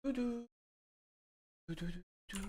Du-du. Du-du-du-du.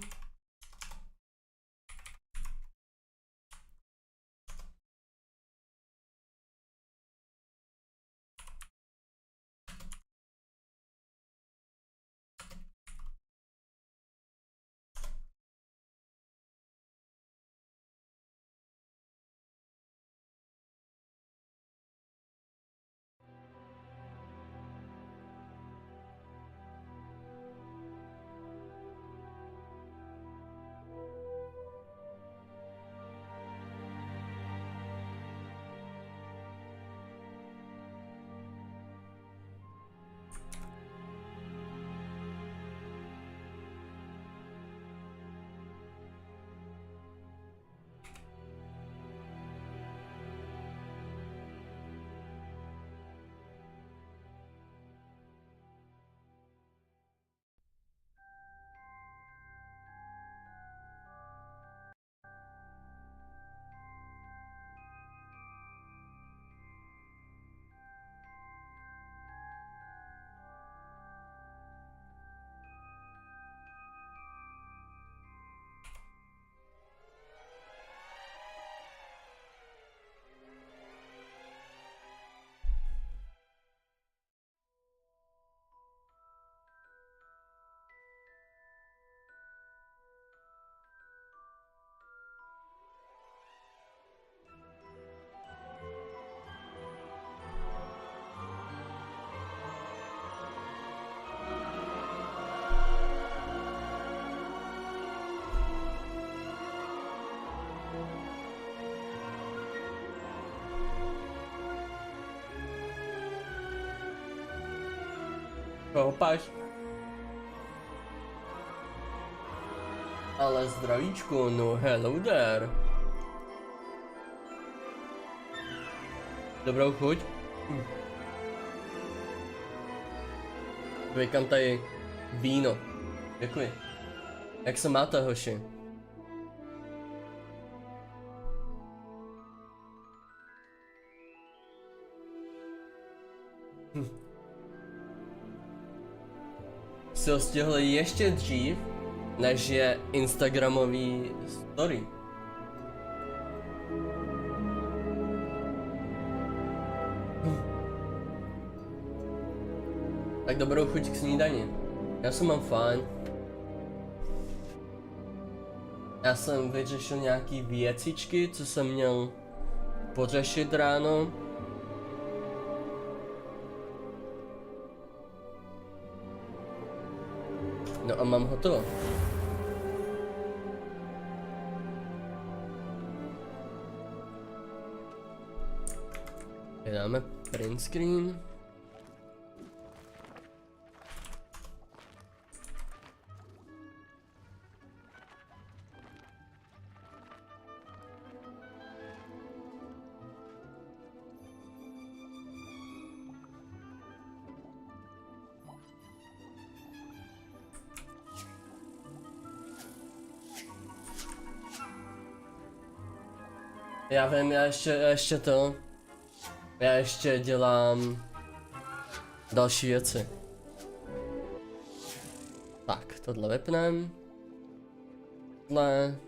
Kopáš. Ale zdravíčko, no hello there. Dobrou chuť. Vykám tady víno. Děkuji. Jak se máte, hoši? Si ho stihl ještě dřív, než je instagramový story. Tak dobrou chuť k snídani. Já jsem mám fajn. Já jsem vyřešil nějaký věcičky, co jsem měl pořešit ráno. No a mám hotovo. Dáme print screen. Já vím, já ještě dělám další věci. Tak, tohle vypnem. Tohle.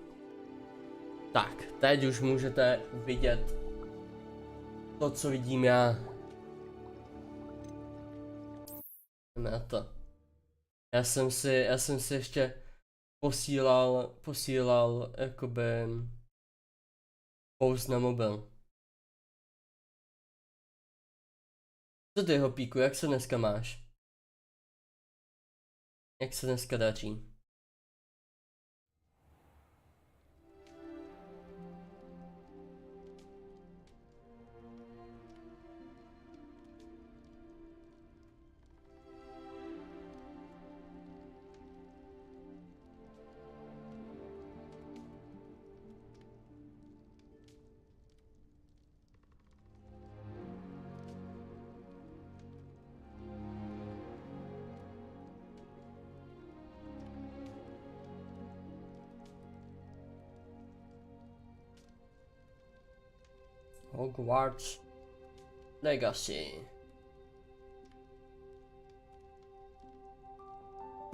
Tak, teď už můžete vidět to, co vidím já. Jdeme na to. Já jsem si ještě posílal jakoby post na mobil. Co ty, Hopíku, jak se dneska máš? Jak se dneska daří? Hogwarts Legacy.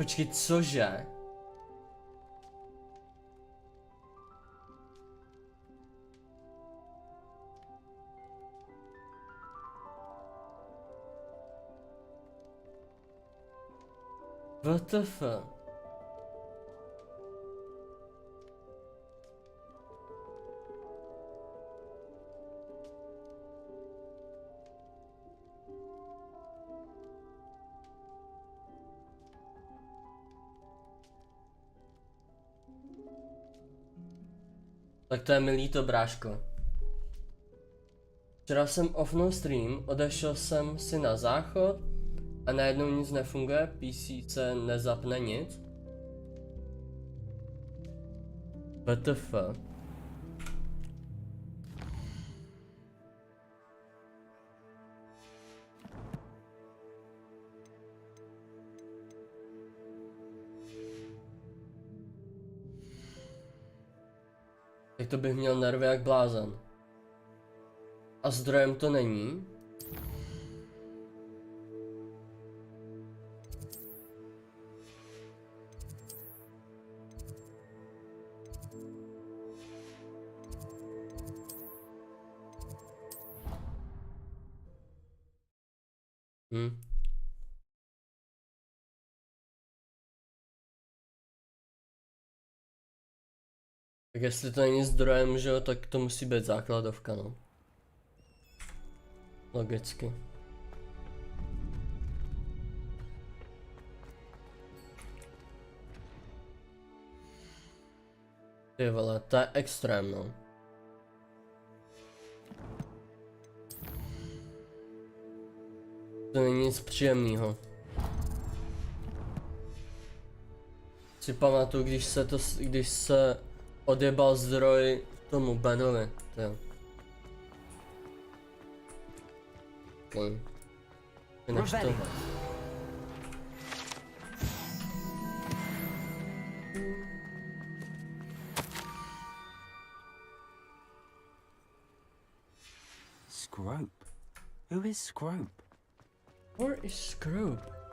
Počkej, cože? WTF? Tak to je mi líto, bráško. Včera jsem offnul stream, odešel jsem si na záchod a najednou nic nefunguje, PC se nezapne nic. WTF? Tak to bych měl nervy jak blázen. A zdrojem to není? Tak jestli to není zdrojem, že jo, tak to musí být základovka, no. Logicky. Ty vole, to je extrém, no. To není nic příjemného. Si pamatuju, když se odjebal zdroj tomu Benovi, jo. Okay. Než to. Scrope? Who is Scrope? Where is Scrope?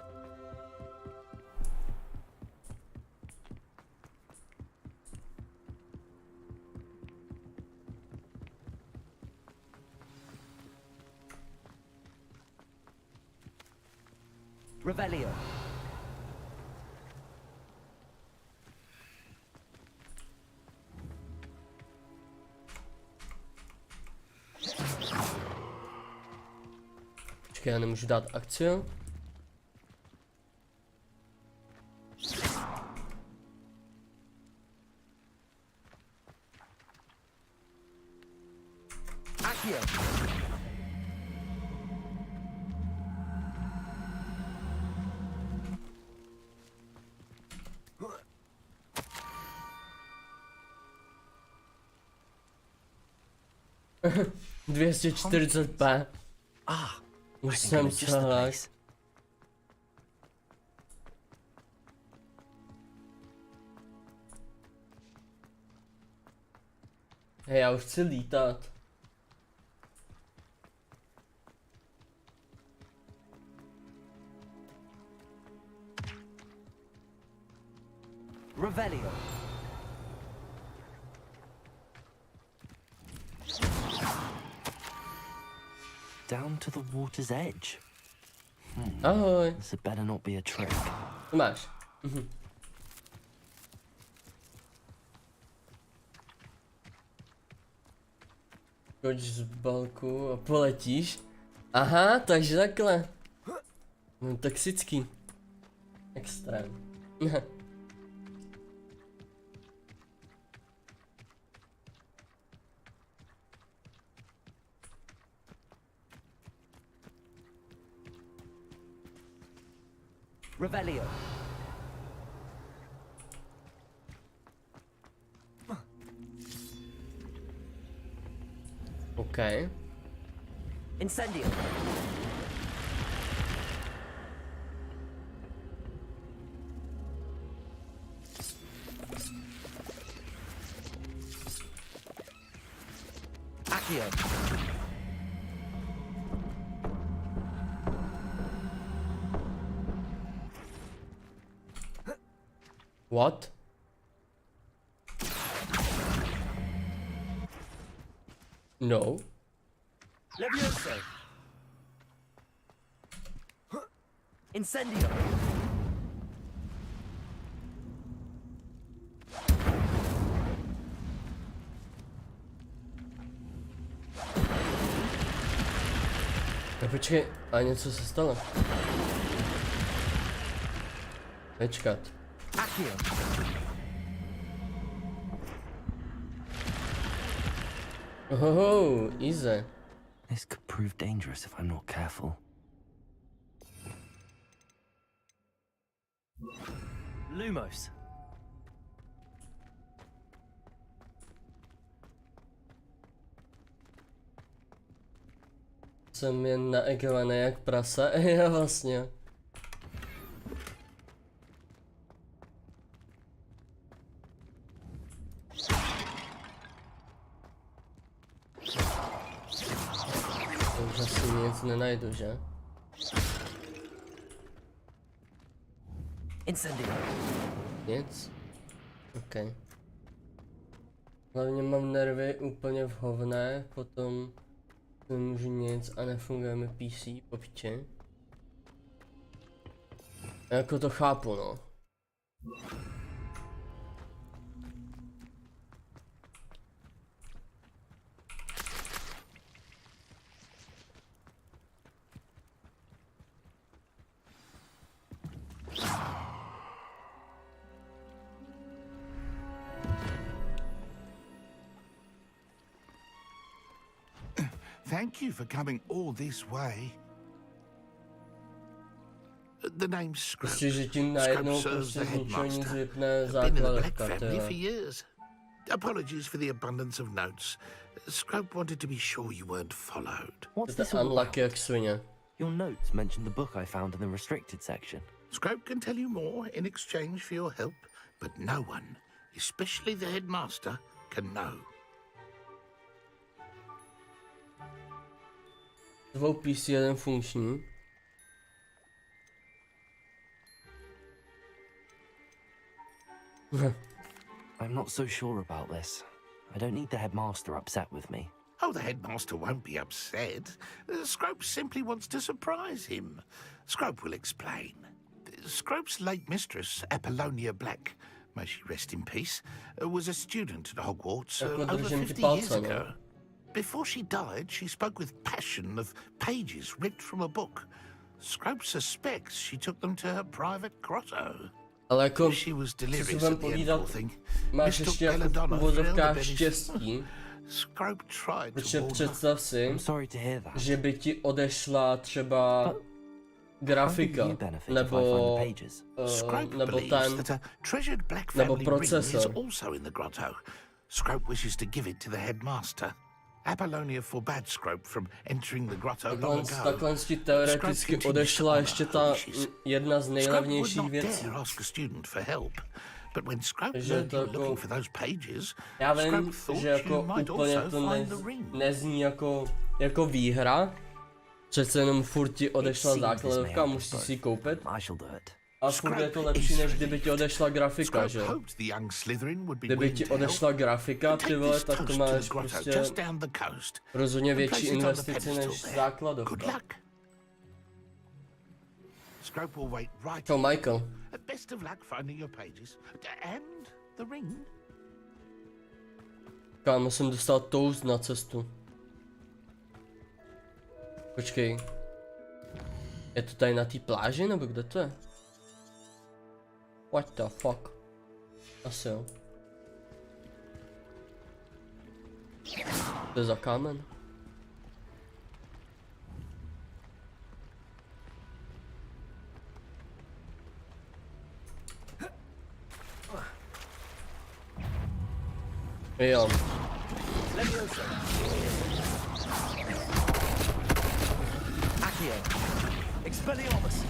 Revelio. Počkej, já nemůžu dát akci? Accio. $240p. Ah, Už I think I jsem know just the se place. Hej, já už chci lítat. Revelio. Down to the water's edge. Ahoj. This had better not be a trick. Co máš? Skoč z balku a poletíš. Aha, takže takhle. No, toxický. Extrém. Revelio. OK. Incendio. Accio. What? No. Levioso. Incendio. No počkej, a něco se stalo. Počkat. Accio. Oh, easy. This could prove dangerous if I'm not careful. Lumos. Jsem jen naegovaný jak prase, já vlastně. Už asi nic nenajdu, že? Incendio. Nic? OK. Hlavně mám nervy úplně v hovné, potom nemůžu nic a nefunguje mi PC, po piči. Jako to chápu, no. Thank you for coming all this way. The name's Scrub. Prostě, že ti najednou Scrub serves prostě the z ničeho nic headmaster. vypne Been in the Black základovka, family for tyjo. years. Apologies for the abundance of notes. Scrub wanted to be sure you weren't followed. What's To this all unlucky about? jak svině. Your notes mentioned the book I found in the restricted section. Scrub can tell you more in exchange for your help, but no one, especially the headmaster, can know. Dvou PC, jeden funkční. I'm not so sure about this. I don't need the headmaster upset with me. Oh, the headmaster won't be upset. Scrope simply wants to surprise him. Scrope will explain. Scrope's late mistress, Apollonia Black, may she rest in peace, was a student at Hogwarts Jako over držím ti 50 years palce, no. ago. Before she died, she spoke with passion of pages ripped from a book. Scrope suspects she took them to her private grotto. Ale jako, She was co si delirious budem at the end, povídat, poor thing. máš Mistook ještě jako v belladonna for uvozovkách elderberries. štěstí, Scrope tried to protože warn her. představ si, I'm sorry to hear that. že by ti odešla třeba How do grafika, you benefit if I nebo, find the pages? Scrope nebo believes ten, that a treasured black nebo family ring is procesor. also in the grotto. Scrope wishes to give it to the headmaster. Apollonia forbade Scrope from entering the grotto long ago. Takhle ti teoreticky odešla ještě ta jedna z Scrope would nejlevnějších not věcí. dare ask a student for help. But when Scrope Takže learned to you were jako, looking for those pages, já Scrope vím, thought že jako you might úplně also to find the ring. nezní jako výhra, přece jenom furt ti odešla základovka, musíš si ji koupit. I shall do it. A furt je to lepší, než kdyby ti odešla grafika, že? Scrope hoped the young Slytherin would be Kdyby willing ti to help. odešla grafika, ty Take vole, this tak to toast to máš the grotto prostě just down the coast. rozhodně And větší place it on the investici pedestal než there. základovka. Good luck. Scrope will wait right Čau here. Michael. Best of luck finding your pages and the ring. Kámo, jsem dostal toast na cestu. Počkej. Je to tady na té pláži, nebo kde to je? What the fuck? Asi jo. To je za kámen. Jo. Levioso. Accio. Expelliarmus.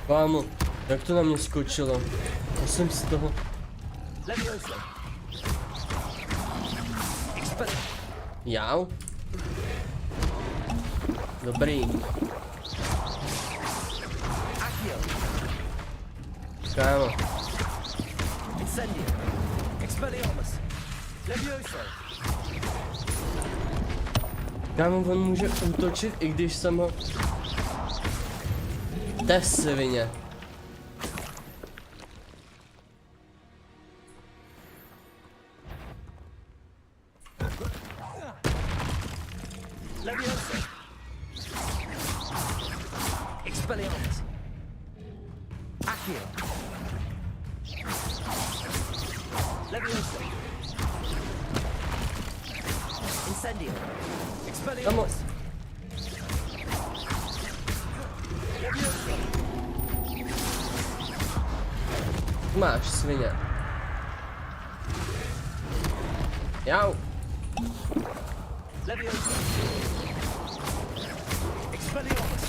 Kámo, jak to na mě skočilo? Já jsem z toho... Levioso. Expel. Jau? Dobrý. Accio. Kámo. Incendio. Expelliarmus. Levioso. Kámo, on může útočit, i když jsem ho... Té svině. Levioso. Expelliarmus. Accio. Levioso. Incendio. Expelliarmus. Levioso. Máš, svině. Jau. Levioso. Expelliarmus.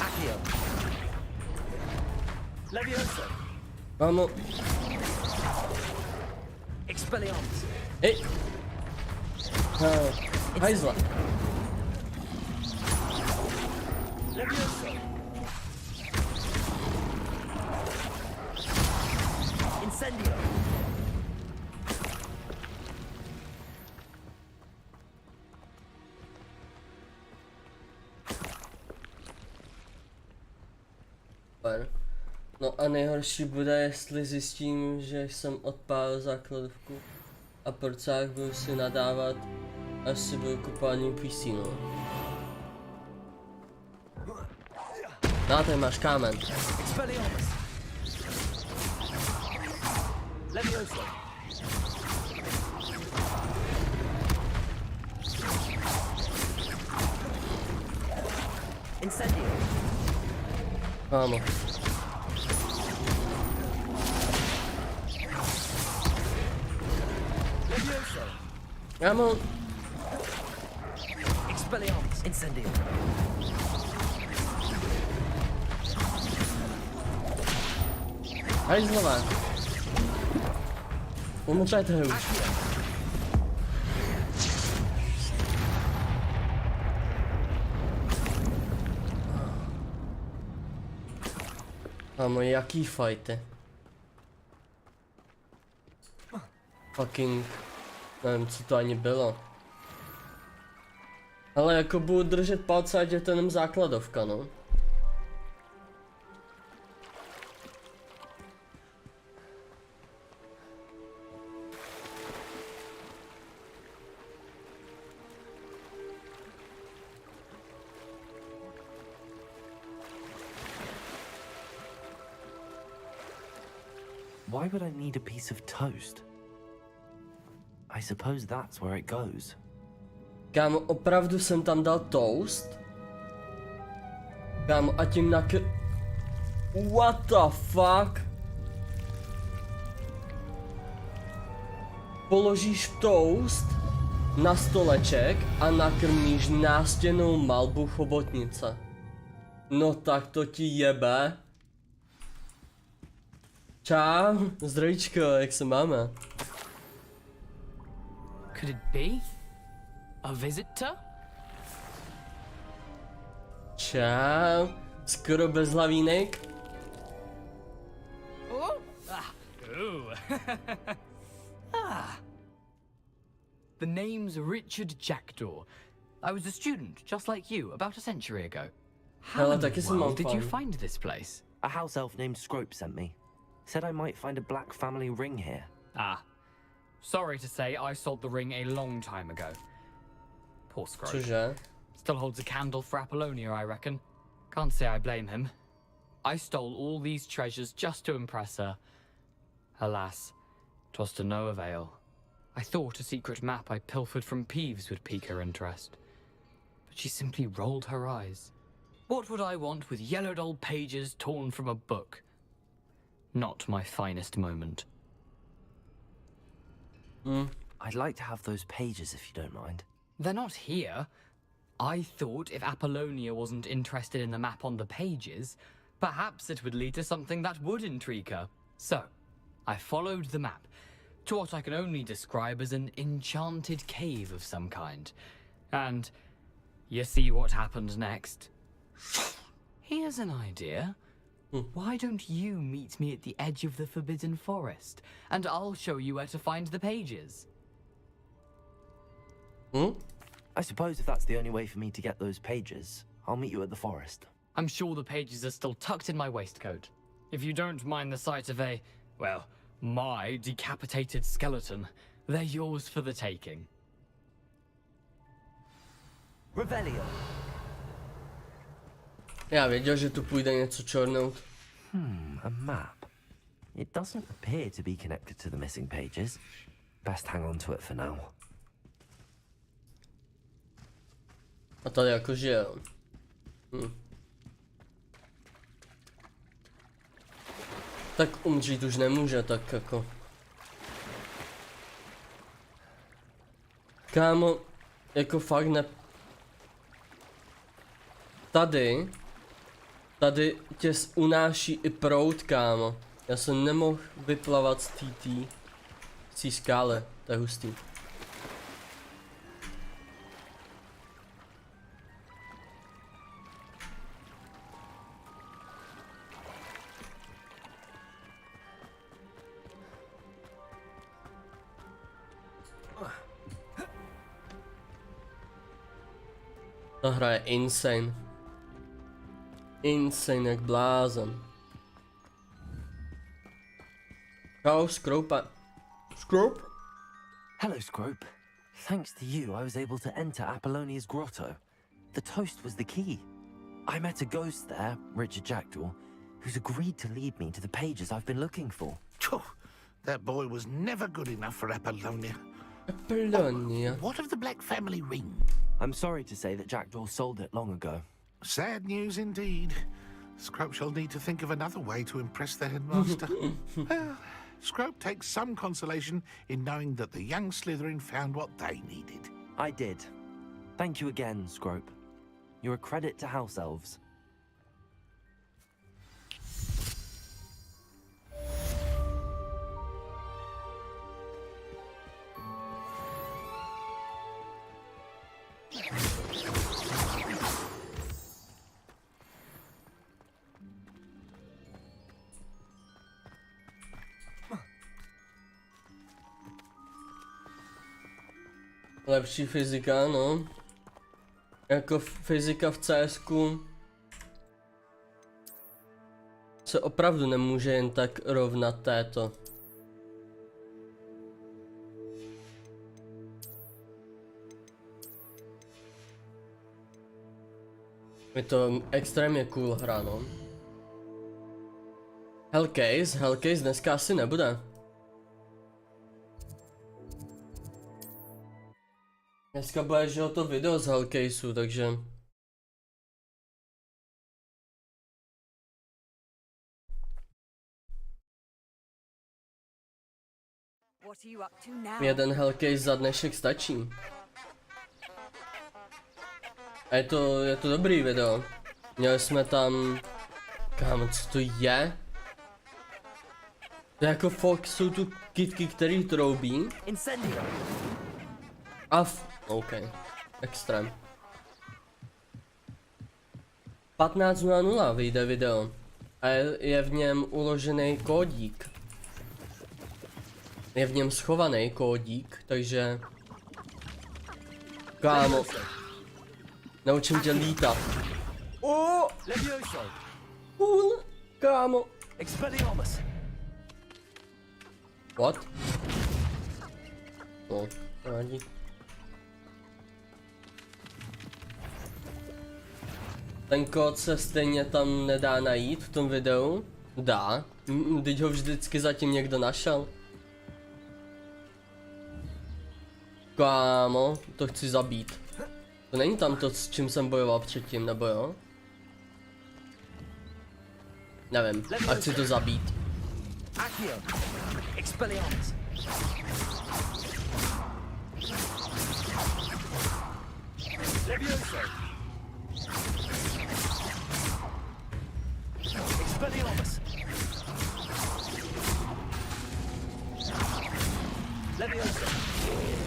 Accio. Levioso. Kámo. Expelliarmus. Hej. Hajzla. Levioso. Incendio. Super. No a nejhorší bude, jestli zjistím, že jsem odpálil základovku a porcách budu si nadávat, až si budu kupovat new PC, no. No, tady máš kámen. Expelliarmus. Levioso. Incendio. Kámo. Levioso. Kámo. Expelliarmus. Incendio. Hajzlová. Umřete už. Accio. Kámo, jaký fighty? Fucking... Nevím, co to ani bylo. Ale jako budu držet palce, ať je to jenom základovka, no. Why would I need a piece of toast? I suppose that's where it goes. Kámo, opravdu jsem tam dal toast? Kámo, a tím What the fuck? Položíš toast na stoleček a nakrmíš nástěnnou malbu chobotnice. No tak to ti jebe. Čau, zdravíčko, jak se máme? Could it be? A visitor? Čau, skoro bezhlavínek. Oh. Ooh. The name's Richard Jackdaw. I was a student, just like you, about a century ago. How Hele, in the taky jsem world mám did you fun. find this place? A house elf named Scrope sent me. Said I might find a black family ring here. Ah. Sorry to say, I sold the ring a long time ago. Poor Scrope. Cože? Still holds a candle for Apollonia, I reckon. Can't say I blame him. I stole all these treasures just to impress her. Alas, 'twas to no avail. I thought a secret map I pilfered from Peeves would pique her interest. But she simply rolled her eyes. What would I want with yellowed old pages torn from a book? Not my finest moment. I'd like to have those pages if you don't mind. They're not here. I thought if Apollonia wasn't interested in the map on the pages, perhaps it would lead to something that would intrigue her. So, I followed the map to what I can only describe as an enchanted cave of some kind. And you see what happened next. Here's an idea. Why don't you meet me at the edge of the Forbidden Forest, and I'll show you where to find the pages? I suppose if that's the only way for me to get those pages, I'll meet you at the forest. I'm sure the pages are still tucked in my waistcoat. If you don't mind the sight of a, well, my decapitated skeleton, they're yours for the taking. Revelio. Já věděl, že tu půjde něco čornout. A map. It doesn't appear to be connected to the missing pages. Best hang on to it for now. A tady jakože jo. Tak umřít už nemůže, tak jako. Kámo, jako fakt ne. Tady tě unáší i proud, kámo. Já jsem nemohl vyplavat z té skále, to je hustý. Ta hra je insane. Insane jak blázen. Čau, Scrope. Scrope? Hello, Scrope. Thanks to you, I was able to enter Apollonia's grotto. The toast was the key. I met a ghost there, Richard Jackdaw, who's agreed to lead me to the pages I've been looking for. Phew, that boy was never good enough for Apollonia. Apollonia. What of the Black family ring? I'm sorry to say that Jackdaw sold it long ago. Sad news indeed. Scrope shall need to think of another way to impress the headmaster. Well, Scrope takes some consolation in knowing that the young Slytherin found what they needed. I did. Thank you again, Scrope. You're a credit to House Elves. Lepší fyzika, no. Jako fyzika v CSku se opravdu nemůže jen tak rovnat této. Je to extrémně cool hra, no. Hellcase dneska asi nebude. Dneska bude, že to video z Hellcaseu, takže... Jeden Hellcase za dnešek stačí. A je to dobrý video. Měli jsme tam... Kámo, co to je? To jako fakt jsou tu kytky, který troubí. A OK. Extrém. 15:00 vyjde video. A je v něm uložený kódík. Je v něm schovaný kódík, takže... Kámo. Naučím tě lítat. Cool, kámo. What? No, nevadí. Ten kód se stejně tam nedá najít v tom videu? Dá. Teď ho vždycky zatím někdo našel. Kámo, to chci zabít. To není tam to, s čím jsem bojoval předtím, nebo jo? Nevím, a chci to zabít.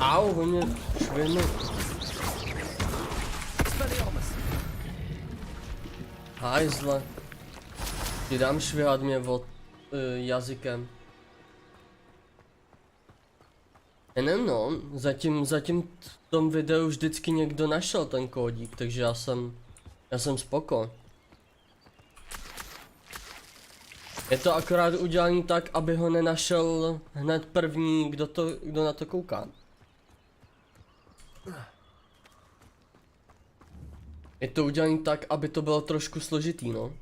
Au, on mě švihne. Hajzle. Ty dám švihat mě od jazykem. Já nevím no, zatím v tom videu vždycky někdo našel ten kódík, takže já jsem spoko. Je to akorát udělaný tak, aby ho nenašel hned první, kdo na to kouká. Je to udělaný tak, aby to bylo trošku složitý, no.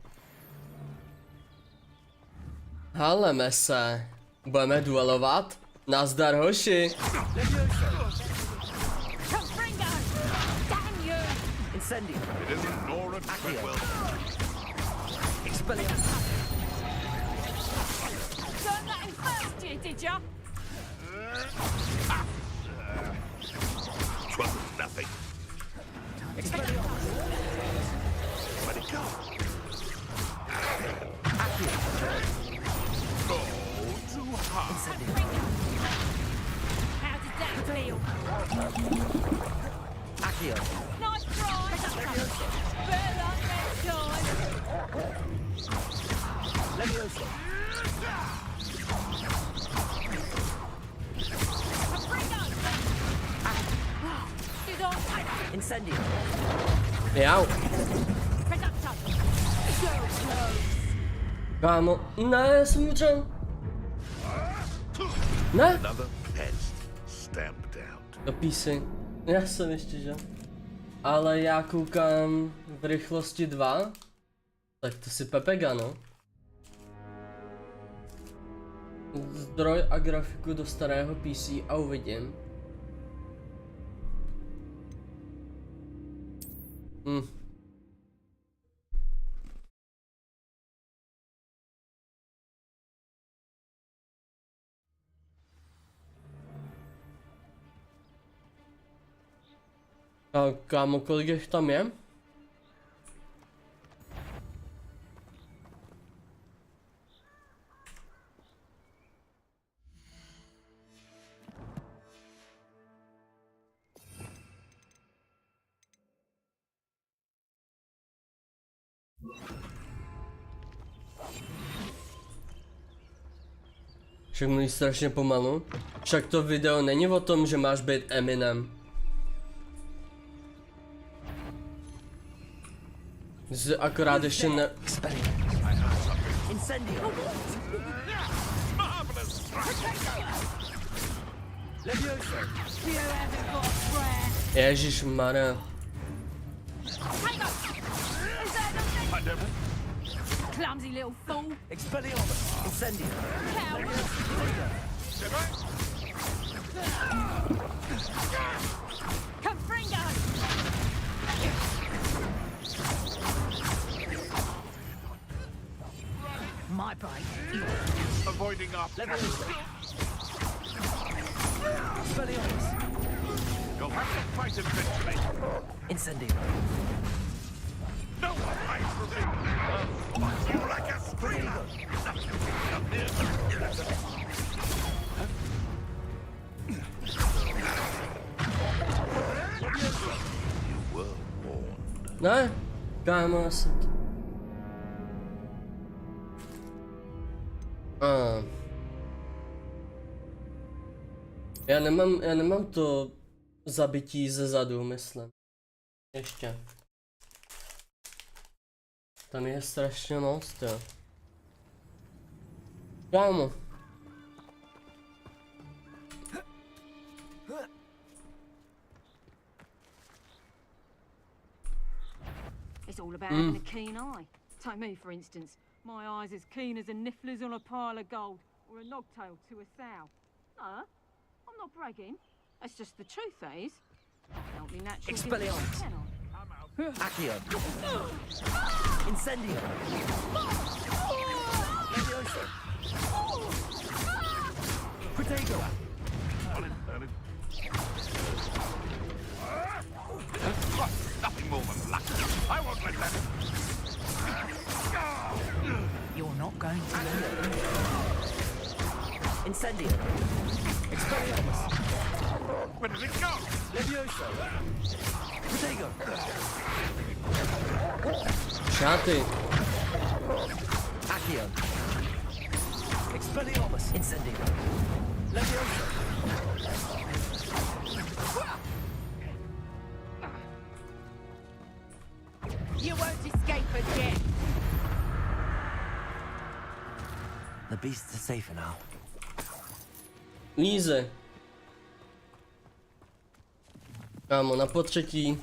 Haleme se. Budeme duelovat? Nazdar, hoši. Did ya? Trouble nothing. Let it go. Go too hard. How did that feel? Accio. Nice try. Better next time. Levioso. Incendio. Jau. Kámo, ne, jsem umřel. Ne? Another pest stamped out. Do písy. Já jsem ještě, že? Ale já koukám v rychlosti 2. Tak to si Pepega, no. Zdroj a grafiku do starého PC a uvidím. A kámo, kolik jich tam je? Však mluví strašně pomalu. Však to video není o tom, že máš být Eminem. Akorát ještě ne... Incendio. Levioso. You haven't got a prayer. Ježišmarja. Hang on. Is that a thing? Clumsy little fool. Expelliarmus. Incendio. Coward. Confringo. My brain. Avoiding our Levioso. Expelliarmus. You'll have to fight eventually. Incendio. No one hides from me. Fight you like a screamer. You were warned. Ne? Kámo, asi... Já nemám to zabití ze zadu, myslím. Ještě. Tam je strašně moc, jo. Kámo. It's all about having a keen eye. Take me, for instance. My eye's as keen as a niffler's on a pile of gold, or a nogtail to a sow. No, I'm not bragging. That's just the truth, that is. Can't be natural. Expelliarmus. Can I? Accio. Incendio. Levioso. Protego. Nothing more than luck. I won't let that. You're not going to live. Incendio. Expelliarmus. Where did it go? Levioso. Protego. Šáty. Accio. Expelliarmus. Incendio. Leviosa. You won't escape again. The beasts are safer now. Líze. Kámo, na potřetí.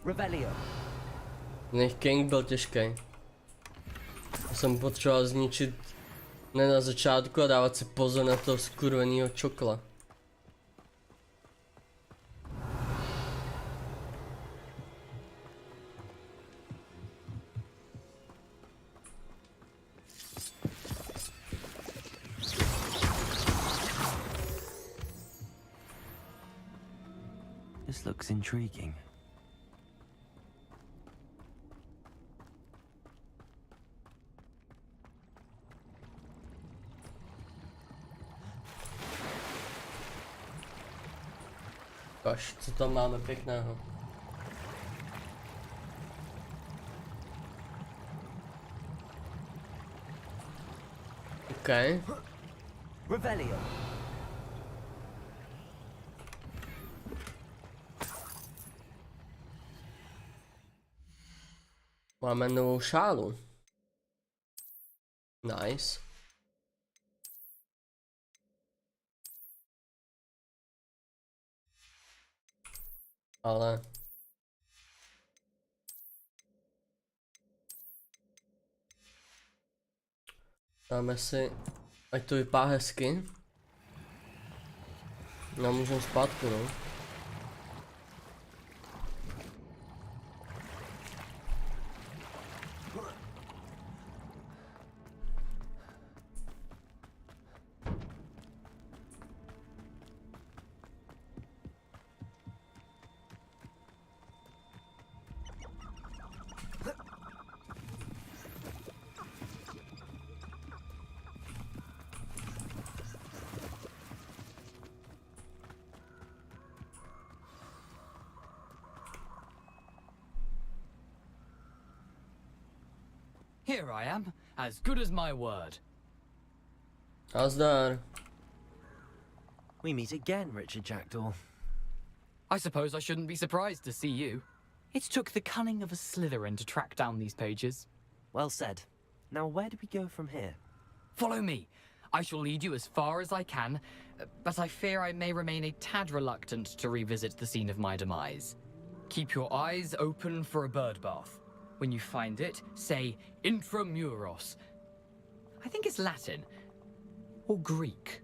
Revelio. Nech King byl těžký. Jsem potřeboval zničit ne na začátku a dávat si pozor na toho skurvenýho čokla. This looks intriguing. Kaž, co tam máme pěkného? OK. Revelio. Máme novou šálu. Nice. Ale... dáme si... ať to vypadá hezky. No, můžeme zpátky, no. Here I am, as good as my word. Nazdar. We meet again, Richard Jackdaw. I suppose I shouldn't be surprised to see you. It took the cunning of a Slytherin to track down these pages. Well said. Now where do we go from here? Follow me. I shall lead you as far as I can, but I fear I may remain a tad reluctant to revisit the scene of my demise. Keep your eyes open for a bird bath. When you find it, say intramuros. I think it's Latin. Or Greek.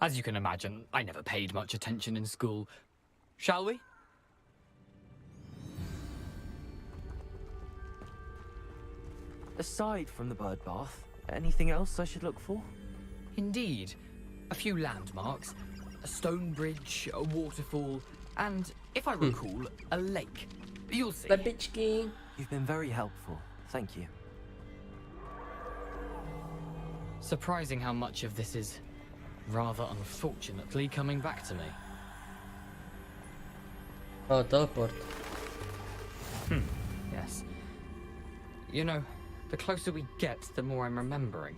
As you can imagine, I never paid much attention in school. Shall we? Aside from the bird bath, anything else I should look for? Indeed. A few landmarks. A stone bridge, a waterfall, and, if I recall, a lake. You'll see. Babičky. You've been very helpful. Thank you. Surprising how much of this is, rather unfortunately, coming back to me. Oh, teleport. Yes. You know, the closer we get, the more I'm remembering.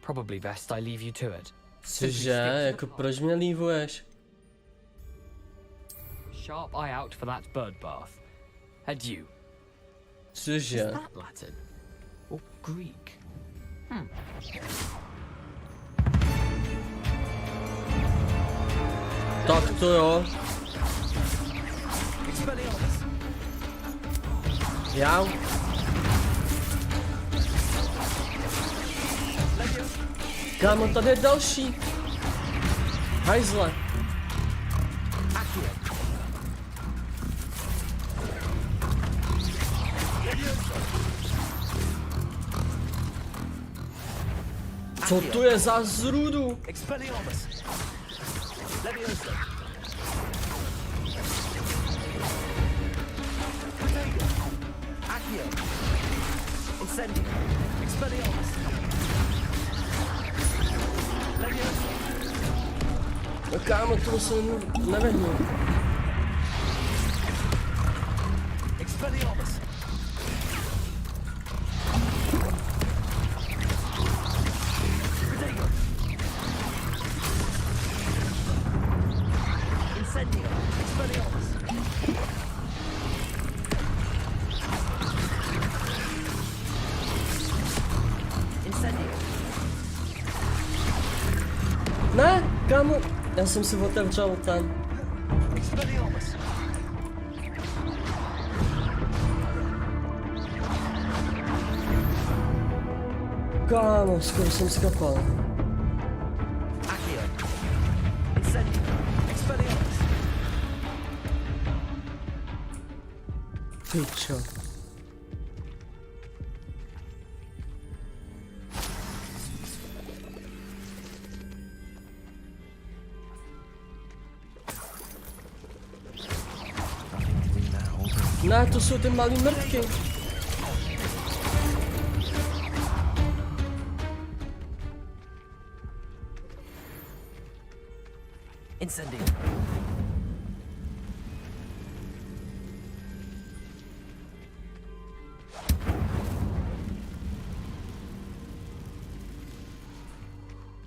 Probably best I leave you to it. Cože, jako proč mě lívuješ? Sharp eye out for that bird bath. Adieu. Cože? Is that Latin? Or Greek? Tak to jo. Já? Kámo, tady je další. Hajzle. Co tu je za zrůdu? Expelliarmus. Leviosa. Potato. Accio. Incendio. Expelliarmus. Leviosa. No kámo, tomu se nevyhnu. Expelliarmus! Protego! Incendio! Expelliarmus! Incendio! Ne, kámo, já jsem si otevřel ten. Expelliarmus! Kámo, skoro jsem skapal. Accio! Incendio! Expelliarmus! Pičo. Nothing to do now, but Ne, to jsou ty malý mrtky. Incendio!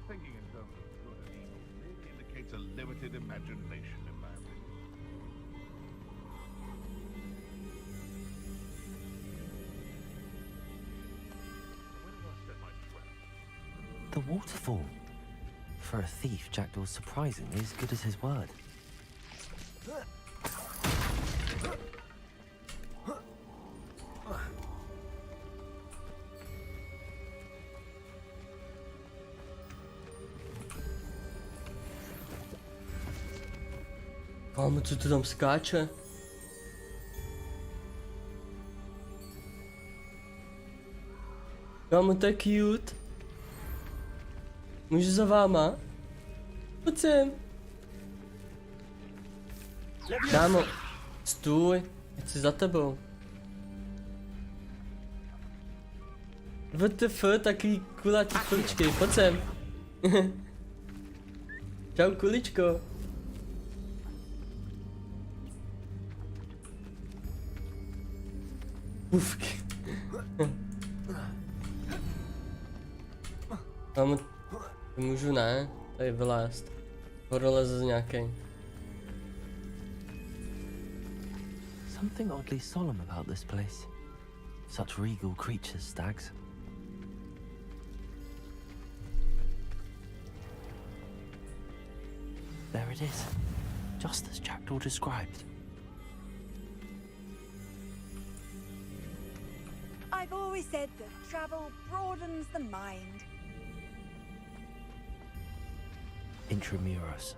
Thinking in terms of good and evil really indicates a limited imagination, in my opinion. Where did I set my trap? The waterfall. For a thief, Jackdaw's surprisingly as good as his word. Kámo, co to tam skáče? Kámo, to je cute. Můžu za váma? Pojď sem. Kámo, stůj, jsi za tebou. WTF, takový kulatý kuličky, pojď sem. Čau kuličko. Pufky. Kámo, můžu ne, tady vylézt. Horoleze nějaký. Something oddly solemn about this place. Such regal creatures, stags. There it is, just as Jackdaw described. I've always said that travel broadens the mind. Intramuros.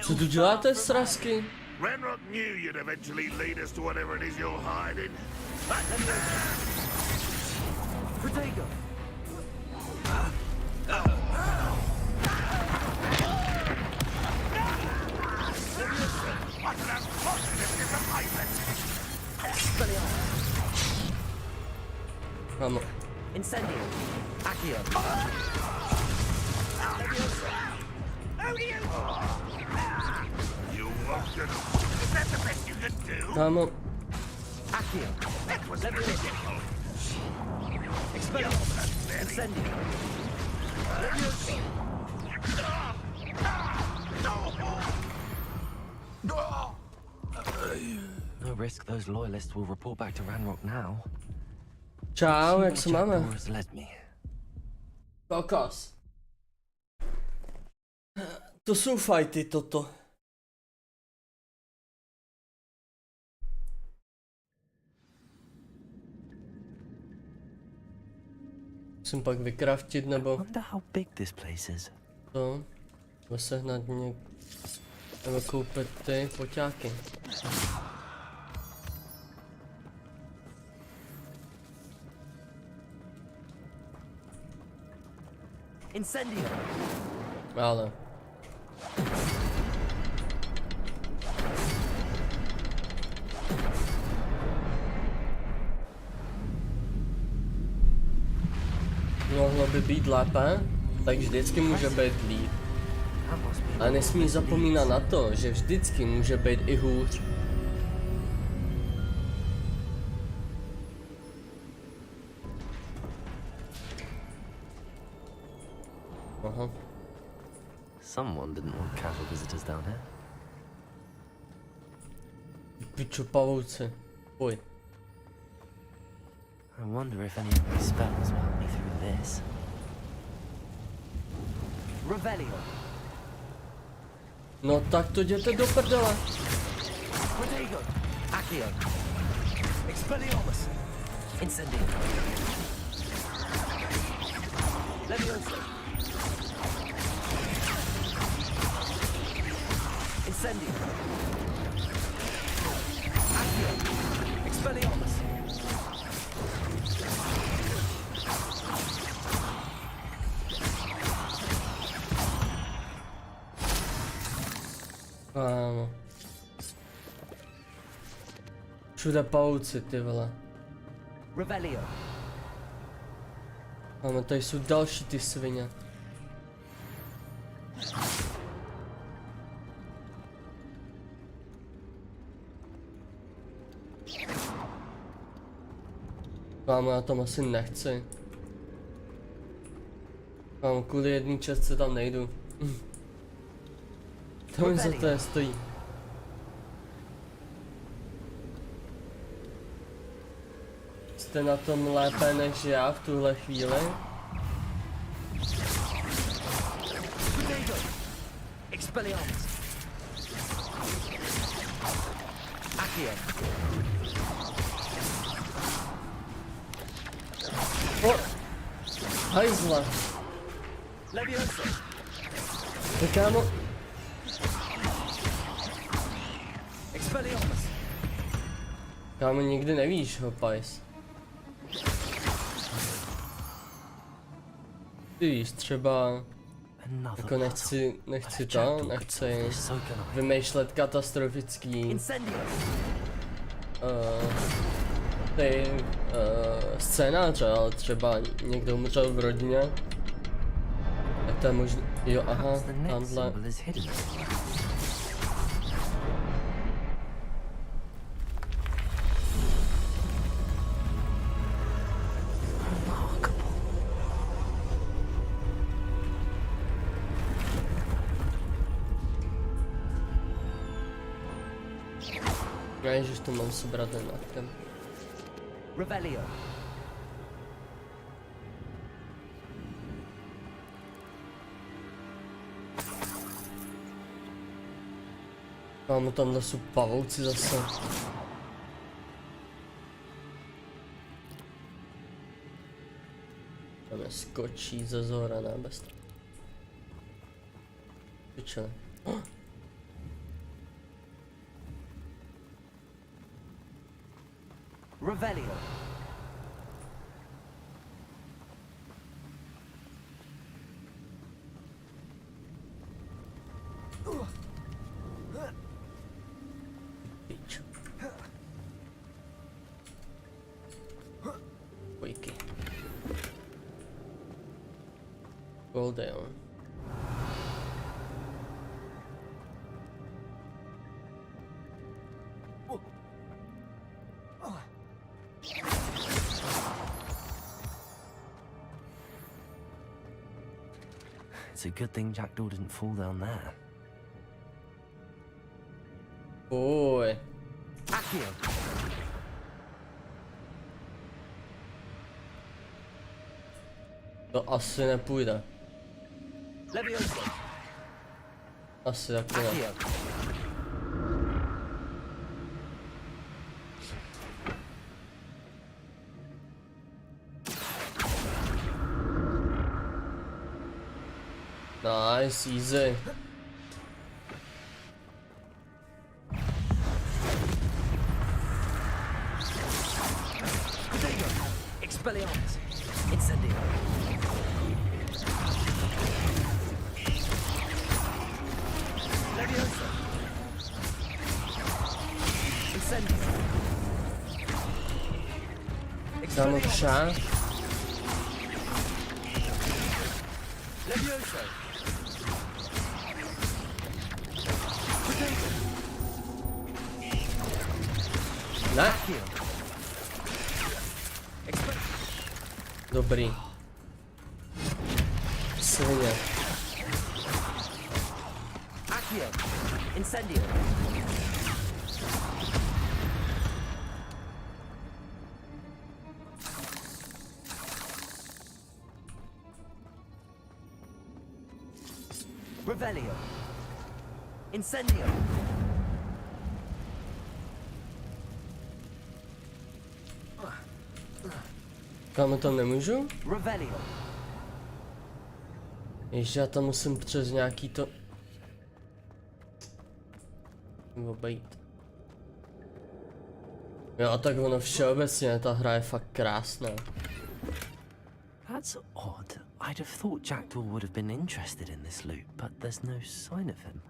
Co tu děláte, srasky? Renrock knew you'd eventually lead us to whatever it is you're hiding. Protego! Kámo, Incendio! Accio! You won't. Is that the best you can do? kámo, Accio! That was critical. Incendio! No risk those loyalists will report back to Ranrock now. čau, See jak where se máme? Jackdaw has led me. Kokos. To jsou fighty, toto. Musím pak vykraftit, I nebo wonder how big this place is. to. Nebo sehnat nebo koupit ty poťáky. Incendio! Ale. Mohlo by být lépe, tak vždycky může být líp. That must be A nesmí zapomínat na to, že vždycky může být i hůř. Aha. Someone didn't want casual visitors down here. Pičo pavouci. Pojď. I wonder if any of my spells will help me through this. Revelio! No tak to jděte do prdele. Protego! Accio! Expelliarmus! Incendio! Levioso! Incendio! Accio! Expelliarmus! Kámo. Všude pavouci, ty vole. Revelio! Kámo, tady jsou další ty svině. Kámo, já tam asi nechci. Kámo, kvůli jedné čestce tam nejdu. To mi za to nestojí. Jste na tom lépe než já v tuhle chvíli? Protego! Expelliarmus! Accio! O! Hajzla! Levioso! No kámo, Expelliarmus! kámo, nikdy nevíš, hopajs. Ty víš, třeba Another jako nechci vymýšlet katastrofický Incendio! ty scénáře, ale třeba někdo umřel v rodině. Tak to je možný, jo aha, Perhaps the next tamhle. symbol is hidden. Remarkable. Ježiš, to mám sebrat ten natkem. Revelio! Kámo, tamhle jsou pavouci zase. Tam je skočí ze zhora, ne bez toho. Pičele. Revelio! Pič. Pojky. Goldeon. It's a good thing Jackdaw didn't fall down there. Oj. Accio! To asi nepůjde. Levioso! Asi taky ne. Accio! Nice, easy. Protego! Expelliarmus! Incendio! Kámo, křák. Levioso. Ne? Dobrý. Svině. Accio. Incendio. Revelio. Incendio. Kámo, tam nemůžu? Revelio. Ještě já tam musím přes nějaký to... obejít. Jo, a tak ono všeobecně, ta hra je fakt krásná. That's odd. I'd have thought Jackdaw would have been interested in this loot, but there's no sign of him.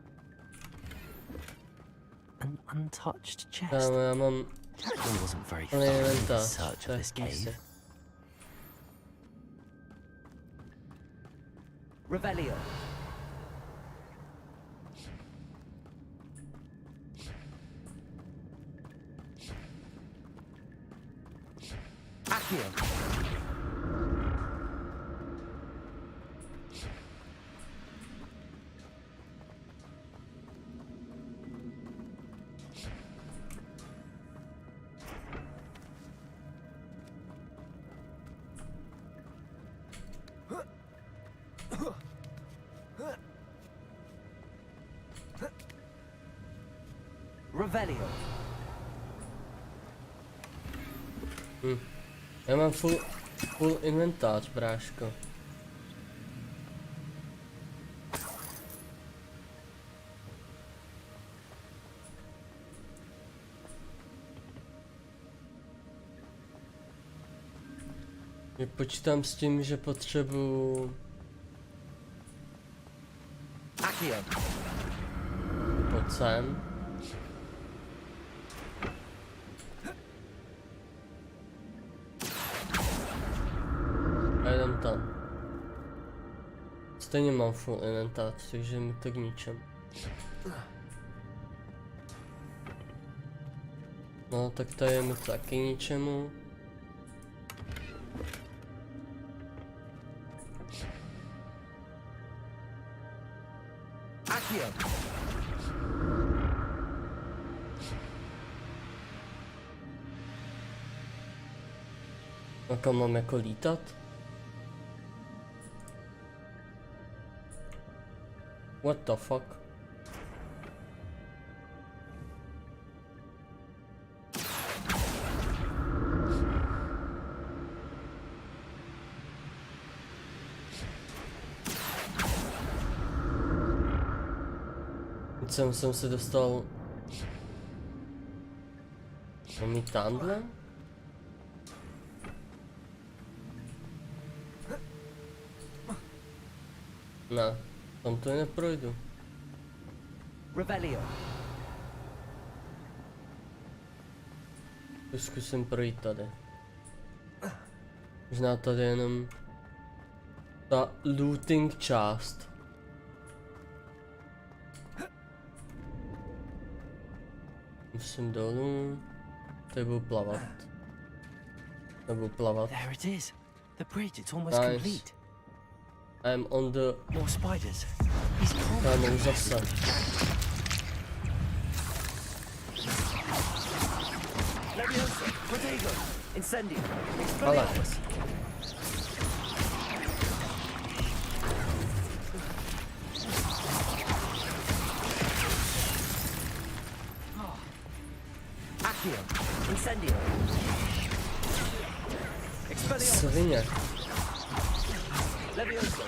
An untouched chest. Kámo, já mám... Jackdaw wasn't very plný thorough in his inventář, search to of je this v píse. cave. Revelio. Accio. Revelio. Já mám full inventář, bráško. Já počítám s tím, že potřebuju... Accio. Pojď sem. A jdem tam. Stejně mám full inventář, takže mi to k ničemu. No, tak to je mi taky ničemu. Accio. A kam mám jako lítat? What the fuck? Teď jsem se dostal... Mám jít tamhle? Ne, tam to neprojdu. Revelio. Zkusím projít tady. Možná tady jenom ta looting část. Musím dolů. Tady budu plavat. Nebudu plavat. There it is. The bridge, it's almost Nice. complete. I'm on the... More spiders. He's Kámo, už zase. Levioso. Protego. Incendio. Ale. Expelliarmus. Accio. Incendio. Expelliarmus. Svině. Levioso.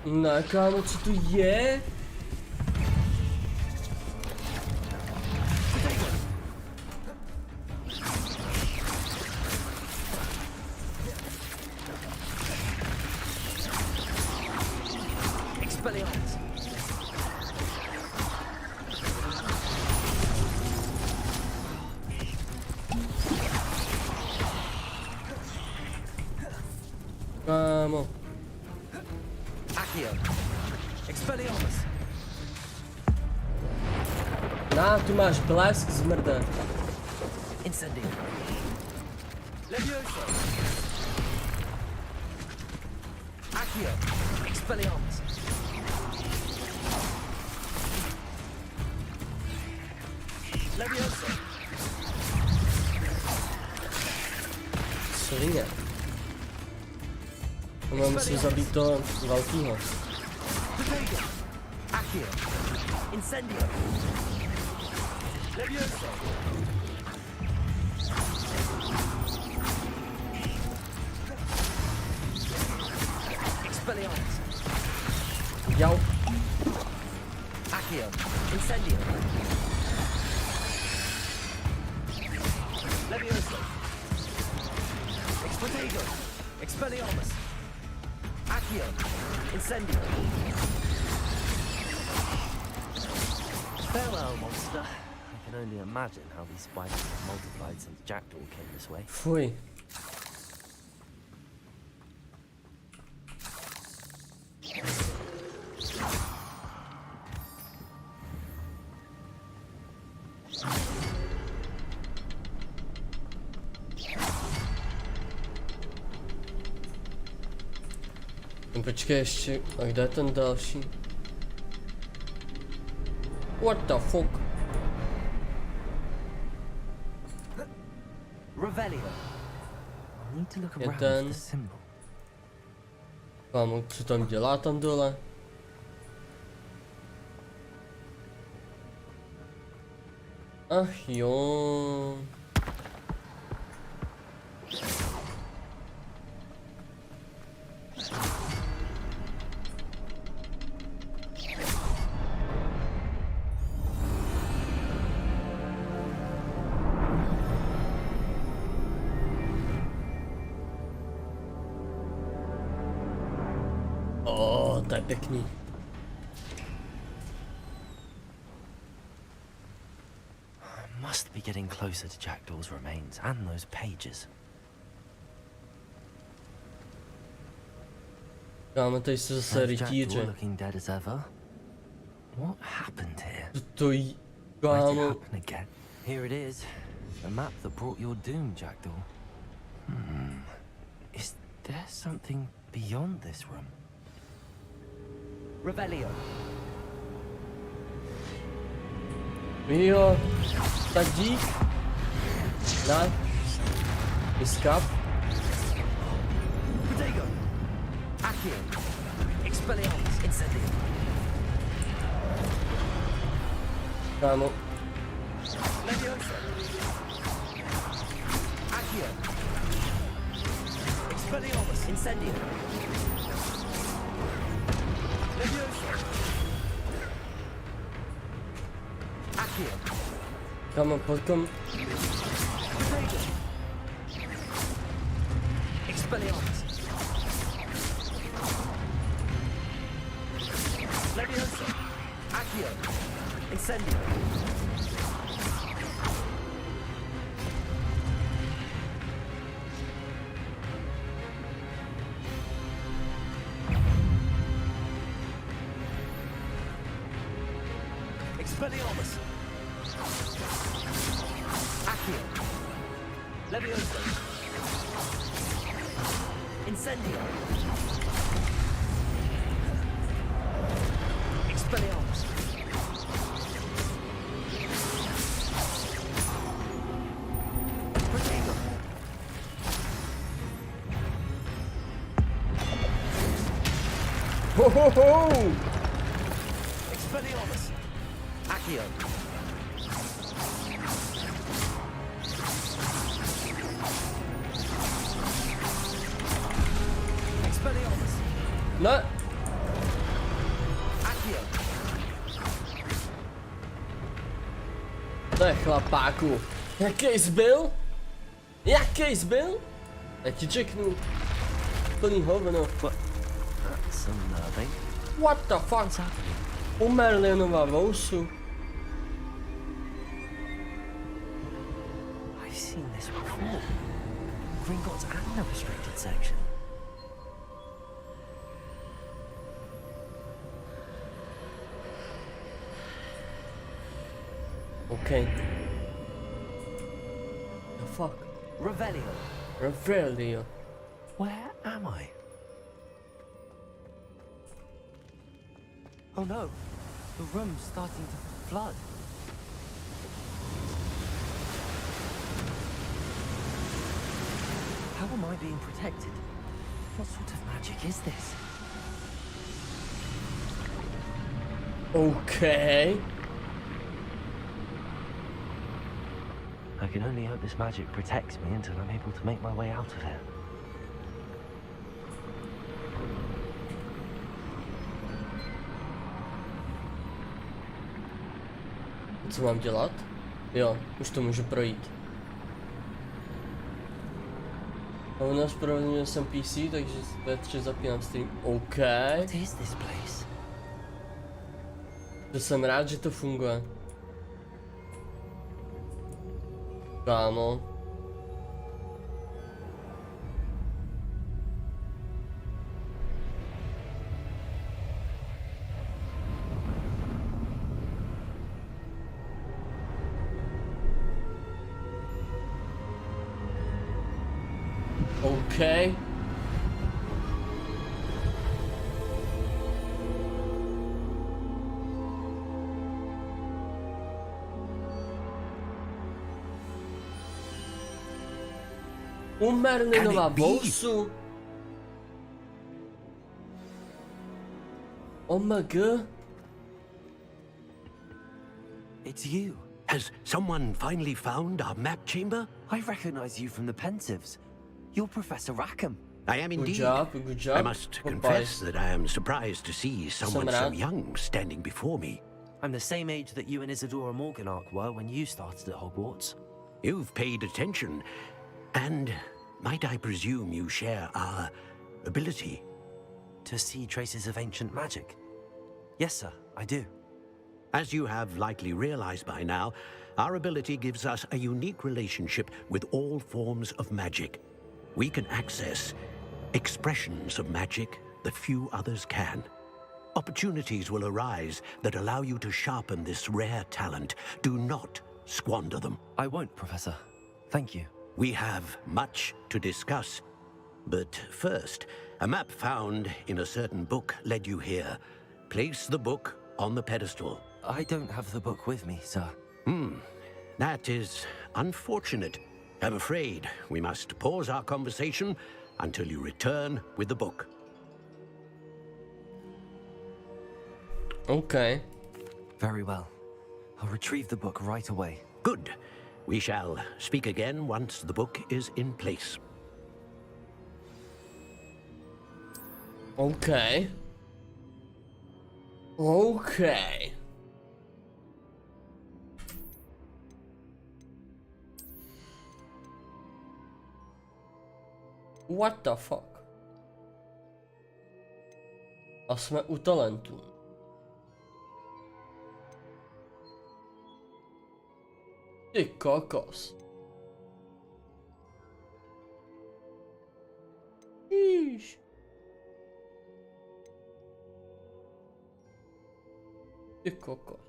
Ne, kámo, co tu je? Expelliarmus. Na, tu máš blesk, zmrde. Incendio. Levioso. Accio. Expelliarmus. Levioso. Svině. Mám musím zabít toho velkýho. Potato. Accio. Incendio. Levioso. Expelliarmus. Jau. Accio. Incendio. Levioso. Potato. Expelliarmus. Accio. Incendio. Farewell, monster. I can only imagine how these spiders have multiplied since Jackdaw came this way. Fuj. No počkej ještě, a kde je ten další? What the fuck? Revelio. I need to look around Jeden. for the symbol. Kámo, co tam dělá tam dole? Ach jo. To je pěkný. I must be getting closer to Jackdaw's remains and those pages. Kámo, tady se zase There's Jackdaw rytíře. looking dead as ever. What happened here? To jí, Why did it kámo. happen again? Here it is. The map that brought your doom, Jackdaw. Is there something beyond this room? Revelio. Jo, tak dík. Na. Vyskav. Potato. Accio. Expelliarmus. Incendio. Kámo. Levioso. Accio. Expelliarmus. Incendio. Levioso. Accio. Kámo, potom. Potato. Expelliarmus. Levioso. Accio. Incendio. Expelliarmus. Accio. Levioso. Incendio. Expelliarmus. Potato. Ho ho ho! Expelliarmus. Accio. Expelliarmus. Ne. Accio. To je chlapáku. Jaký zbyl? Jaký zbyl? Já ti řeknu. Plný hovno. That's unnerving. What the fuck? What's happening? U Merlinova vousu. I've seen this before. Gringotts and the restricted section. Okay. The fuck? Revelio. Revelio. Where am I? Oh no, the room's starting to flood. How am I being protected? What sort of magic is this? Okay. I can only hope this magic protects me until I'm able to make my way out of here. Co mám dělat? Jo, už to můžu projít. A u nás provedl jsem PC, takže ve zapínám stream. OK. What is this place? To jsem rád, že to funguje. Kámo. OK. Merlinová bousu. OMG. It's you. Has someone finally found our map chamber? I recognize you from the Pensives. You're Professor Rackham. I am Good indeed. job, good job. I must confess that I am surprised to see someone so Samrat. young standing before me. I'm the same age that you and Isadora Morganach were when you started at Hogwarts. You've paid attention, and might I presume you share our ability? To see traces of ancient magic? Yes, sir, I do. As you have likely realized by now, our ability gives us a unique relationship with all forms of magic. We can access expressions of magic that few others can. Opportunities will arise that allow you to sharpen this rare talent. Do not squander them. I won't, Professor. Thank you. We have much to discuss. But first, a map found in a certain book led you here. Place the book on the pedestal. I don't have the book with me, sir. That is unfortunate. I'm afraid we must pause our conversation until you return with the book. OK. Very well. I'll retrieve the book right away. Good. We shall speak again once the book is in place. OK. OK. What the fuck? A jsme u talentu. Ty kokos. Jež. Ty kokos.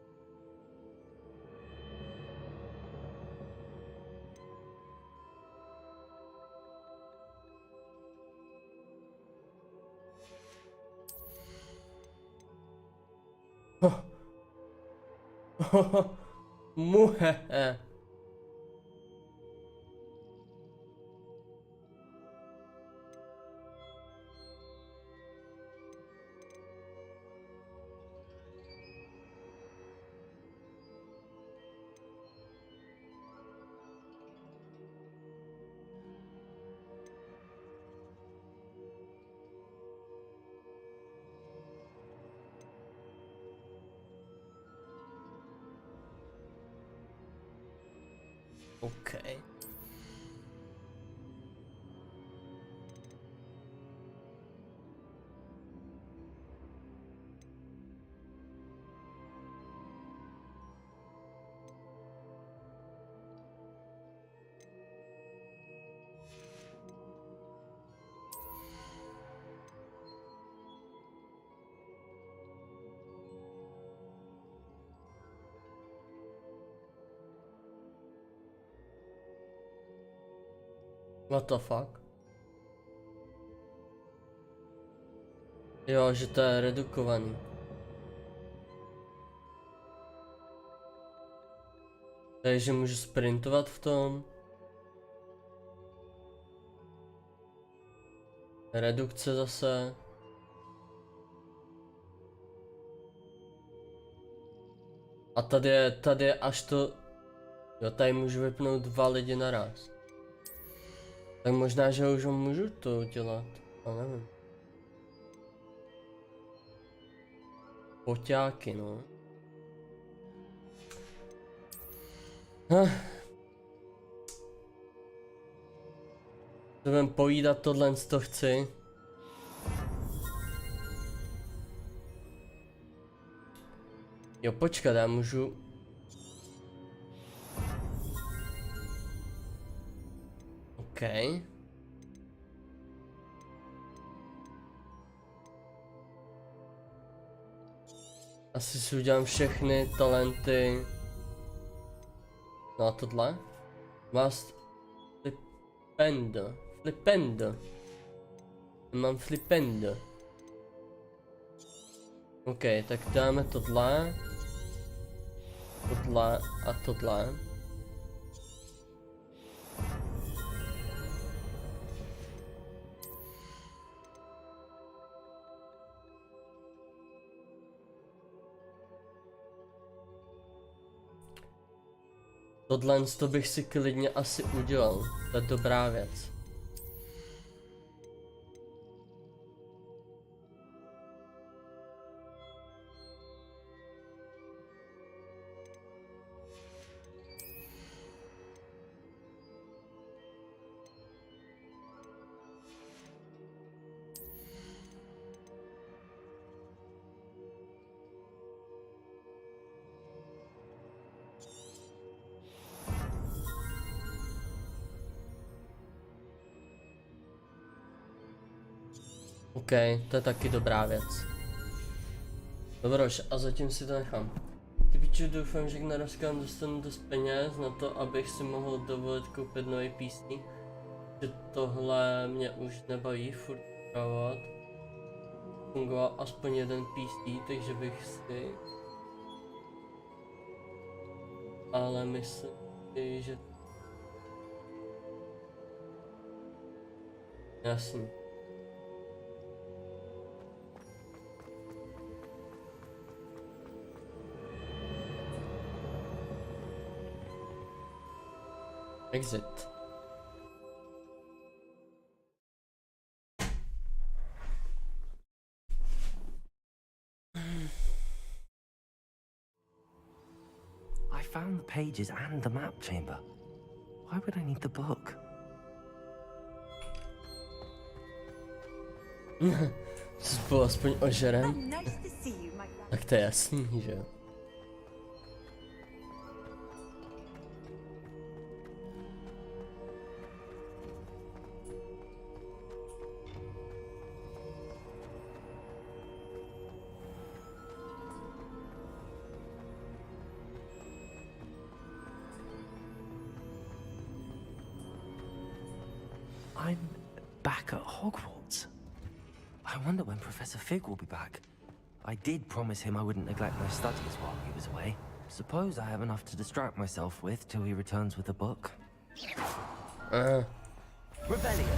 Muhehe. Okay. What the fuck? Jo, že to je redukovaný. Takže můžu sprintovat v tom. Redukce zase. A tady je až to... Jo, tady můžu vypnout 2 lidi naraz. Tak možná, že už můžu to udělat. A nevím. Poťáky, no. To budem povídat, tohle to chci. Jo, počkat, já můžu... OK. Asi si udělám všechny talenty. No a tohle? Vás... Flipendo. Flipendo. Mám flipendo. OK, tak dáme tohle. Tohle a tohle. Tohle to bych si klidně asi udělal, to je dobrá věc. OK, to je taky dobrá věc. Dobroš, a zatím si to nechám. Ty piču, doufám, že na rozkám dostanu dost peněz na to, abych si mohl dovolit koupit nový PC. Že tohle mě už nebaví furt upravovat. Fungoval aspoň jeden PC, takže bych si... Ale myslím si, že... Jasný. Exit. I found the pages and the map chamber. Why would I need the book? Spolu aspoň ožerem. Nice to see you, my love. Tak to je jasný, že jo. I'm back at Hogwarts. I wonder when Professor Fig will be back. I did promise him I wouldn't neglect my studies while he was away. Suppose I have enough to distract myself with till he returns with a book. Rebellion.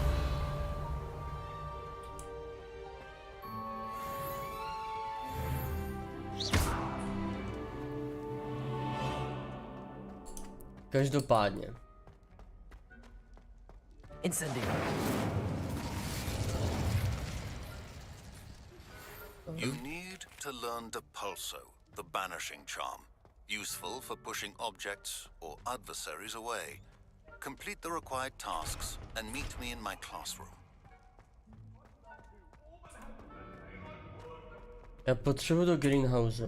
Každopádně. Incendio. You need to learn Depulso, the banishing charm. Useful for pushing objects or adversaries away. Complete the required tasks and meet me in my classroom. Já potřebuji do greenhouse.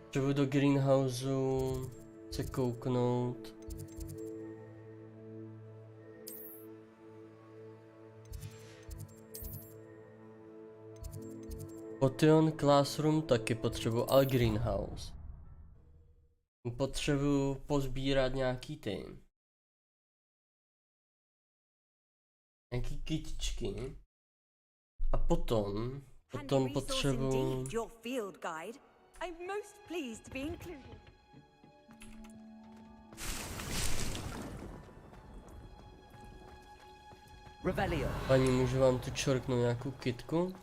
Potřebuji do greenhouse se kouknout. Potion Classroom taky potřebuji, ale greenhouse. Potřebuju pozbírat nějaký nějaký kytičky. A potom potřebuju... Indeed, your field guide. I'm most pleased to be included. Revelio. Paní, můžu vám tu čorknout nějakou kytku?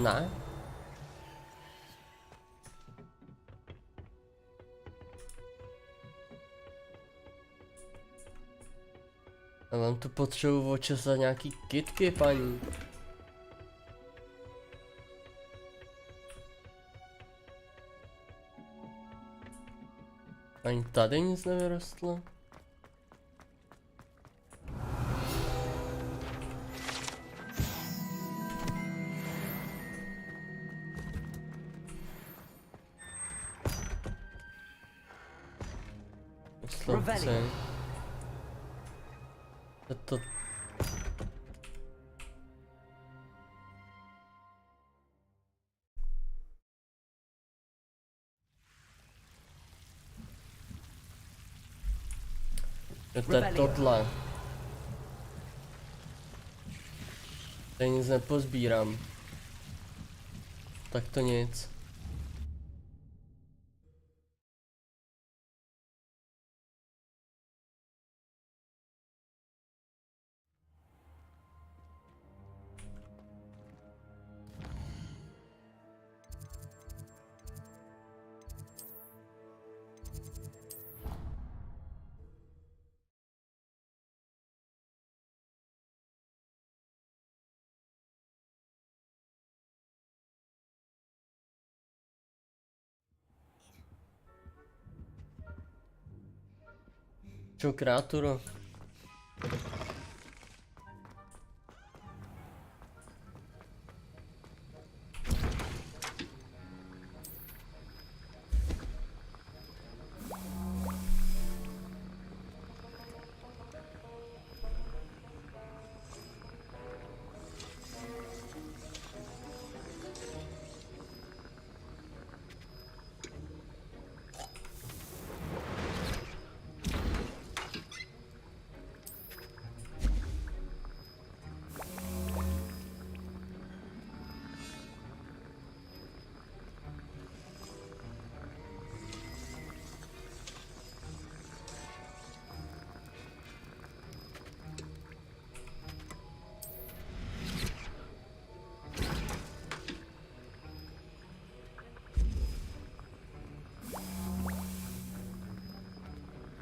Ne? Já vám tu potřebuji očesat nějaký kytky, paní. Ani tady nic nevyrostlo. Slavce. To... To je tohle. Tady nic nepozbírám. Tak to nic. Čo, kreaturo?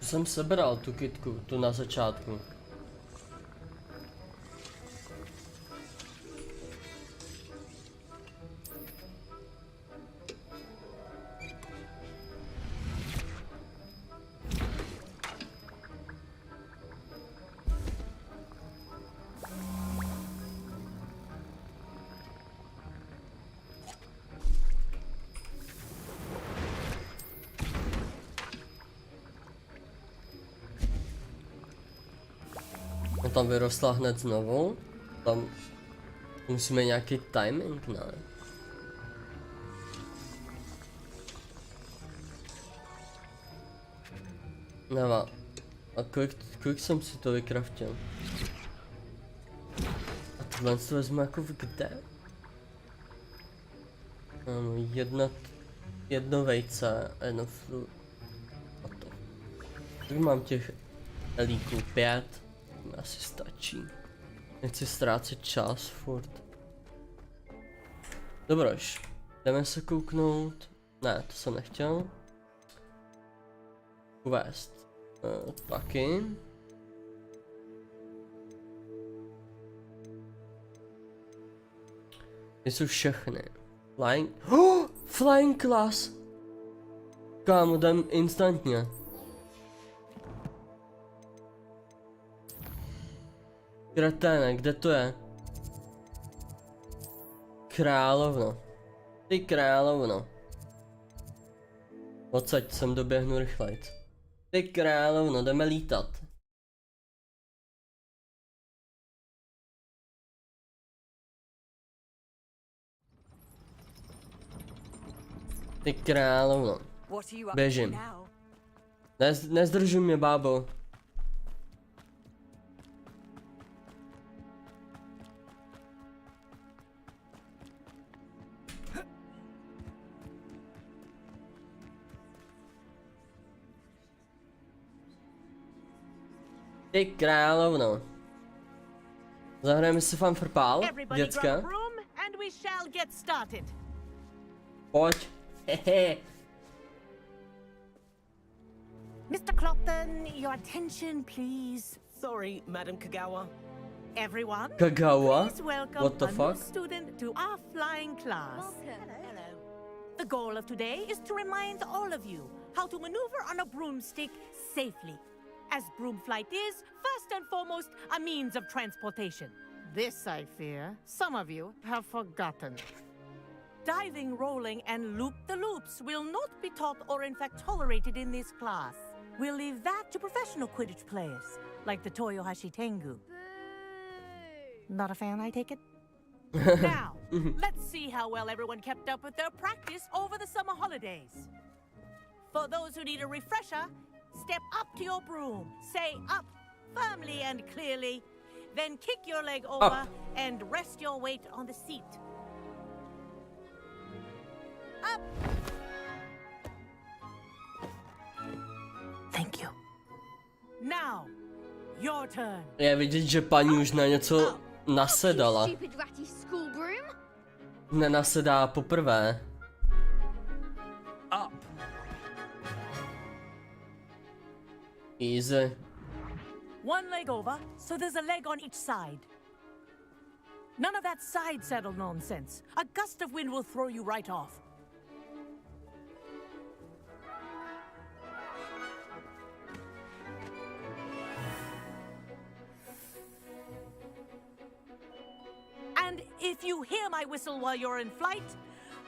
Jsem sebral tu kytku, tu na začátku. No tam vyrostla hned znovu. Tam musíme nějaký timing, ne? Nevá. A kolik jsem si to vykraftil? A tohle to vezmu jako v kde? Ano, jedno vejce a jedno flu. A to. Tak mám těch elíků 5. Asi stačí. Nechci ztrácet čas furt. Dobroš, jdeme se kouknout. Ne, to jsem nechtěl. Uvést. Pavkyns. Ty jsou všechny. Flying. Oh, flying class. Kámo, jdem instantně. Kreténe, kde to je? Královno. Ty královno. Odsaď sem doběhnu rychlejc. Ty královno, jdeme lítat. Ty královno. What are you up Běžím. to now? Nezdržuj mě, bábo. Ty královno. Zahrajeme si fanfrpál, Everybody děcka. grab a broom and we shall get started. Pojď. Hehe. Mr. Clopton, your attention, please. Sorry, Madam Kagawa. Everyone, Kagawa? please welcome What the a new fuck? student to our flying class. Hello. The goal of today is to remind all of you how to maneuver on a broomstick safely. As broom flight is, first and foremost, a means of transportation. This, I fear, some of you have forgotten. Diving, rolling, and loop-the-loops will not be taught or in fact tolerated in this class. We'll leave that to professional Quidditch players, like the Toyohashi Tengu. Not a fan, I take it? Now, let's see how well everyone kept up with their practice over the summer holidays. For those who need a refresher, step up to your broom, say up firmly and clearly, then kick your leg over and rest your weight on the seat. Up! Thank you. Now, your turn. Je vidět, že paní už na něco nasedala. Stupid ratty school broom. Nenasedá poprvé. Up. Easy. One leg over, so there's a leg on each side. None of that side saddle nonsense. A gust of wind will throw you right off. And if you hear my whistle while you're in flight,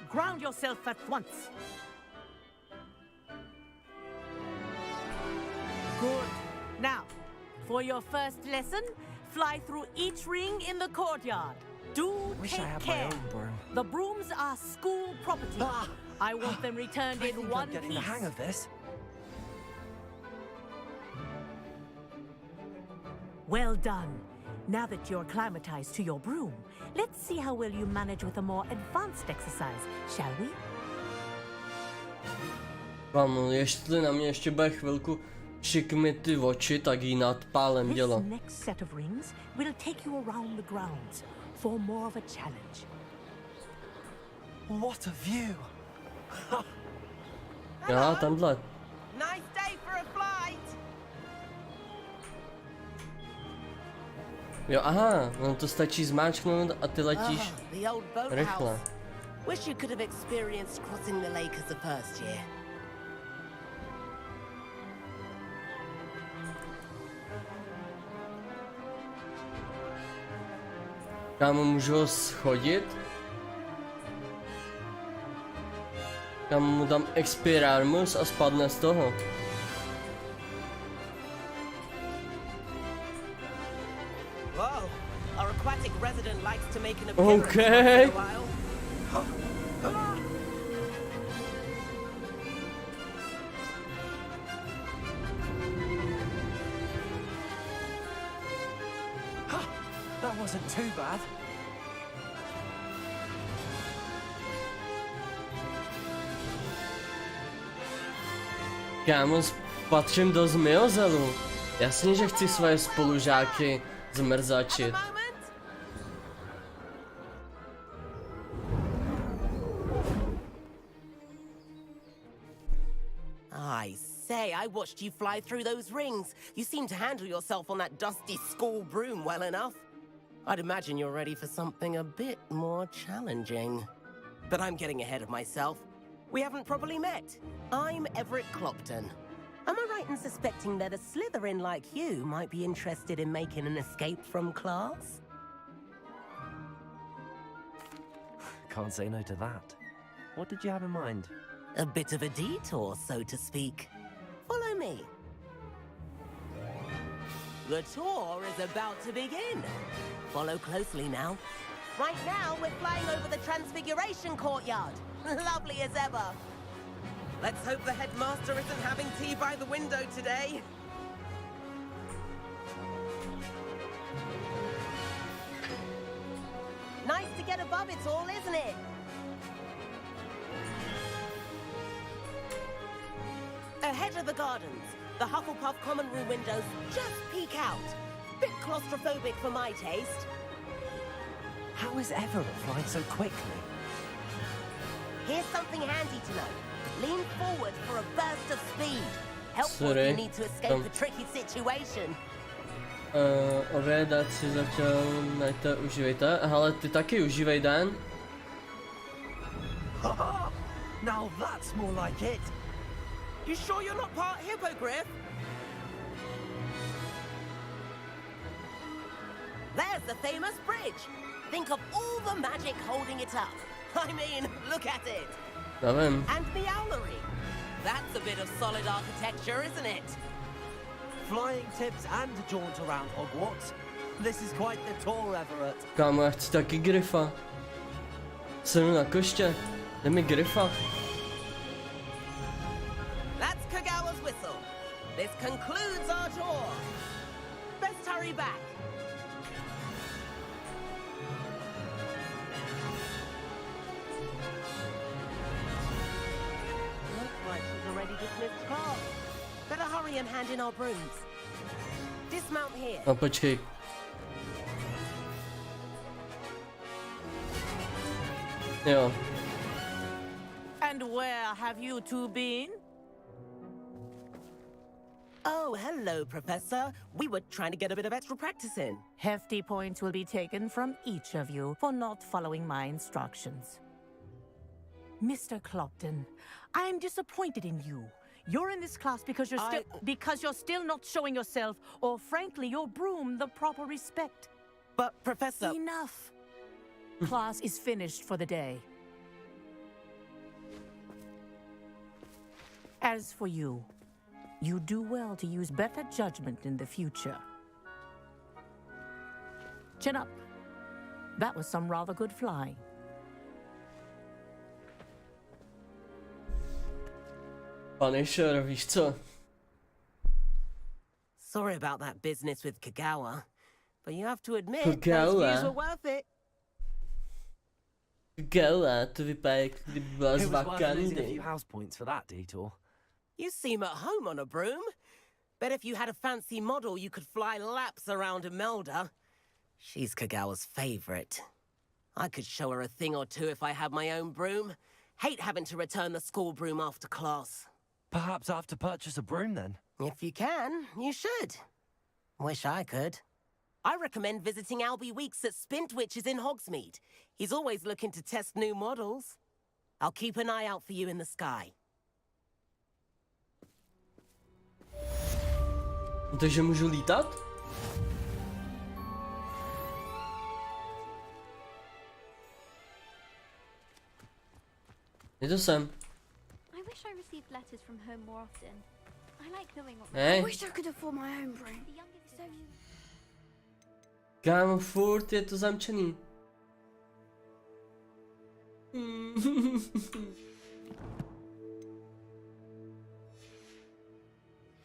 ground yourself at once. Good. Now, for your first lesson, fly through each ring in the courtyard. Do Wish I take had care. my own broom. The brooms are school property. I want them returned I in think one I'm getting piece. the hang of this. Well done. Now that you're acclimatized to your broom, let's see how well you manage with a more advanced exercise, shall we? Kámo, jestli na mě ještě bude chvilku šikmy ty oči, tak jí nadpálem This dělo. next set of rings will take you around the grounds for more of a challenge. What a view! Já, tamhle. Nice day for a flight. Jo, aha, no to stačí zmáčknout a ty letíš The old rychle. boathouse. Wish you could have experienced crossing the lake as a first year. Kámo, můžu ho schodit? Kámo, mu dám Expirarmus a spadne z toho. Whoa, our aquatic resident likes to make an appearance Okay. once in a while. That wasn't too bad. Kámo, patřím do zmiozelu. Jasně, že chci svoje spolužáky zmrzačit. I say, I watched you fly through those rings. You seem to handle yourself on that dusty school broom well enough. I'd imagine you're ready for something a bit more challenging. But I'm getting ahead of myself. We haven't properly met. I'm Everett Clopton. Am I right in suspecting that a Slytherin like you might be interested in making an escape from class? Can't say no to that. What did you have in mind? A bit of a detour, so to speak. Follow me. The tour is about to begin. Follow closely now. Right now, we're flying over the Transfiguration Courtyard. Lovely as ever. Let's hope the headmaster isn't having tea by the window today. Nice to get above it all, isn't it? Ahead of the gardens, the Hufflepuff common room windows just peek out. Bit claustrophobic for my taste. How is Everett flying so quickly? Here's something handy to know. Lean forward for a burst of speed. Helpful if you need to escape a tricky situation. Obědat si začal, najte, užívejte. Hele, ty taky užívej den. Now that's more like it. You sure you're not part hippogriff? There's the famous bridge. Think of all the magic holding it up. I mean, look at it. Nevím. And the owlery. That's a bit of solid architecture, isn't it? Flying tips and a jaunt around Hogwarts. This is quite the tour, Everett. Kámo, já chci taky Gryfa. Sednu na koště. Dej mi Gryfa. That's Kagawa's whistle. This concludes our tour. Best hurry back. Looks like she's already dismissed class. Better hurry and hand in our brooms. Dismount here. No počkej. Jo. And where have you two been? Oh, hello, Professor. We were trying to get a bit of extra practice in. Hefty points will be taken from each of you for not following my instructions. Mr. Clopton, I'm disappointed in you. You're in this class because you're still not showing yourself, or frankly, your broom the proper respect. But, Professor... Enough. Class is finished for the day. As for you, you do well to use better judgment in the future. Chin up. That was some rather good flying. Punisher, víš co? Sorry about that business with Kagawa, but you have to admit Kagawa? those views were worth it. Kagawa, to vypadá, jak kdyby byla z It was worth losing a Wakandy. few house points for that detour. You seem at home on a broom. Bet if you had a fancy model, you could fly laps around Imelda. She's Kagawa's favorite. I could show her a thing or two if I had my own broom. Hate having to return the school broom after class. Perhaps I have to purchase a broom then. If you can, you should. Wish I could. I recommend visiting Albie Weeks at Spintwitches in Hogsmeade. He's always looking to test new models. I'll keep an eye out for you in the sky. Takže můžu lítat? Je to sem. I wish I received letters from home more often. I like knowing what Hey. I wish I could afford my own broom. the youngest So Kámo, furt je to zamčený.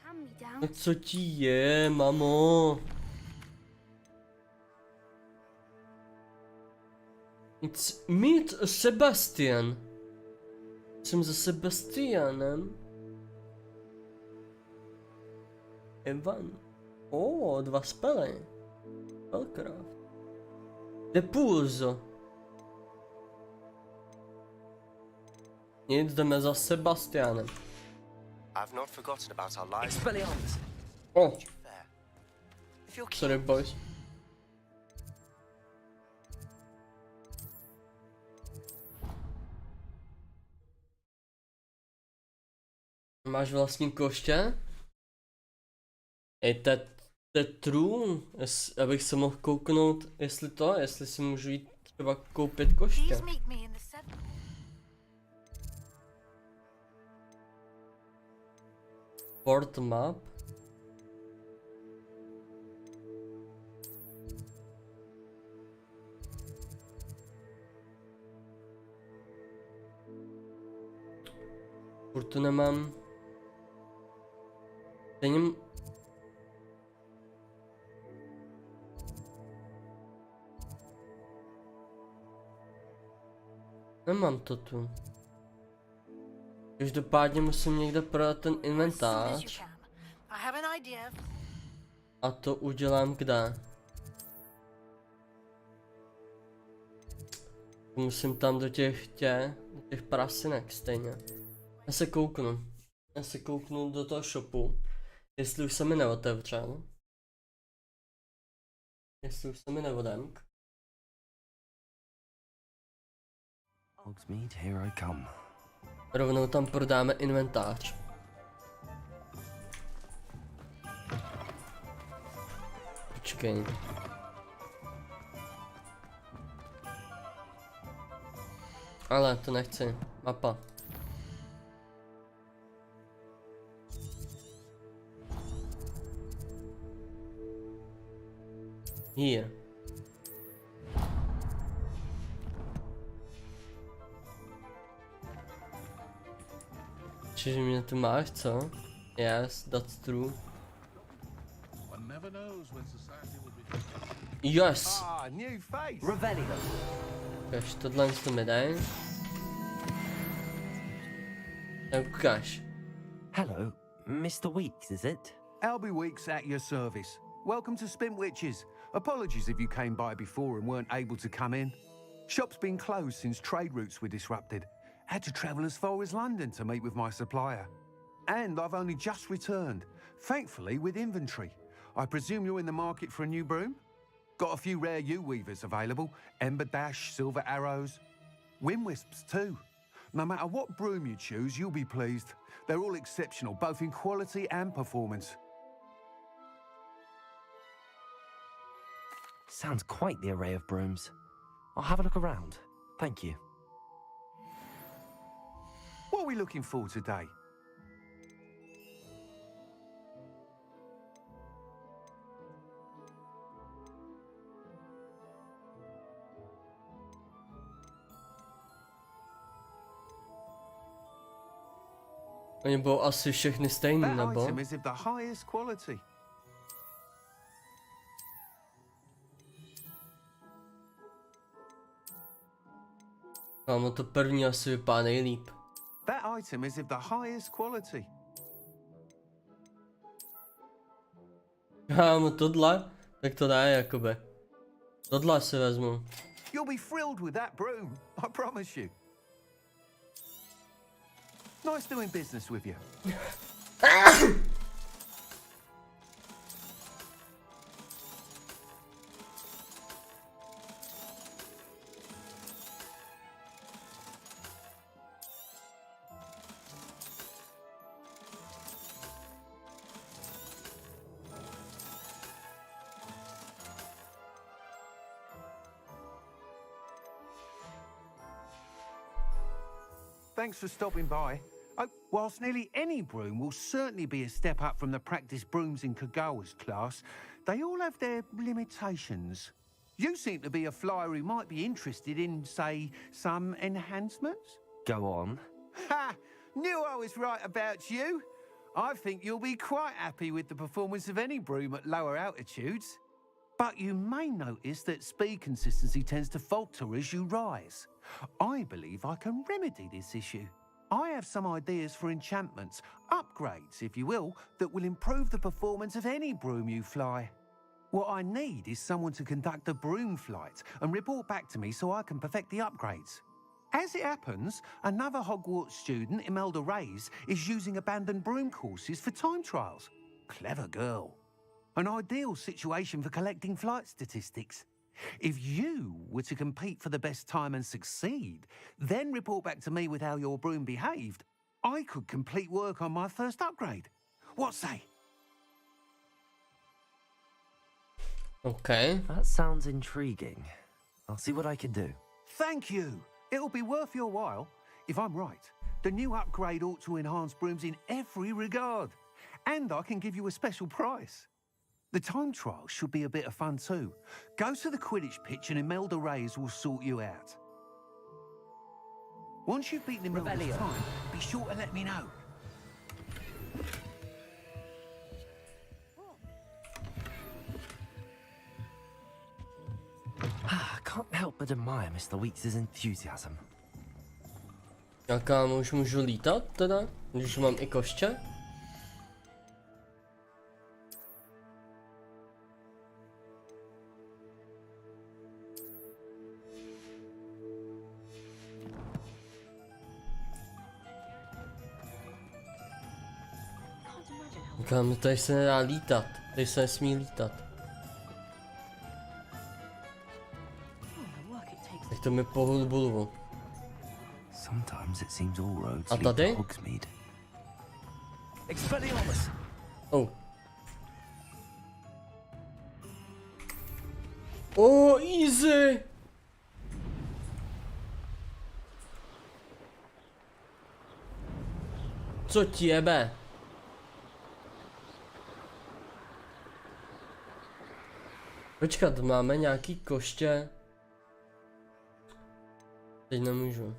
hand me down. No co ti je, mamo? It's meet Sebastian. Jsem za Sebastianem. Evan. O, 2 spely. Spellcraft. Depulso. Nic, jdeme za Sebastianem. I've not forgotten about our lives. Expelliarmus. O, Fair. If you're sorry boys. Máš vlastní koště? True, abych se mohl kouknout, jestli si můžu jít třeba koupit koště. Please meet me in the center. Port map. Furt tu nemám. Stejně... Nemám to tu. Každopádně musím někde prodat ten inventář. A to udělám kde? Musím tam do těch prasinek stejně. Já se kouknu do toho shopu. Jestli už se mi neotevřel. Jestli už se mi neodemk. Hogsmeade, here I come. Rovnou tam prodáme inventář. Počkej. Ale to nechci. Mapa. Here. Čiže mě tu máš, co? Yes, that's true. Yes! Ukaž, tohle to mi dej. Ukaž. Hello, Mr. Weeks, is it? Albie Weeks at your service. Welcome to Spintwitches. Apologies if you came by before and weren't able to come in. Shop's been closed since trade routes were disrupted. Had to travel as far as London to meet with my supplier. And I've only just returned, thankfully with inventory. I presume you're in the market for a new broom? Got a few rare yew-weavers available. Ember Dash, Silver Arrows. Wind-wisps too. No matter what broom you choose, you'll be pleased. They're all exceptional, both in quality and performance. Sounds quite the array of brooms. I'll have a look around. Thank you. What are we looking for today? Oni budou asi všechny stejný, nebo? That item is of the highest quality. Kámo, to první asi vypadá nejlíp. That item is of the highest quality. Kámo, tohle? Tak to ne, jakoby. Tohle si vezmu. You'll be thrilled with that broom, I promise you. Nice doing business with you. Thanks for stopping by. Whilst nearly any broom will certainly be a step up from the practice brooms in Kagawa's class, they all have their limitations. You seem to be a flyer who might be interested in, say, some enhancements? Go on. Ha! Knew I was right about you. I think you'll be quite happy with the performance of any broom at lower altitudes. But you may notice that speed consistency tends to falter as you rise. I believe I can remedy this issue. I have some ideas for enchantments, upgrades, if you will, that will improve the performance of any broom you fly. What I need is someone to conduct a broom flight and report back to me so I can perfect the upgrades. As it happens, another Hogwarts student, Imelda Reyes, is using abandoned broom courses for time trials. Clever girl. An ideal situation for collecting flight statistics. If you were to compete for the best time and succeed, then report back to me with how your broom behaved, I could complete work on my first upgrade. What say? Okay. That sounds intriguing. I'll see what I can do. Thank you. It'll be worth your while. If I'm right, the new upgrade ought to enhance brooms in every regard. And I can give you a special price. The time trial should be a bit of fun too. Go to the Quidditch pitch and Imelda Reyes will sort you out. Once you've beaten him all this Revelio. time, be sure to let me know. I can't help but admire Mr. Weeks' enthusiasm. A kámo, už můžu lítat teda? Když mám i koště? Kámo, tady se nedá lítat. Tady se nesmí lítat. Tak to mi pohul bulvu. Sometimes it seems all roads A lead tady? to Hogsmeade. Expelliarmus! Oh. Oh, easy! Co ti jebe? Počkat, máme nějaký koště? Teď nemůžu.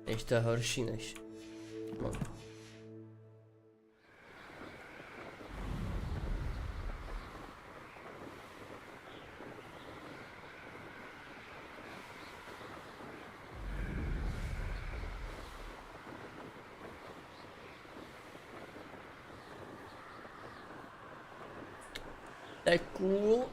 Ještě horší než. No. To je cool.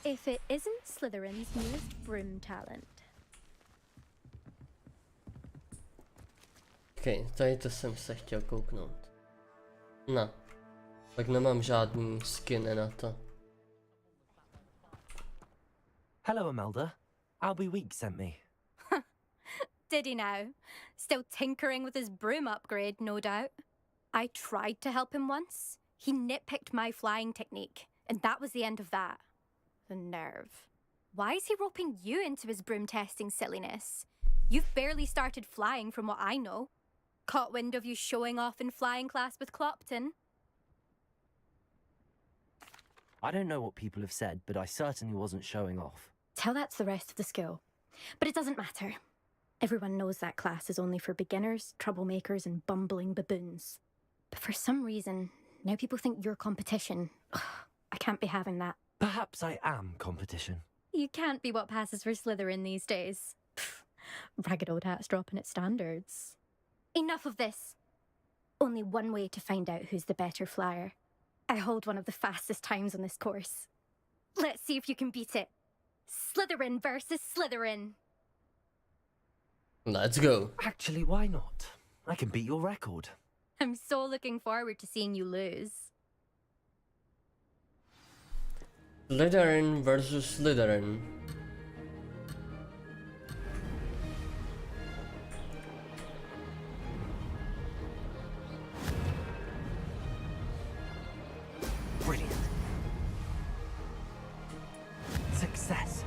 If it isn't Slytherin's newest broom talent. OK, tady to jsem se chtěl kouknout. No, tak nemám žádný skin na to. Hello, Imelda. Albie Weeks sent me. Did he now? Still tinkering with his broom upgrade, no doubt. I tried to help him once. He nitpicked my flying technique, and that was the end of that. The nerve. Why is he roping you into his broom testing silliness? You've barely started flying from what I know. Caught wind of you showing off in flying class with Clopton? I don't know what people have said, but I certainly wasn't showing off. Tell that to the rest of the school. But it doesn't matter. Everyone knows that class is only for beginners, troublemakers, and bumbling baboons. But for some reason, now people think you're competition. Ugh, I can't be having that. Perhaps I am competition. You can't be what passes for Slytherin these days. Pfft, ragged old hat's dropping its standards. Enough of this. Only one way to find out who's the better flyer. I hold one of the fastest times on this course. Let's see if you can beat it. Slytherin versus Slytherin. Let's go. Actually, why not? I can beat your record. I'm so looking forward to seeing you lose. Slytherin versus Slytherin. Brilliant. Success.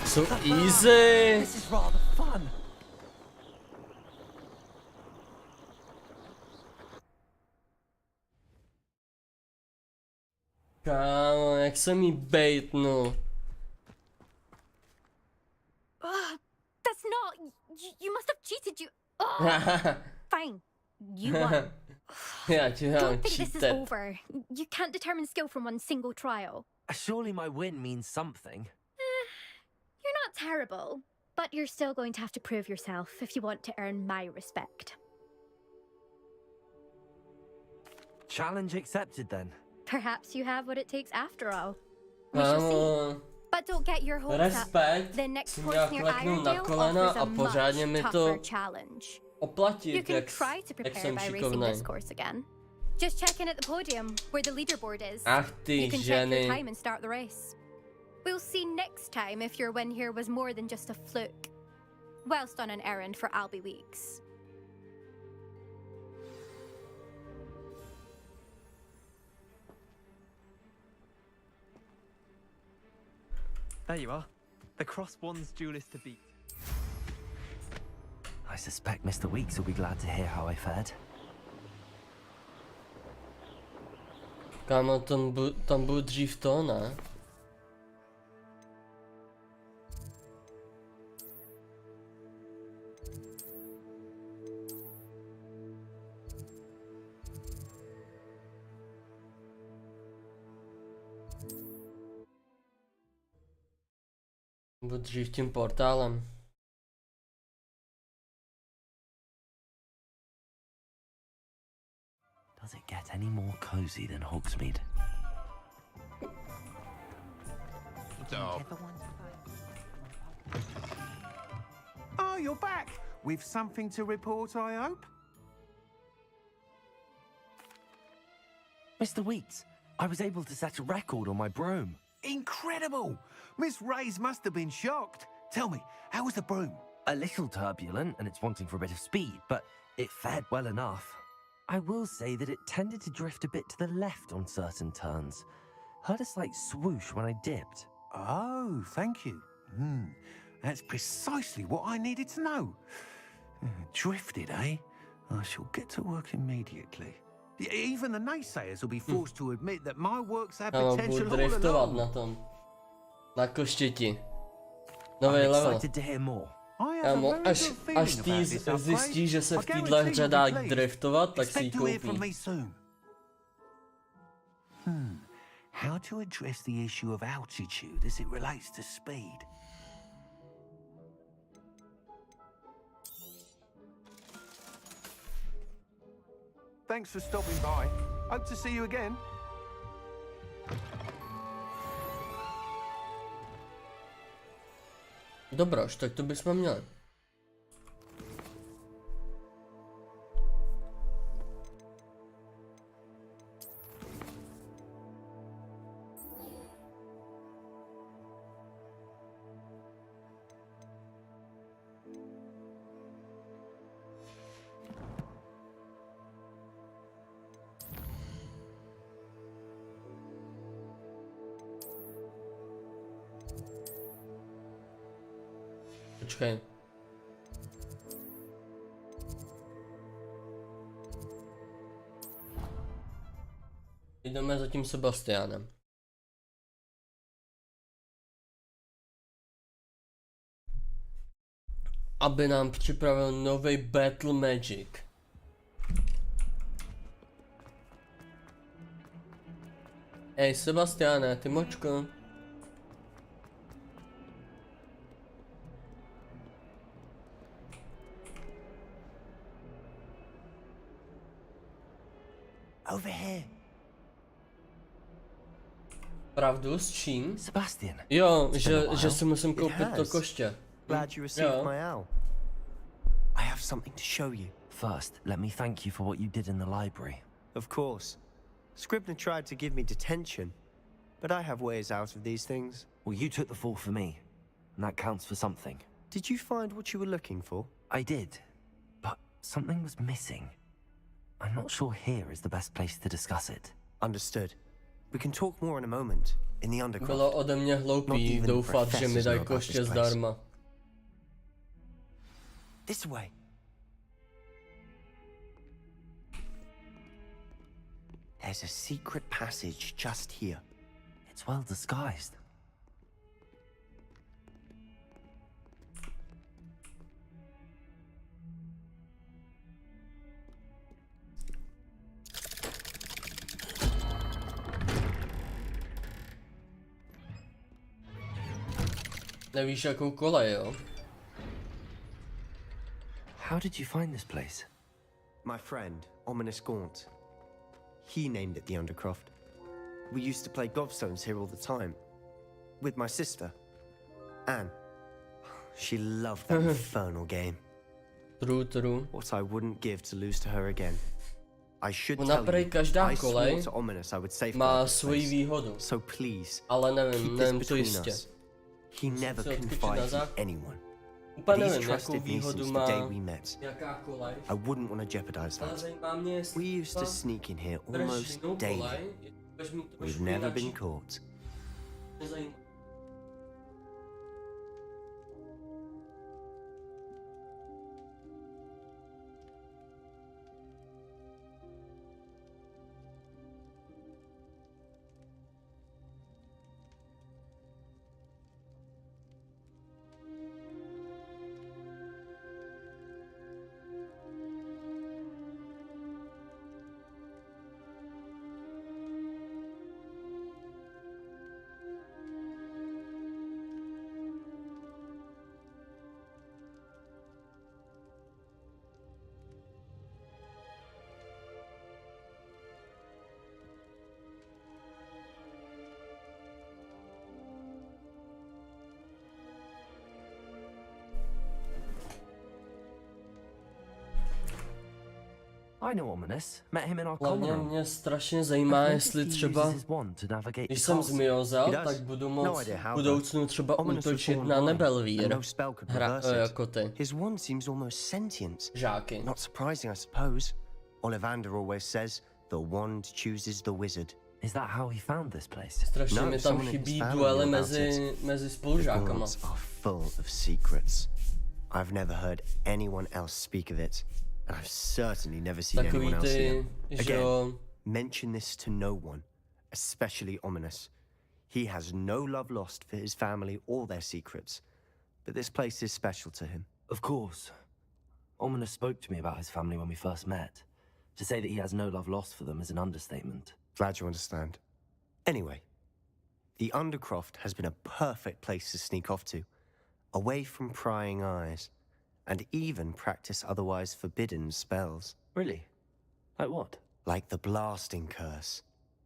So easy. This is rather fun. Kámo, jak jsem jí bejtnul. That's not. You must have cheated. Fine. You won. Já ti dám Don't think this is cheated. over. You can't determine skill from one single trial. Surely my win means something. You're not terrible, but you're still going to have to prove yourself if you want to earn my respect. Challenge accepted then. Perhaps you have what it takes after all. We shall see. But don't get your hopes up. Respekt. The next Si course nějak near kleknu na Irondale kolena offers a a much pořádně mi to tougher challenge. You oplatit, can jak try to prepare jsem by racing šikovnej. this course again. Just check in at the podium where the leaderboard is. Ach ty You can check your ženy. time and start the race. We'll see next time if your win here was more than just a fluke. Whilst on an errand for Albie Weeks. There you are. The cross one's duelist to beat. I suspect Mr. Weeks will be glad to hear how I fared. Kámo, tam byl dřív to, ne? Byl dřív tím portálem. Does it get any more cozy than Hogsmeade? Oh, you're back! With something to report, I hope? Mr. Weeks, I was able to set a record on my broom. Incredible! Miss Reyes must have been shocked. Tell me, how was the broom? A little turbulent and it's wanting for a bit of speed, but it fared well enough. I will say that it tended to drift a bit to the left on certain turns. Heard a slight swoosh when I dipped. Oh, thank you. That's precisely what I needed to know. Drifted, eh? I shall get to work immediately. Even the naysayers will be forced to admit that my works have Kámo, potential budu all driftovat along. na tom. Na koštěti. I'm Nový level. excited to hear more. Kámo, až ty zjistíš, že se v téhle hře dá driftovat, tak si ji koupí. How to address the issue of altitude as it relates to speed? Thanks for stopping by. Hope to see you again. Dobroš, tak to bychom měli. Počkej. Jdeme za tím Sebastianem. Aby nám připravil nový Battle Magic. Ej Sebastiane, ty močko. Over here. Pravdu, s čím? Sebastian. Jo, že si musím koupit to koště. Glad you received my owl. I have something to show you. First, let me thank you for what you did in the library. Of course. Scribner tried to give me detention, but I have ways out of these things. Well, you took the fall for me, and that counts for something. Did you find what you were looking for? I did, but something was missing. I'm not sure here is the best place to discuss it. Understood. We can talk more in a moment in the undercroft. Bylo ode mě hloupý doufat, že mi dají koště zdarma. This way. There's a secret passage just here. It's well disguised. Nevíš, jakou kolej, jo? How did you find this place? My friend, Ominous Gaunt. He named it the Undercroft. We used to play gobstones here all the time. With my sister, Anne. She loved that infernal game. True. What I wouldn't give to lose to her again. I should Ona tell prej you, každá I kolej swore to Ominous I would má safeguard this svoji place. výhodu. So please, Ale keep nevím this to between jistě. us. He never se odskočit confided na in anyone. Úplně But he's nevím, jakou trusted me výhodu since má the day we met. jaká kolej. I wouldn't want to jeopardize Ale that. zajímá mě, jestli We used to sneak in here almost jinou daily. kolej, budeš mít trošku We've never been jinak. caught. Mě zajímá. I know Ominous. Met him in our Hlavně common room. mě strašně zajímá, jestli třeba, když jsem zmiozel, tak budu moct v budoucnu třeba útočit na Nebelvír. Jako ty. His wand seems almost sentient. Žáky. Not surprising, I suppose. Ollivander always says the wand chooses the wizard. Is that how he found this place? Strašně mi tam chybí duely mezi spolužákama. The are full of secrets. I've never heard anyone else speak of it. And I've certainly never seen anyone else here. Again, mention this to no one, especially Ominous. He has no love lost for his family or their secrets, but this place is special to him. Of course. Ominous spoke to me about his family when we first met. To say that he has no love lost for them is an understatement. Glad you understand. Anyway, the Undercroft has been a perfect place to sneak off to, away from prying eyes, and even practice otherwise forbidden spells. Really? Like what? Like the blasting curse.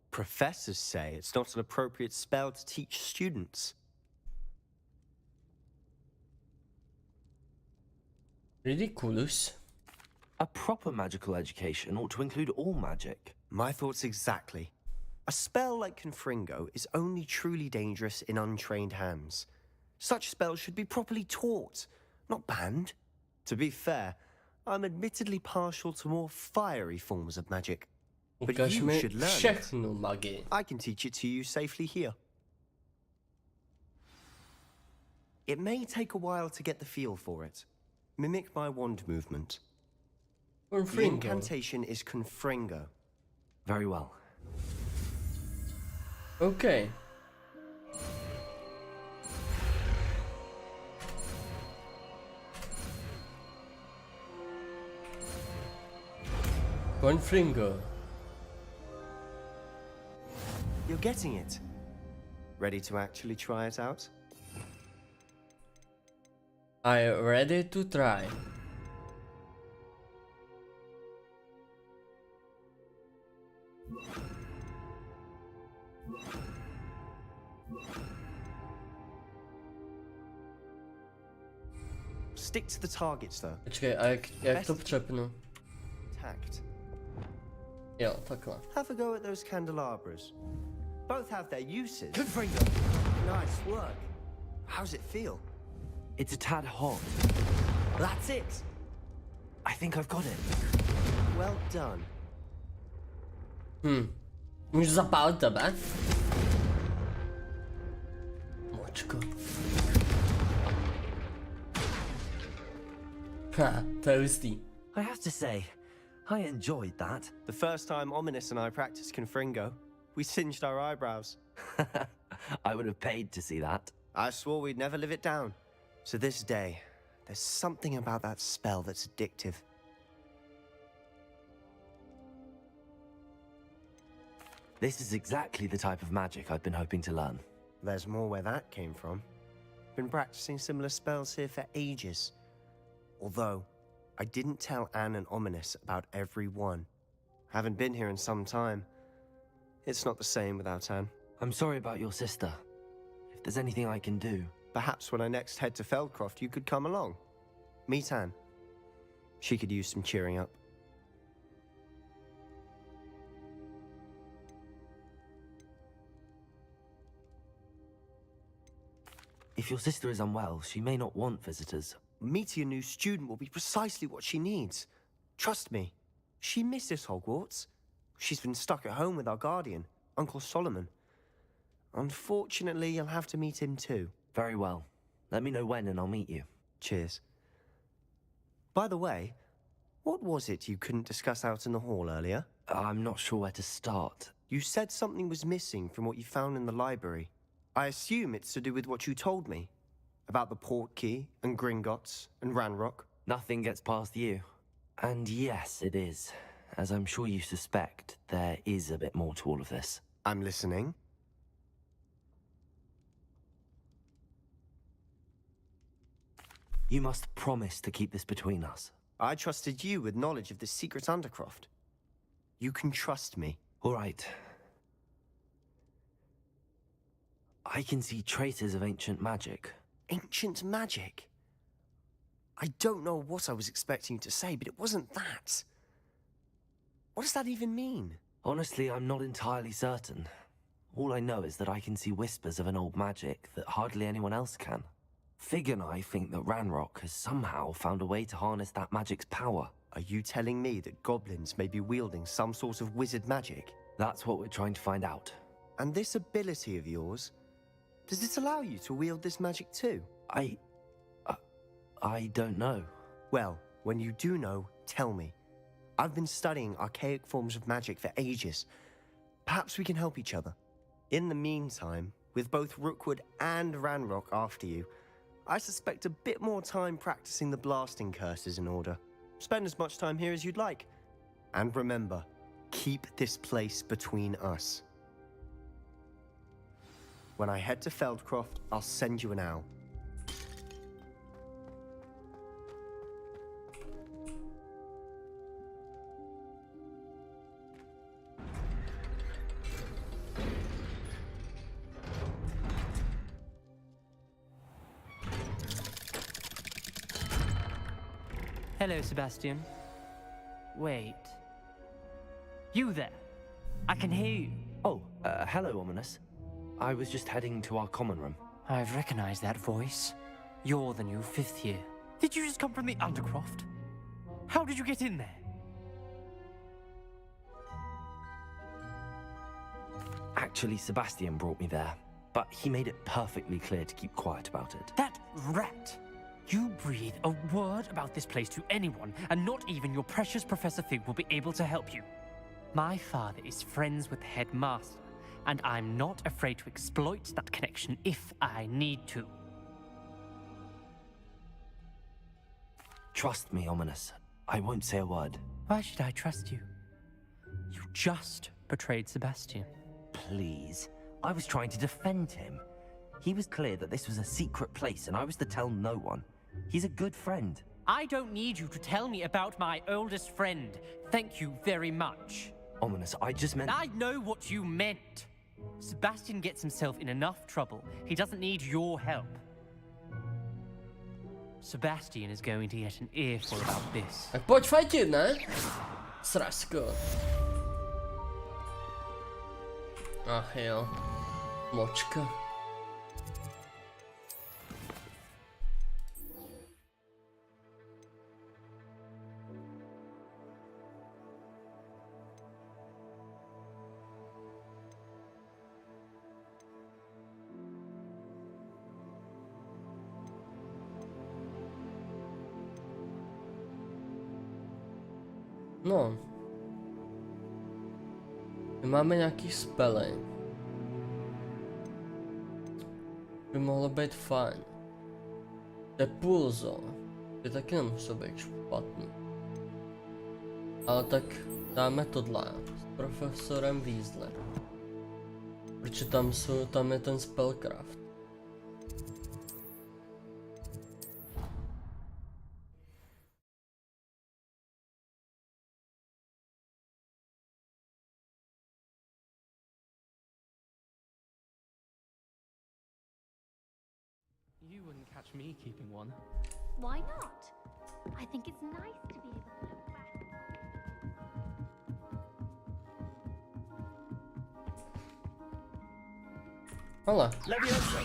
Professors say it's not an appropriate spell to teach students. Ridiculous. A proper magical education ought to include all magic. My thoughts exactly. A spell like Confringo is only truly dangerous in untrained hands. Such spells should be properly taught, not banned. To be fair, I'm admittedly partial to more fiery forms of magic. But you should learn it. I can teach it to you safely here. It may take a while to get the feel for it. Mimic my wand movement. The incantation is Confringo. Very well. Okay. Confringo. You're getting it. Ready to actually try it out? I'm ready to try. Stick to the targets though. Počkej, a jak to přepnu? Tact. Jo, takhle. Have a go at those candelabras. Both have their uses. Nice work. How's it feel? It's a tad hot. That's it. I think I've got it. Well done. Můžu zapálit tebe? Močko. Ha, to je hustý. I have to say, I enjoyed that. The first time Ominous and I practiced Confringo, we singed our eyebrows. I would have paid to see that. I swore we'd never live it down. To this day, there's something about that spell that's addictive. This is exactly the type of magic I've been hoping to learn. There's more where that came from. Been practicing similar spells here for ages. Although, I didn't tell Anne and Ominous about every one. Haven't been here in some time. It's not the same without Anne. I'm sorry about your sister. If there's anything I can do... Perhaps when I next head to Feldcroft, you could come along. Meet Anne. She could use some cheering up. If your sister is unwell, she may not want visitors. Meeting a new student will be precisely what she needs. Trust me. She misses Hogwarts. She's been stuck at home with our guardian, Uncle Solomon. Unfortunately, you'll have to meet him too. Very well. Let me know when and I'll meet you. Cheers. By the way, what was it you couldn't discuss out in the hall earlier? I'm not sure where to start. You said something was missing from what you found in the library. I assume it's to do with what you told me. About the Portkey, and Gringotts, and Ranrock. Nothing gets past you. And yes, it is. As I'm sure you suspect, there is a bit more to all of this. I'm listening. You must promise to keep this between us. I trusted you with knowledge of the secret Undercroft. You can trust me. All right. I can see traces of ancient magic. Ancient magic? I don't know what I was expecting you to say, but it wasn't that. What does that even mean? Honestly, I'm not entirely certain. All I know is that I can see whispers of an old magic that hardly anyone else can. Fig and I think that Ranrock has somehow found a way to harness that magic's power. Are you telling me that goblins may be wielding some sort of wizard magic? That's what we're trying to find out. And this ability of yours, does it allow you to wield this magic too? I don't know. Well, when you do know, tell me. I've been studying archaic forms of magic for ages. Perhaps we can help each other. In the meantime, with both Rookwood and Ranrock after you, I suspect a bit more time practicing the blasting curse is in order. Spend as much time here as you'd like. And remember, keep this place between us. When I head to Feldcroft, I'll send you an owl. Hello, Sebastian. Wait. You there? I can hear you. Oh, hello, Ominous. I was just heading to our common room. I've recognized that voice. You're the new fifth year. Did you just come from the Undercroft? How did you get in there? Actually, Sebastian brought me there, but he made it perfectly clear to keep quiet about it. That rat! You breathe a word about this place to anyone, and not even your precious Professor Fig will be able to help you. My father is friends with the headmaster, and I'm not afraid to exploit that connection if I need to. Trust me, Ominous. I won't say a word. Why should I trust you? You just betrayed Sebastian. Please. I was trying to defend him. He was clear that this was a secret place, and I was to tell no one. He's a good friend. I don't need you to tell me about my oldest friend. Thank you very much. Ominous, I just meant... I know what you meant. Sebastian gets himself in enough trouble. He doesn't need your help. Sebastian is going to get an earful about this. Tak pojď fajtit, ne? Srasko. Ach jo. Močka. No. My máme nějaký spely. By mohlo být fajn. To je pulzo. To taky nemusí být špatný. Ale tak dáme tohle s profesorem Weasley. Protože tam je ten spellcraft. You wouldn't catch me keeping one. Why not? I think it's nice to be able to look back. Hele. Leviosa.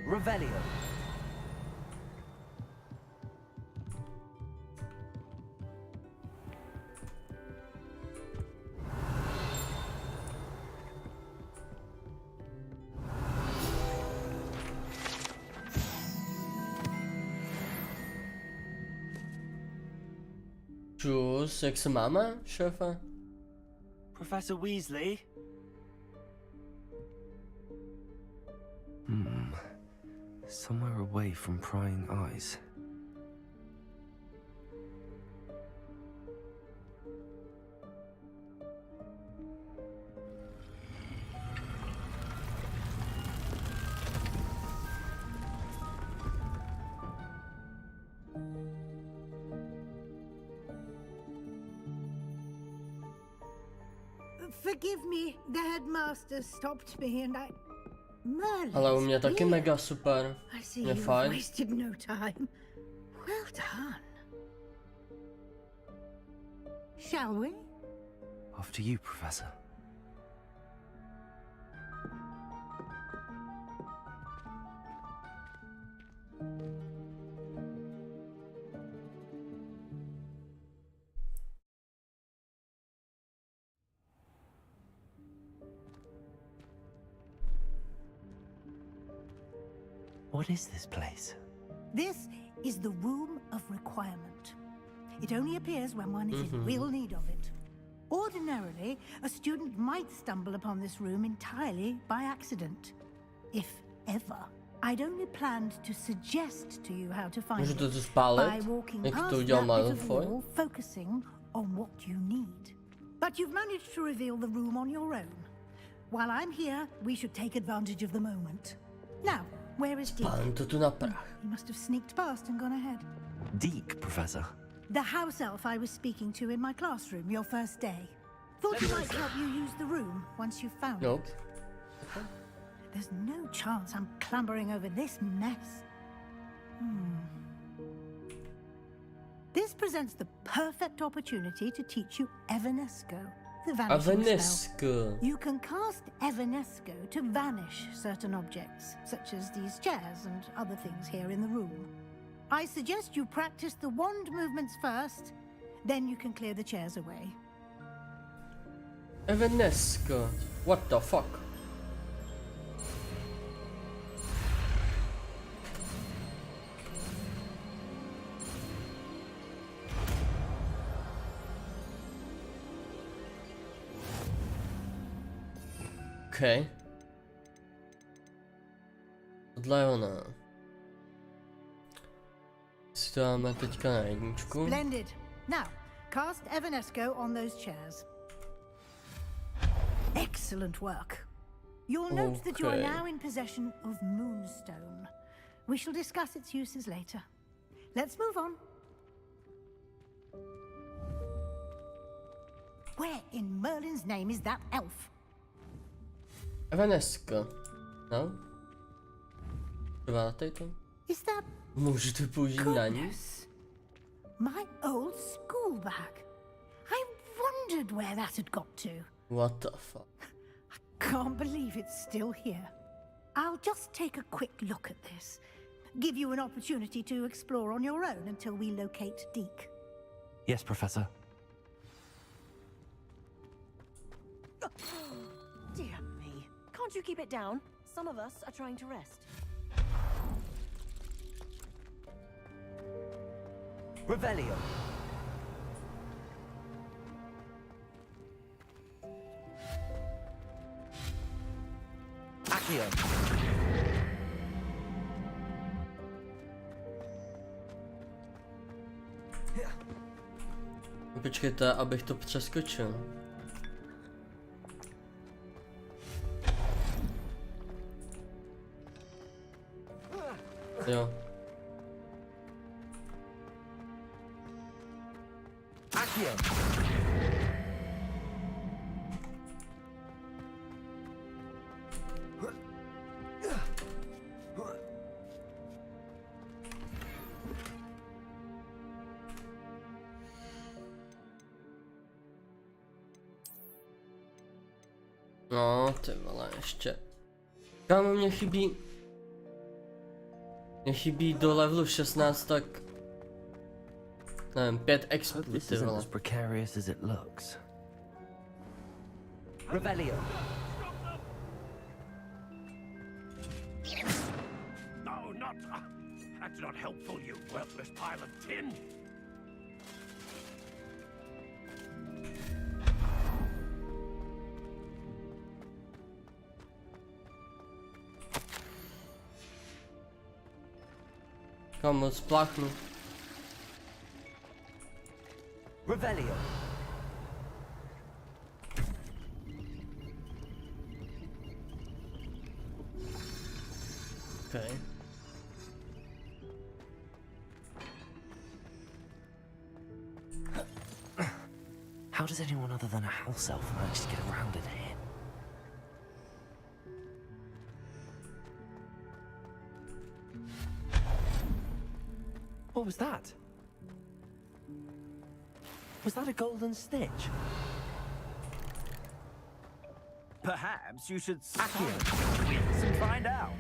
Revelio. Professor Weasley? Somewhere away from prying eyes. Forgive me, the headmaster stopped me and I... Merlin's Ale u mě taky clear. mega super. I see Je you've fajn. wasted no time. Well done. Shall we? After you, Professor. What is this place? This is the Room of Requirement. It only appears when one is in real need of it. Ordinarily, a student might stumble upon this room entirely by accident. If ever. I'd only planned to suggest to you how to find Můžu it to spálit? by walking Jak past to that udělal bit of Malfoy? wall, focusing on what you need. But you've managed to reveal the room on your own. While I'm here, we should take advantage of the moment. Now, where is Deke? Spálím to tu na prach. He must have sneaked past and gone ahead. Deke, Professor. The house elf I was speaking to in my classroom your first day. Thought he might help you use the room once you've found Nope. it. There's no chance I'm clambering over this mess. This presents the perfect opportunity to teach you Evanesco, the vanishing spell. Evanesco. You can cast Evanesco to vanish certain objects, such as these chairs and other things here in the room. I suggest you practice the wand movements first, then you can clear the chairs away. Evanesco. What the fuck? Okay. Tohle je ono. Si to dáme teďka na jedničku. Splendid. Now, cast Evanesco on those chairs. Excellent work. You'll note that you are Okay. now in possession of Moonstone. We shall discuss its uses later. Let's move on. Where in Merlin's name is that elf? Evanesco. No? Třeba to? Is that Můžu to použít na ní? goodness? My old school bag. I wondered where that had got to. What the fuck? Can't believe it's still here. I'll just take a quick look at this. Give you an opportunity to explore on your own until we locate Deke. Yes, Professor. Dear me. Can't you keep it down? Some of us are trying to rest. Revelio. Accio. Počkejte, abych to přeskočil. Jo. Accio. No, ty vole, ještě. Kámo, mě chybí... Mě chybí do levelu 16, tak... Nevím, 5 XP, ty vole. As precarious as it looks. Revelio. No, not. That's not helpful, you worthless pile of tin. Kámo, spláchnu. Revelio. Okay. How does anyone other than a house elf manage to get around in here? What was that? Was that a golden stitch? Perhaps you should silence your wits and find out.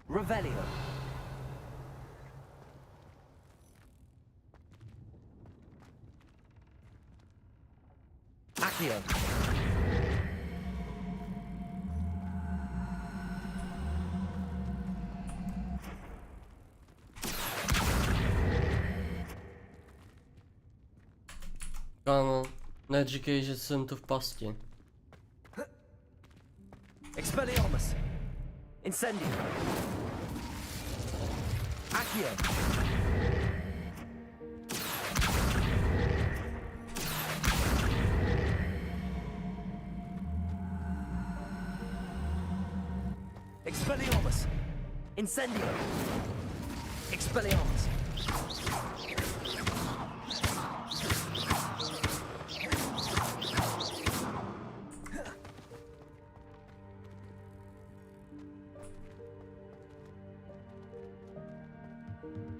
Revelio. Accio. Kámo, neříkej, že jsem tu v pasti. Expelliarmus. Incendio. Accio. Expelliarmus. Incendio. Expelliarmus.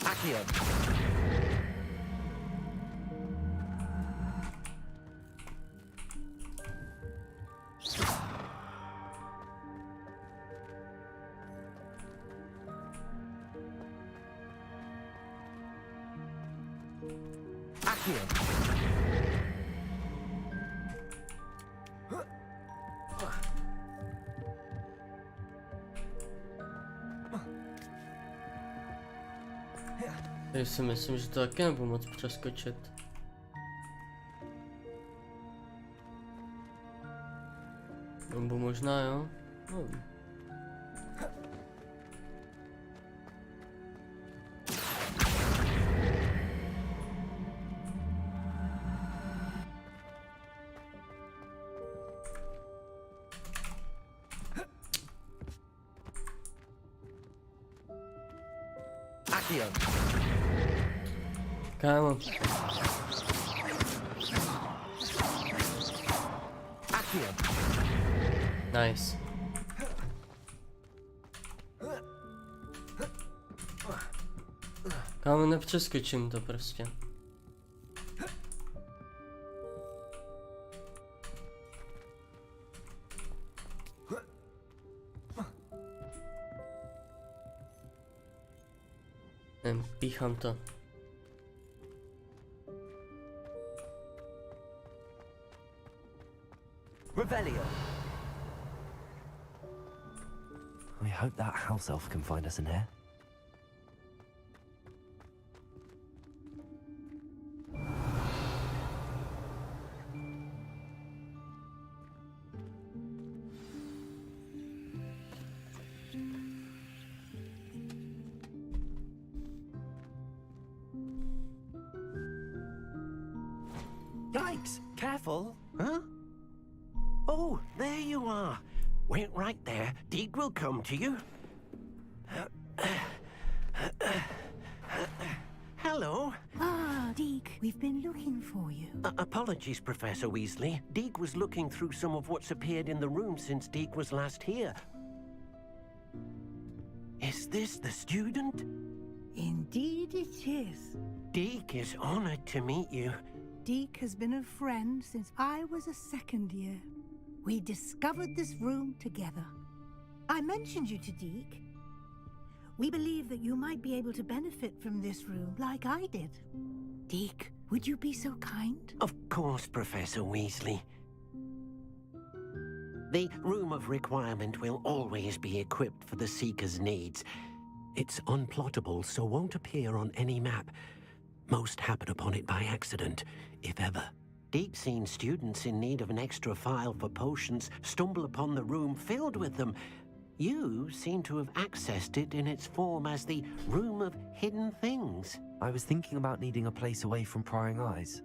Accio. Accio. Já si myslím, že to taky nebudu moc přeskočit. Nebo možná jo? Nevím. Accio. Kámo. Accio. Nice. Kámo, nepřeskočím to prostě. Píchám to. Revelio. We hope that house elf can find us in here. Yikes! Careful! Huh? Oh, there you are. Wait right there. Deke will come to you. Hello. Ah, Deke, we've been looking for you. Apologies, Professor Weasley. Deke was looking through some of what's appeared in the room since Deke was last here. Is this the student? Indeed it is. Deke is honored to meet you. Deke has been a friend since I was a second year. We discovered this room together. I mentioned you to Deke. We believe that you might be able to benefit from this room like I did. Deke, would you be so kind? Of course, Professor Weasley. The Room of Requirement will always be equipped for the Seeker's needs. It's unplottable, so won't appear on any map. Most happen upon it by accident, if ever. Deke's seen students in need of an extra file for potions stumble upon the room filled with them. You seem to have accessed it in its form as the Room of Hidden Things. I was thinking about needing a place away from prying eyes.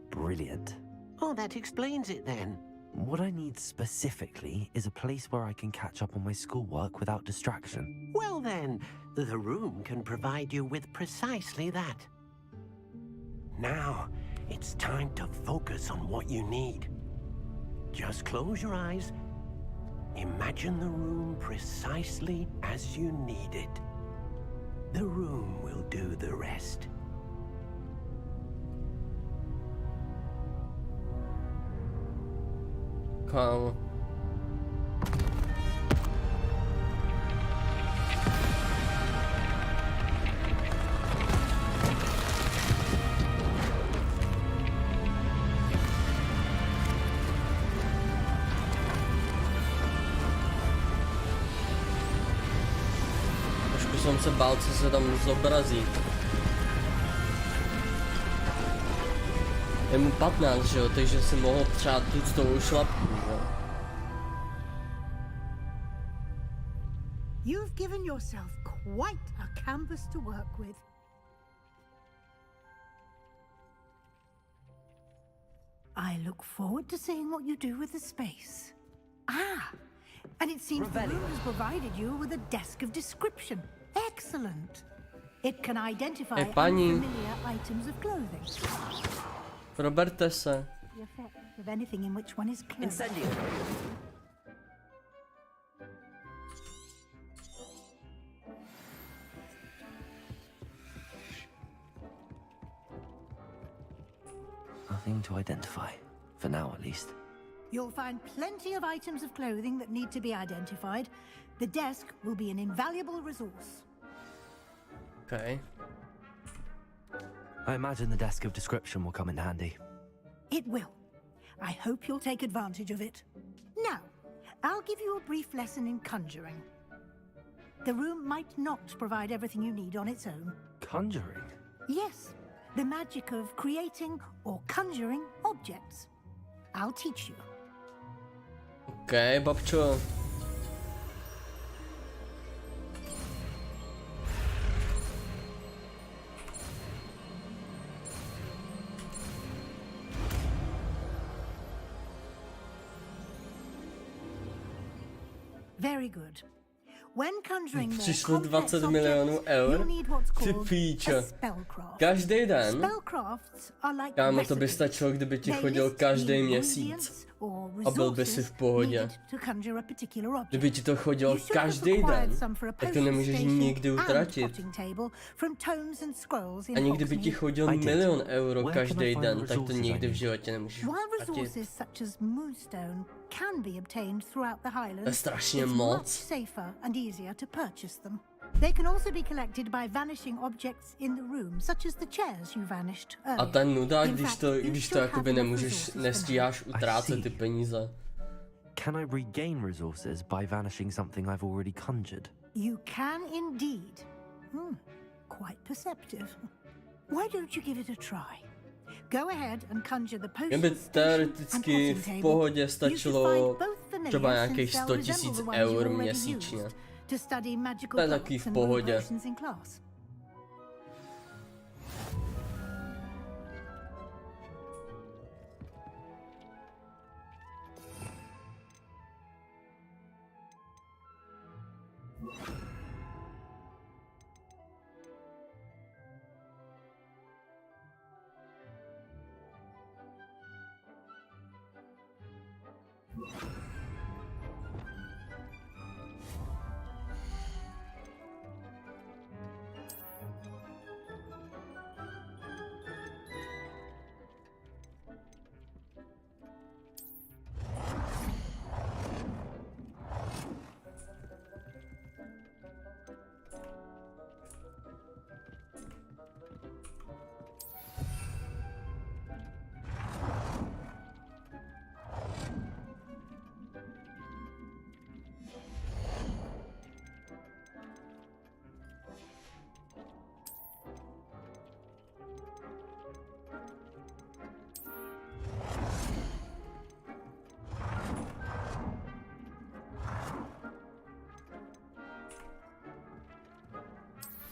Brilliant. Oh, that explains it then. What I need specifically is a place where I can catch up on my schoolwork without distraction. Well then, the room can provide you with precisely that. Now, it's time to focus on what you need. Just close your eyes. Imagine the room precisely as you need it. The room will do the rest. Kámo. Trošku jsem se bál, co se tam zobrazí. Je mu 15, že jo, takže si mohl přát tu s tou šlapku, že jo. You've given yourself quite a canvas to work with. I look forward to seeing what you do with the space. Ah, and it seems the room has provided you with a desk of description. Excellent. It can identify unfamiliar items of clothing. Proberte se. The effect of anything in which one is clothed. Incendio. Nothing to identify. For now, at least. You'll find plenty of items of clothing that need to be identified. The desk will be an invaluable resource. Okay. I imagine the desk of description will come in handy. It will. I hope you'll take advantage of it. Now, I'll give you a brief lesson in conjuring. The room might not provide everything you need on its own. Conjuring? Yes, the magic of creating or conjuring objects. I'll teach you. Okay, babčo. Very good. When conjuring more Přišlo complex 20 milionů objects, eur. you'll need what's Ty called píčo. a spellcraft. Každý den? Spellcrafts are like Kámo, to by recipes. stačilo, kdyby ti They chodil list každý the měsíc. ingredients or A byl by si resources v pohodě. needed to conjure a particular object. Kdyby ti to chodilo You should have každý acquired den, some for a tak to potion nemůžeš station nikdy and utratit. potting table from tomes and scrolls in Ani kdyby ti Hogsmeade. chodil milion euro každý den, tak to resources nikdy I v need? životě nemůžeš While utratit. resources such as moonstone can be obtained throughout the Highlands, To je strašně it's moc. much safer and easier to purchase them. They can also be collected by vanishing objects in the room, such as the chairs you vanished earlier. A ten nudák, In když fact, to you jakoby should have enough nemůžeš, resources for nestíháš now. utrácet ty peníze. Can I regain resources by vanishing something I've already conjured? You can indeed. Quite perceptive. Why don't you give it a try? Go ahead and conjure the Mě potion by station and teoreticky potting v table. pohodě You should stačilo find both familiar třeba nějakých since 100 they'll resemble 000 the ones you eur already měsíčně. used to study To magical je taky pots v and brew pohodě. potions in class.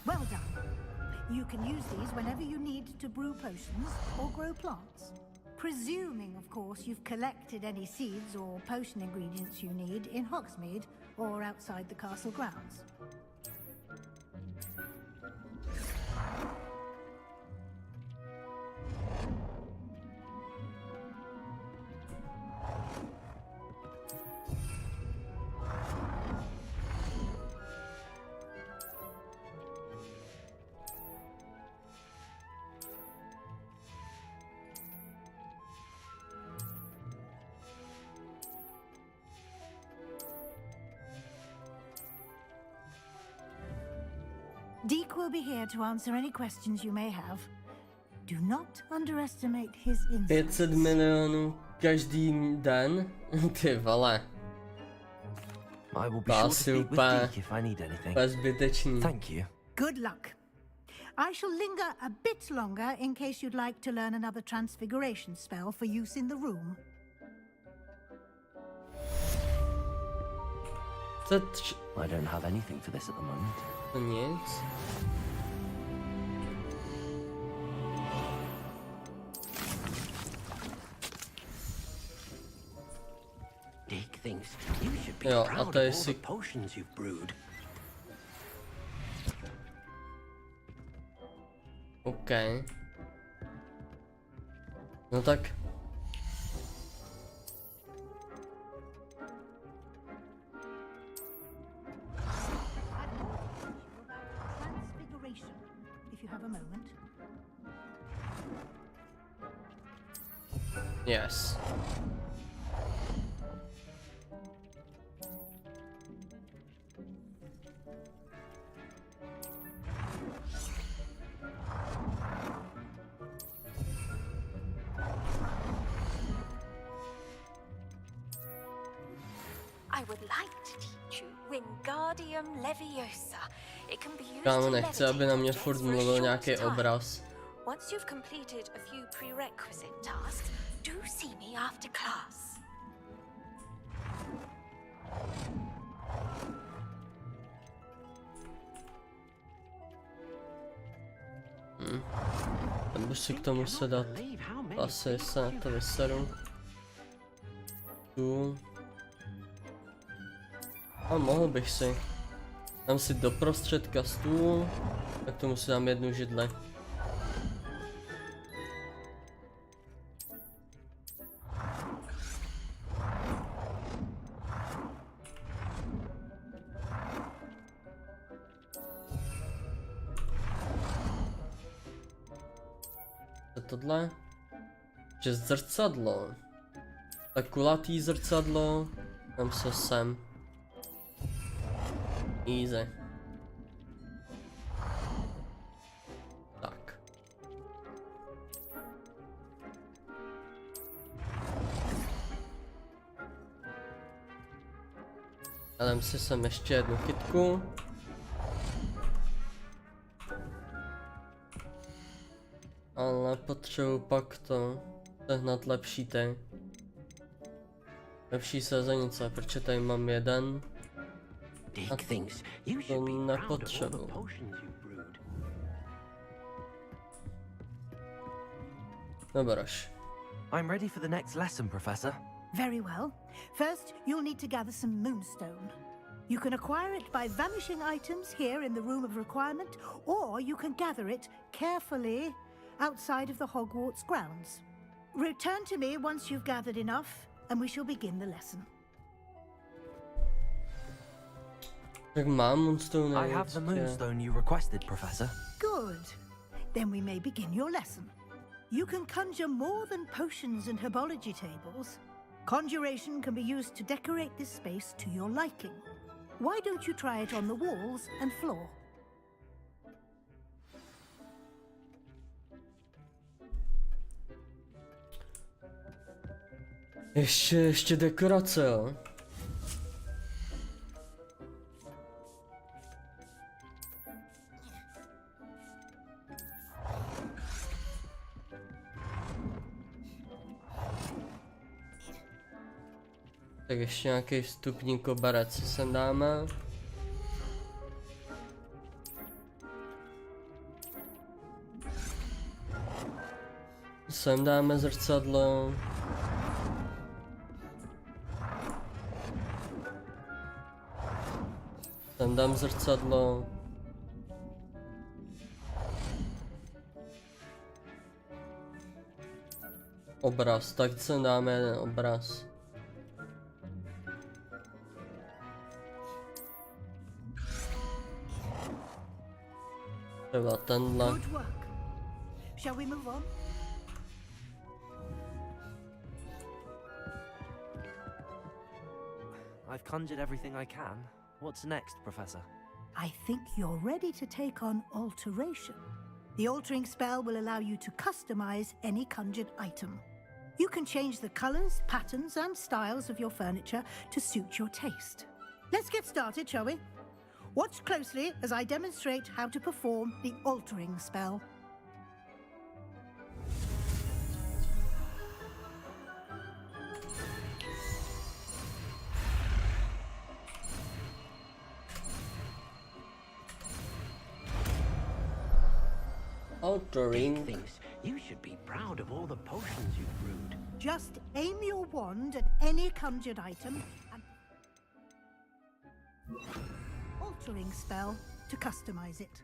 Well done. You can use these whenever you need to brew potions or grow plants. Presuming, of course, you've collected any seeds or potion ingredients you need in Hogsmeade or outside the castle grounds. Deke will be here to answer any questions you may have. Do not underestimate his insights. 500 milionů každý den? Ty vole. I will be To sure to asi speak with úplně Deke if I need anything. zbytečný. Thank you. Good luck. I shall linger a bit longer in case you'd like to learn another transfiguration spell for use in the room. I don't have anything for this at the moment. To nic. Dick thinks you should be Jo, a proud of to je all si... the potions you've brewed. OK. No tak. Transfiguration, if you have a moment. Yes. I would like to teach you Wingardium Leviosa. It can be used Kámo, to nechci, aby na mě furt mluvil nějaký obraz. Once you've completed a few prerequisite tasks, do see me after class. Tam bych si k tomu se dát. Asi se na to vyseru. Tu. A mohl bych si. Dám si do prostředka stůl. Tak tomu si dám jednu židli. Tohle, že zrcadlo, tak kulatý zrcadlo, tam se sem, easy, tak, A dám si sem ještě jednu kytku. Ale potřebuji pak to sehnat lepší ty. Lepší sazenice, protože tady mám jeden. A to nepotřebuji. Dobroš. I'm ready for the next lesson, Professor. Very well. First, you'll need to gather some moonstone. You can acquire it by vanishing items here in the Room of Requirement, or you can gather it carefully outside of the Hogwarts grounds. Return to me once you've gathered enough, and we shall begin the lesson. Tak mám moonstone. I have the moonstone you requested, Professor. Good. Then we may begin your lesson. You can conjure more than potions and herbology tables. Conjuration can be used to decorate this space to your liking. Why don't you try it on the walls and floor? Ještě dekorace, jo. Tak ještě nějaký vstupní koberec sem dáme. Sem dáme zrcadlo. Sem dám zrcadlo. Obraz, tak sem dáme jeden obraz. Třeba tenhle. Good work. Shall we move on? I've conjured everything I can. What's next, Professor? I think you're ready to take on alteration. The altering spell will allow you to customize any conjured item. You can change the colors, patterns, and styles of your furniture to suit your taste. Let's get started, shall we? Watch closely as I demonstrate how to perform the altering spell. Altering. Thinks you should be proud of all the potions you've brewed. Just aim your wand at any conjured item and altering spell to customize it.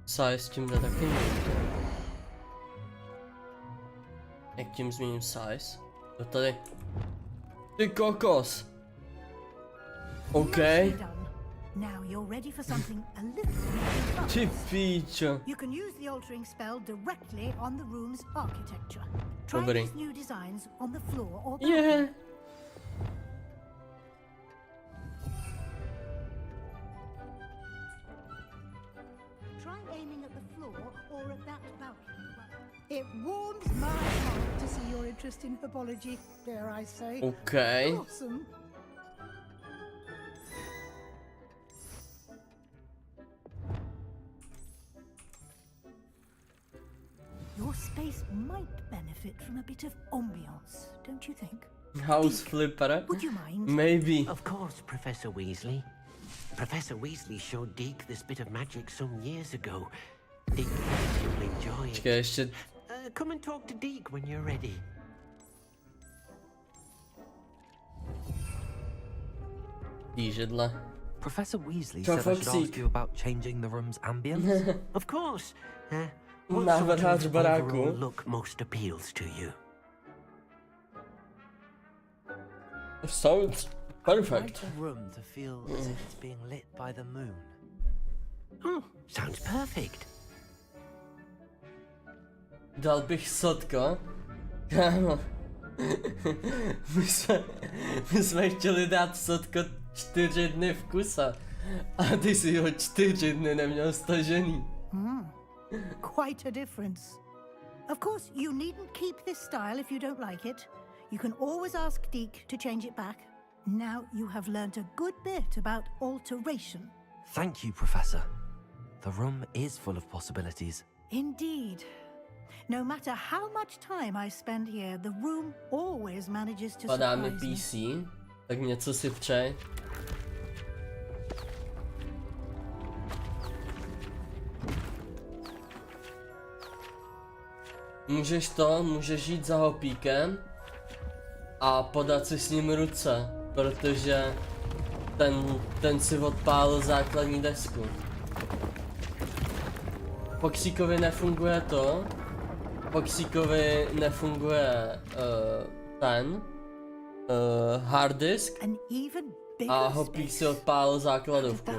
Size s tím jde taky měnit. Jak tím změním size? To tady. Ty kokos! OK. Now you're ready for something a little more Ty píčo. You can use the altering spell directly on the room's architecture. Try Dobrý. these new designs on the floor or Yeah. try aiming at the floor or at that balcony. It warms my heart to see your interest in herbology, dare I say. Okay. Awesome. Your space might benefit from a bit of ambiance, don't you think? House flipper. Would you mind? Maybe. Of course, Professor Weasley. Professor Weasley showed Deke this bit of magic some years ago. Deke thinks you'll enjoy it. Počkej, ještě. Come and talk to Deke when you're ready. Jížedla. Professor Weasley Ciao, said I should Foxy. ask you about changing the room's ambience. Of course. Návrhář baráku. overall look most appeals to you? Sounds perfect. A room to feel as if it's being lit by the moon. Sounds perfect. Dal bych sotko. Kámo. my jsme chtěli dát sotko 4 dny v kuse. A ty si ho 4 dny neměl stažený. Quite a difference. Of course, you needn't keep this style if you don't like it. You can always ask Deke to change it back. Now you have learnt a good bit about alteration. Thank you, Professor. The room is full of possibilities. Indeed. No matter how much time I spend here, the room always manages to Padá mi surprise me. PC, tak něco si přej. Můžeš jít za hopíkem a podat si s ním ruce, protože ten si odpálil základní desku. Foxíkovi nefunguje to, Foxíkovi nefunguje hard disk a hopík si odpálil základovku.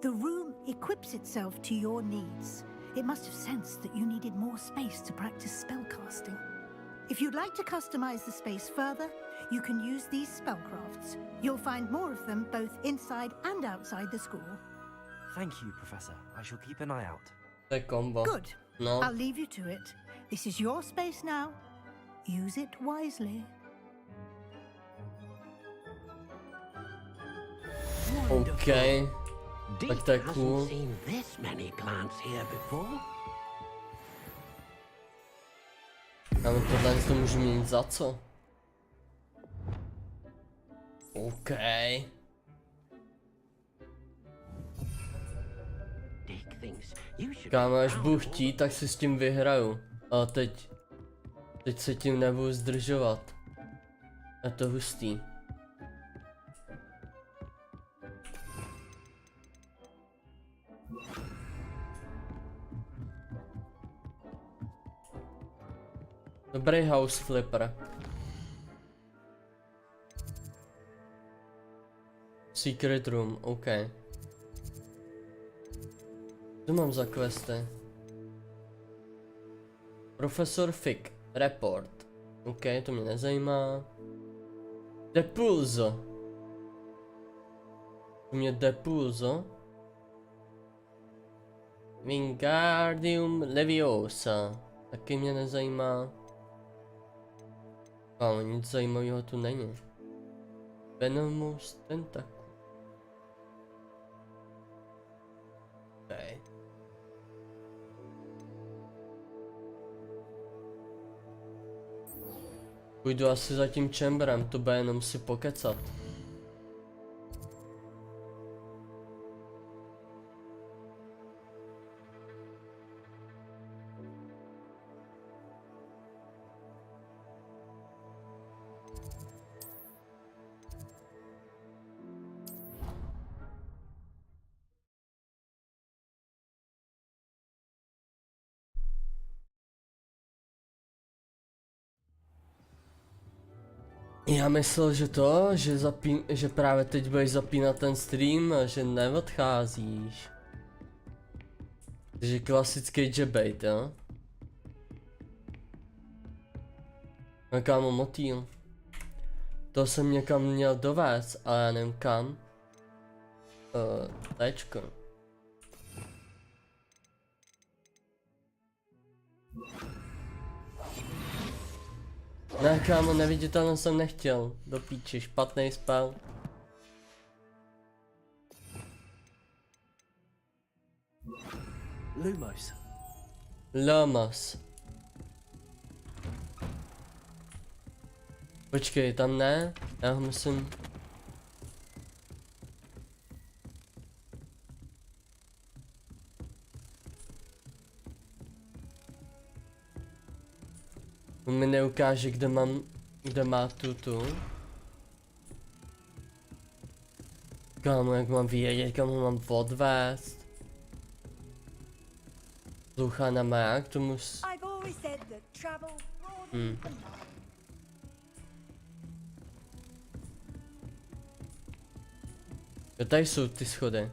The room equips itself to your needs. It must have sensed that you needed more space to practice spellcasting. If you'd like to customize the space further, you can use these spellcrafts. You'll find more of them both inside and outside the school. Thank you, Professor. I shall keep an eye out. To je kombo. Good. No. I'll leave you to it. This is your space now. Use it wisely. OK. Tak to je cool. Seen this many plants here before. Ale tohle to můžu měnit za co? OK. Kámo, až budu chtít, tak si s tím vyhraju. Ale teď se tím nebudu zdržovat. Je to hustý. Dobrý house flipper. Secret room, OK. Co mám za questy? Profesor Fick, report. OK, to mě nezajímá. Depulso. To mě depulso. Wingardium Leviosa. Taky mě nezajímá. Ale nic zajímavého tu není. Venomous tentacle. Okay. Půjdu asi za tím chamberem, to bude jenom si pokecat. Já myslel, že právě teď budeš zapínat ten stream a že neodcházíš. Takže klasický jebait, jo? No kámo, motýl. To jsem někam měl dovést, ale já nevím kam. Tečko. Ne kámo, neviditelnost jsem nechtěl. Do píči, špatný spell. Lumos. Lumos. Počkej, tam ne? Já ho musím... On mi neukáže, kde má tu. Kámo, jak mám vědět, kam ho mám odvést? Sluchá na maják, tomu I've always said that travel Hmm. Jo, tady jsou ty schody.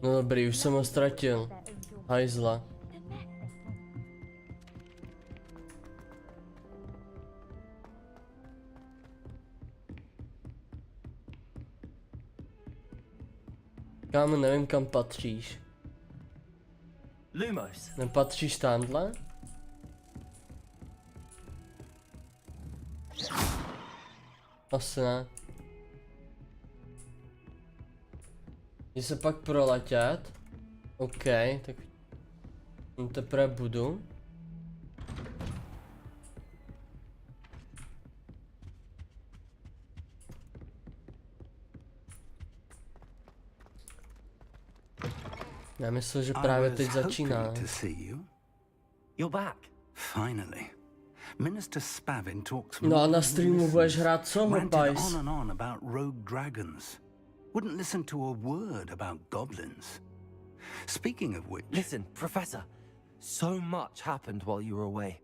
No dobrý, už jsem ho ztratil. Hajzla. Kámo, nevím kam patříš. Lumos. Nepatříš tamhle? Asi ne. Jde se pak proletět? OK, tak teprve budu. Já myslel, že právě teď začíná. You're back. Finally. Minister Spavin talks No a na streamu budeš hrát co, ranted on and on about rogue dragons. Wouldn't listen to a word about goblins. Speaking of which... Listen, Professor. So much happened while you were away.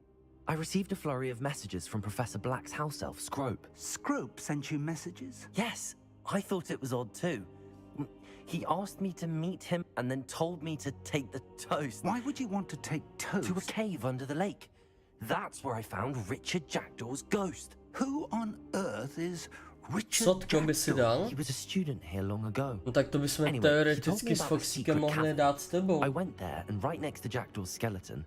I received a flurry of messages from Professor Black's house elf, Scrope. Scrope sent you messages? Yes. I thought it was odd too. He asked me to meet him and then told me to take the toast. Why would you want to take toast? To a cave under the lake. That's where I found Richard Jackdaw's ghost. Who on earth is Richard Sotko by si dal? He was a student here long ago. No tak to bychom Anyway, he told teoreticky me s about the Foxíkem secret mohli cavern. dát s tebou. I went there and right next to Jackdaw's skeleton,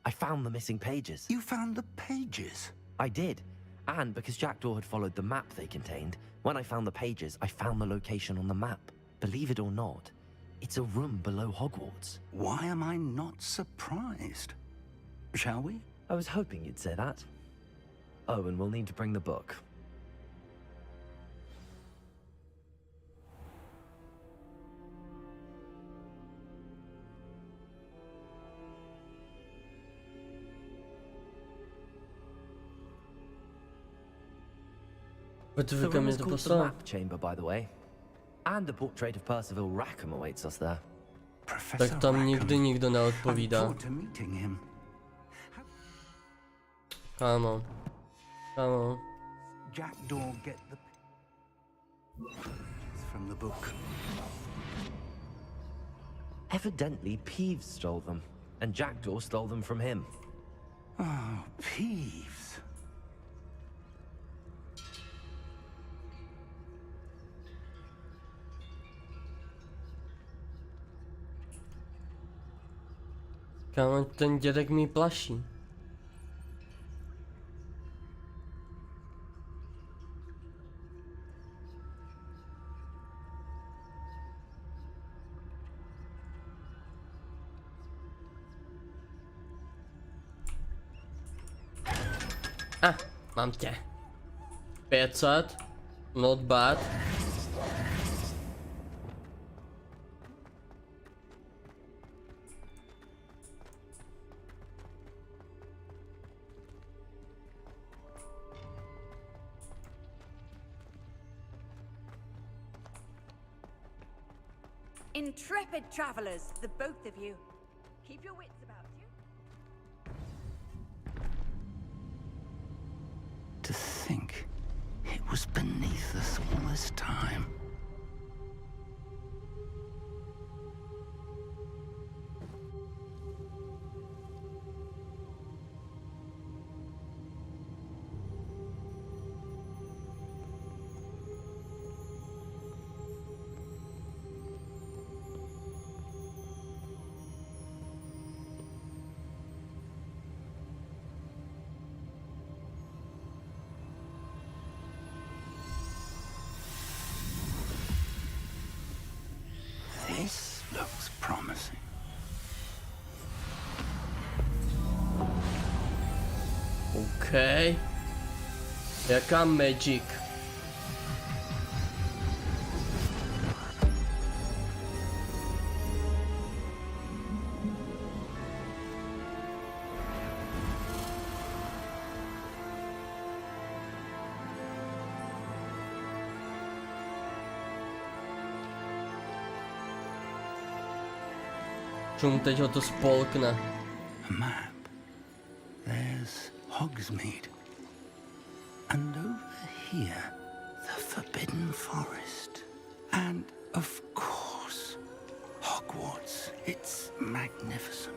I found the missing pages. You found the pages? I did. And because Jackdaw had followed the map they contained, when I found the pages, I found the location on the map. Believe it or not, it's a room below Hogwarts. Why am I not surprised? Shall we? I was hoping you'd say that. Oh, and we'll need to bring the book. But The room is called the map chamber, by the way. And the portrait of Percival Rackham awaits us there. Tak tam nikdy nikdo neodpovídá. Kámo. Kámo. Jackdaw get the from the book. Evidently, Peeves stole them, and Jackdaw stole them from him. Oh, Peeves. Kámo, ten dědek mi plaší. Mám tě. 500. Not bad. Intrepid travelers, the both of you. Keep your wits about you. To think it was beneath us all this time. This looks promising. OK. Jaká magic? Čum, teď ho to spolkne. A map. There's Hogsmeade. And over here, the Forbidden Forest. And, of course, Hogwarts. It's magnificent.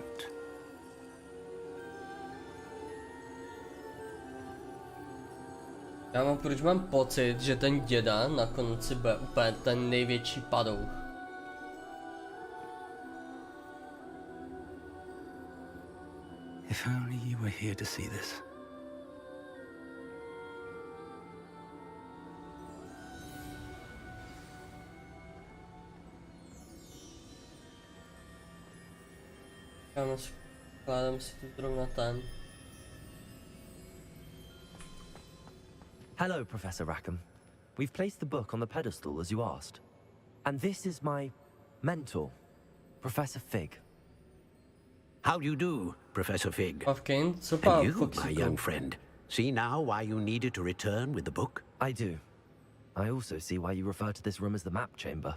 Proč mám pocit, že ten děda na konci bude úplně ten největší padouch. If only you were here to see this. Skládám si tu zrovna ten. Hello, Professor Rackham. We've placed the book on the pedestal as you asked. And this is my mentor, Professor Fig. How do you do, Professor Fig? Pavkyns, And you, my young friend, see now why you needed to return with the book? I do. I also see why you refer to this room as the map chamber.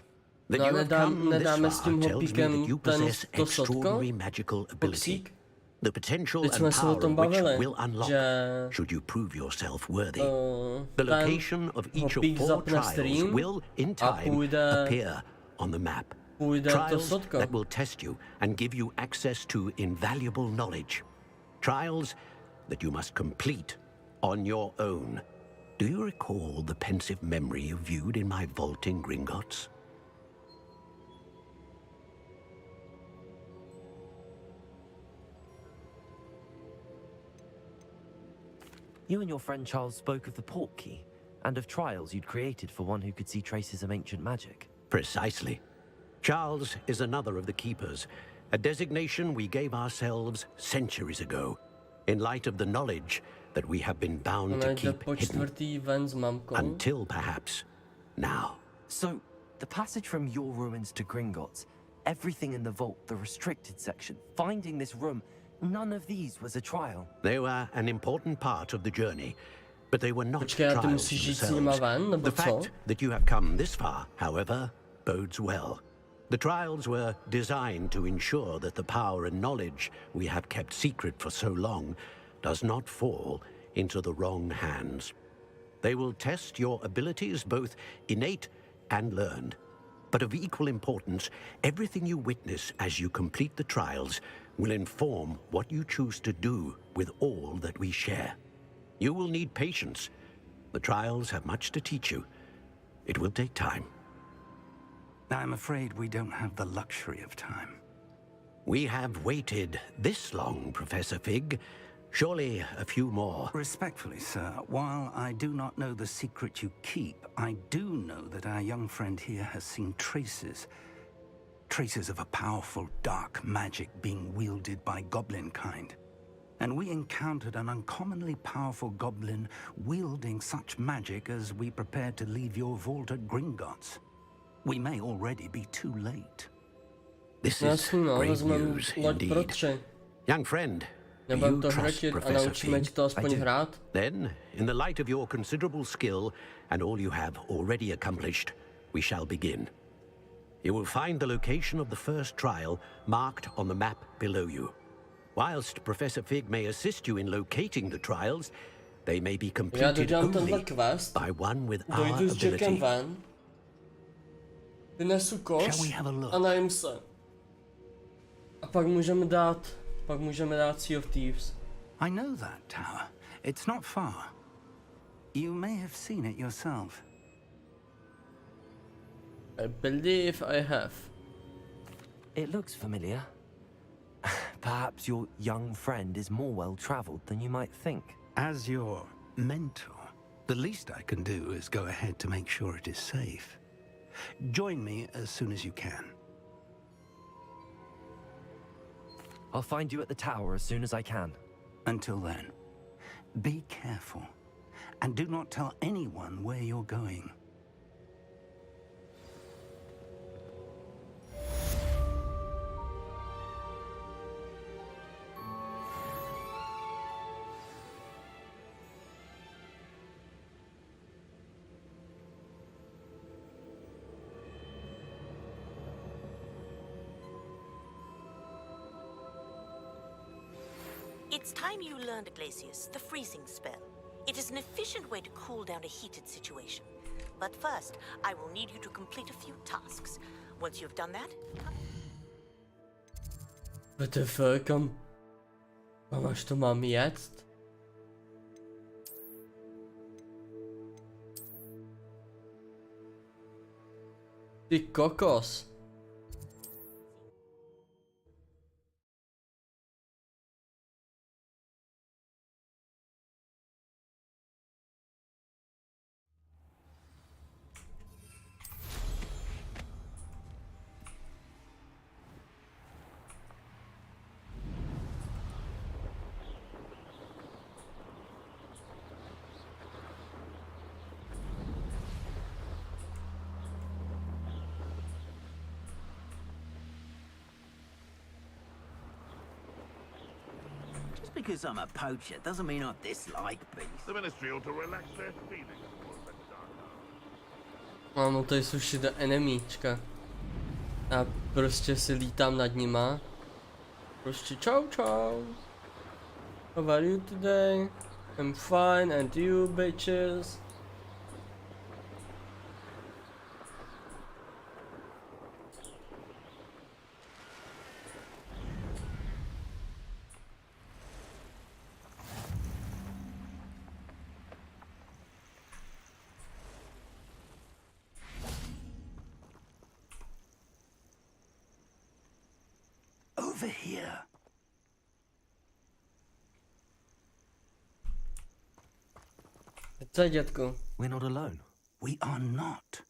That you have come this far tells me that you possess extraordinary magical ability. The potential and power of which will unlock, should you prove yourself worthy. The location of each of 4 trials will, in time, appear on the map. Trials that will test you and give you access to invaluable knowledge. Trials that you must complete on your own. Do you recall the pensive memory you viewed in my vault in Gringotts? You and your friend Charles spoke of the port key, and of trials you'd created for one who could see traces of ancient magic. Precisely. Charles is another of the keepers, a designation we gave ourselves centuries ago, in light of the knowledge that we have been bound to keep hidden, until perhaps now. So, the passage from your ruins to Gringotts, everything in the vault, the restricted section, finding this room, none of these was a trial. They were an important part of the journey, but they were not trials themselves. The fact that you have come this far, however, bodes well. The trials were designed to ensure that the power and knowledge we have kept secret for so long does not fall into the wrong hands. They will test your abilities, both innate and learned. But of equal importance, everything you witness as you complete the trials will inform what you choose to do with all that we share. You will need patience. The trials have much to teach you. It will take time. I'm afraid we don't have the luxury of time. We have waited this long, Professor Fig. Surely a few more. Respectfully, sir, while I do not know the secret you keep, I do know that our young friend here has seen traces. Traces of a powerful dark magic being wielded by goblin kind. And we encountered an uncommonly powerful goblin wielding such magic as we prepared to leave your vault at Gringotts. We may already be too late. This is great news indeed. Young friend, do you trust Professor Fig? Then, in the light of your considerable skill and all you have already accomplished, we shall begin. You will find the location of the first trial marked on the map below you. Whilst Professor Fig may assist you in locating the trials, they may be completed only by one with our ability. Vynesu koš a najím se. A pak můžeme dát Sea of Thieves. I know that tower. It's not far. You may have seen it yourself. I believe I have. It looks familiar. Perhaps your young friend is more well-traveled than you might think. As your mentor, the least I can do is go ahead to make sure it is safe. Join me as soon as you can. I'll find you at the tower as soon as I can. Until then, be careful, and do not tell anyone where you're going. It's time you learned, Glacius, the freezing spell. It is an efficient way to cool down a heated situation. But first, I will need you to complete a few tasks. Once you've done that... What the fuck, kam až to mám jet? Ty kokos. Just because I'm a poacher doesn't mean I dislike beef. The ministry ought to relax their feelings towards that dark. No, to jsou všude enemíčka. A prostě si lítám nad nima. Prostě čau čau. How are you today? I'm fine, and you bitches? Over here. Co, dětku? We're not alone. We are not.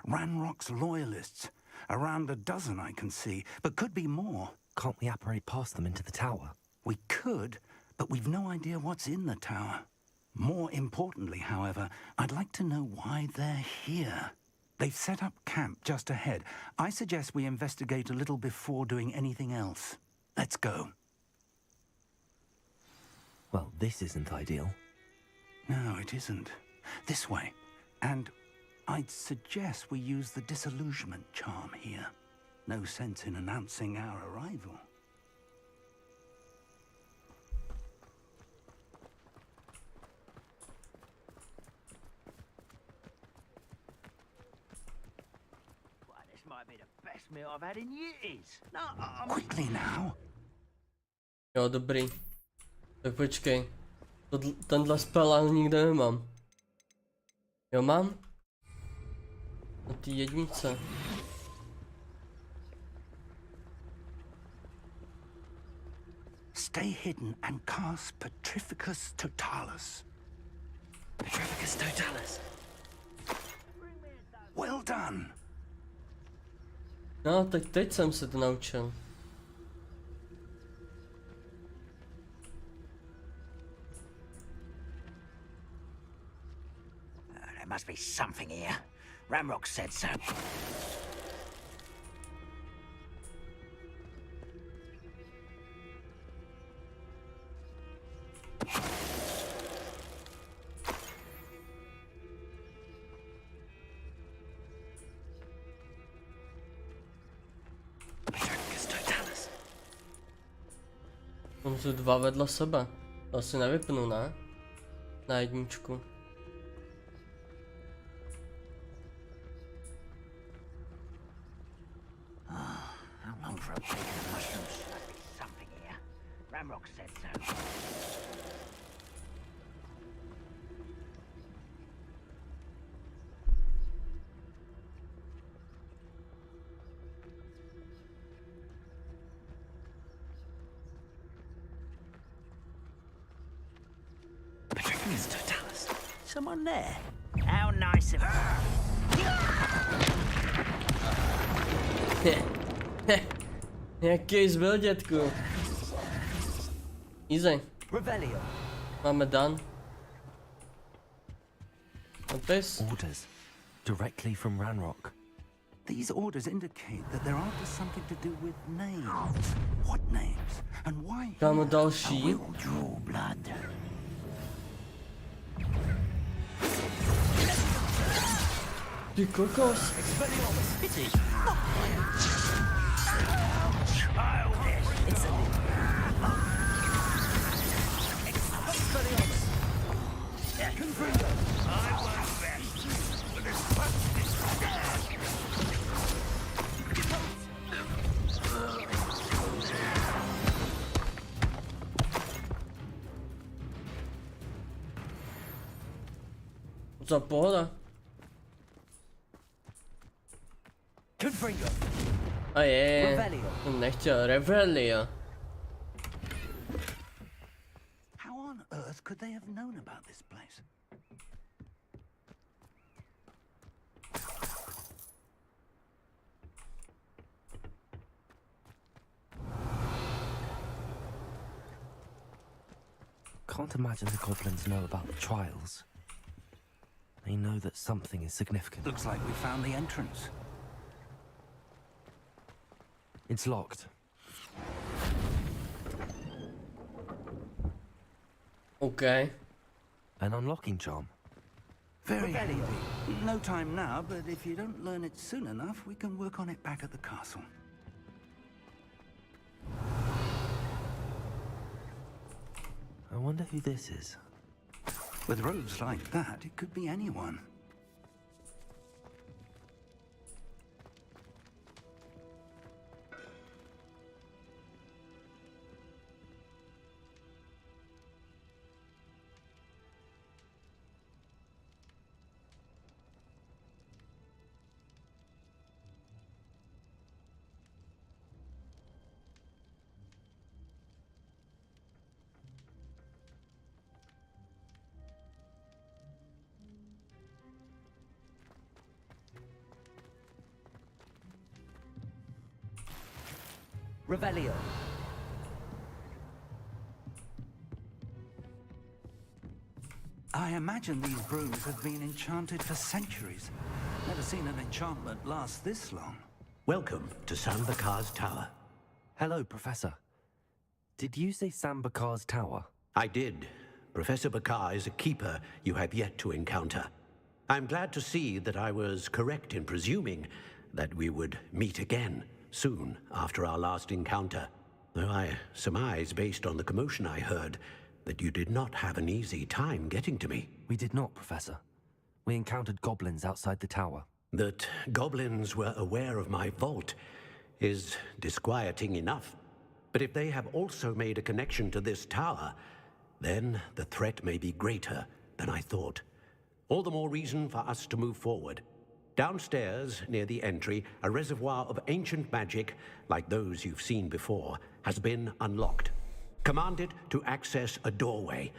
Ranrock's loyalists. Around a dozen I can see, but could be more. Can't we apparate past them into the tower? We could, but we've no idea what's in the tower. More importantly, however, I'd like to know why they're here. They've set up camp just ahead. I suggest we investigate a little before doing anything else. Let's go. Well, this isn't ideal. No, it isn't. This way. And I'd suggest we use the disillusionment charm here. No sense in announcing our arrival. This might be the best meal I've had in years. No, Quickly now. Jo, dobrý. Tak počkej. Tenhle spell ale nikde nemám. Jo, mám? Na té jednice. Stay hidden and cast Petrificus Totalis. Petrificus Totalis. Well done. No, tak teď jsem se to naučil. There must be something here. Ramrock said so. Mám tu dva vedle sebe. To asi nevypnu, ne? Na jedničku. How long for a bacon and mushrooms? Must be something here. Ramrock said so. Petrificus Totalis. Someone there? How nice of Jaký zbyl, dětku? Easy. Revelio. Máme done. This? Orders. Directly from Ranrock. These orders indicate that they're after something to do with names. What names? And why? Kámo, další. I will draw blood. Ty kokos. Co pohoda? A je, nechtěl, Revelio. How on earth could they have known about this place? Can't imagine the goblins know about the trials. They know that something is significant. Looks like we found the entrance. It's locked. Okay. An unlocking charm. Very handy. No time now, but if you don't learn it soon enough, we can work on it back at the castle. I wonder who this is. With robes like that, it could be anyone. Revelio. I imagine these brooms have been enchanted for centuries. Never seen an enchantment last this long. Welcome to Sambakar's Tower. Hello, Professor. Did you say Sambakar's Tower? I did. Professor Bakar is a keeper you have yet to encounter. I'm glad to see that I was correct in presuming that we would meet again soon after our last encounter. Though I surmise, based on the commotion I heard, that you did not have an easy time getting to me. We did not, Professor. We encountered goblins outside the tower. That goblins were aware of my vault is disquieting enough. But if they have also made a connection to this tower, then the threat may be greater than I thought. All the more reason for us to move forward. Downstairs, near the entry, a reservoir of ancient magic, like those you've seen before, has been unlocked. Command it to access a doorway.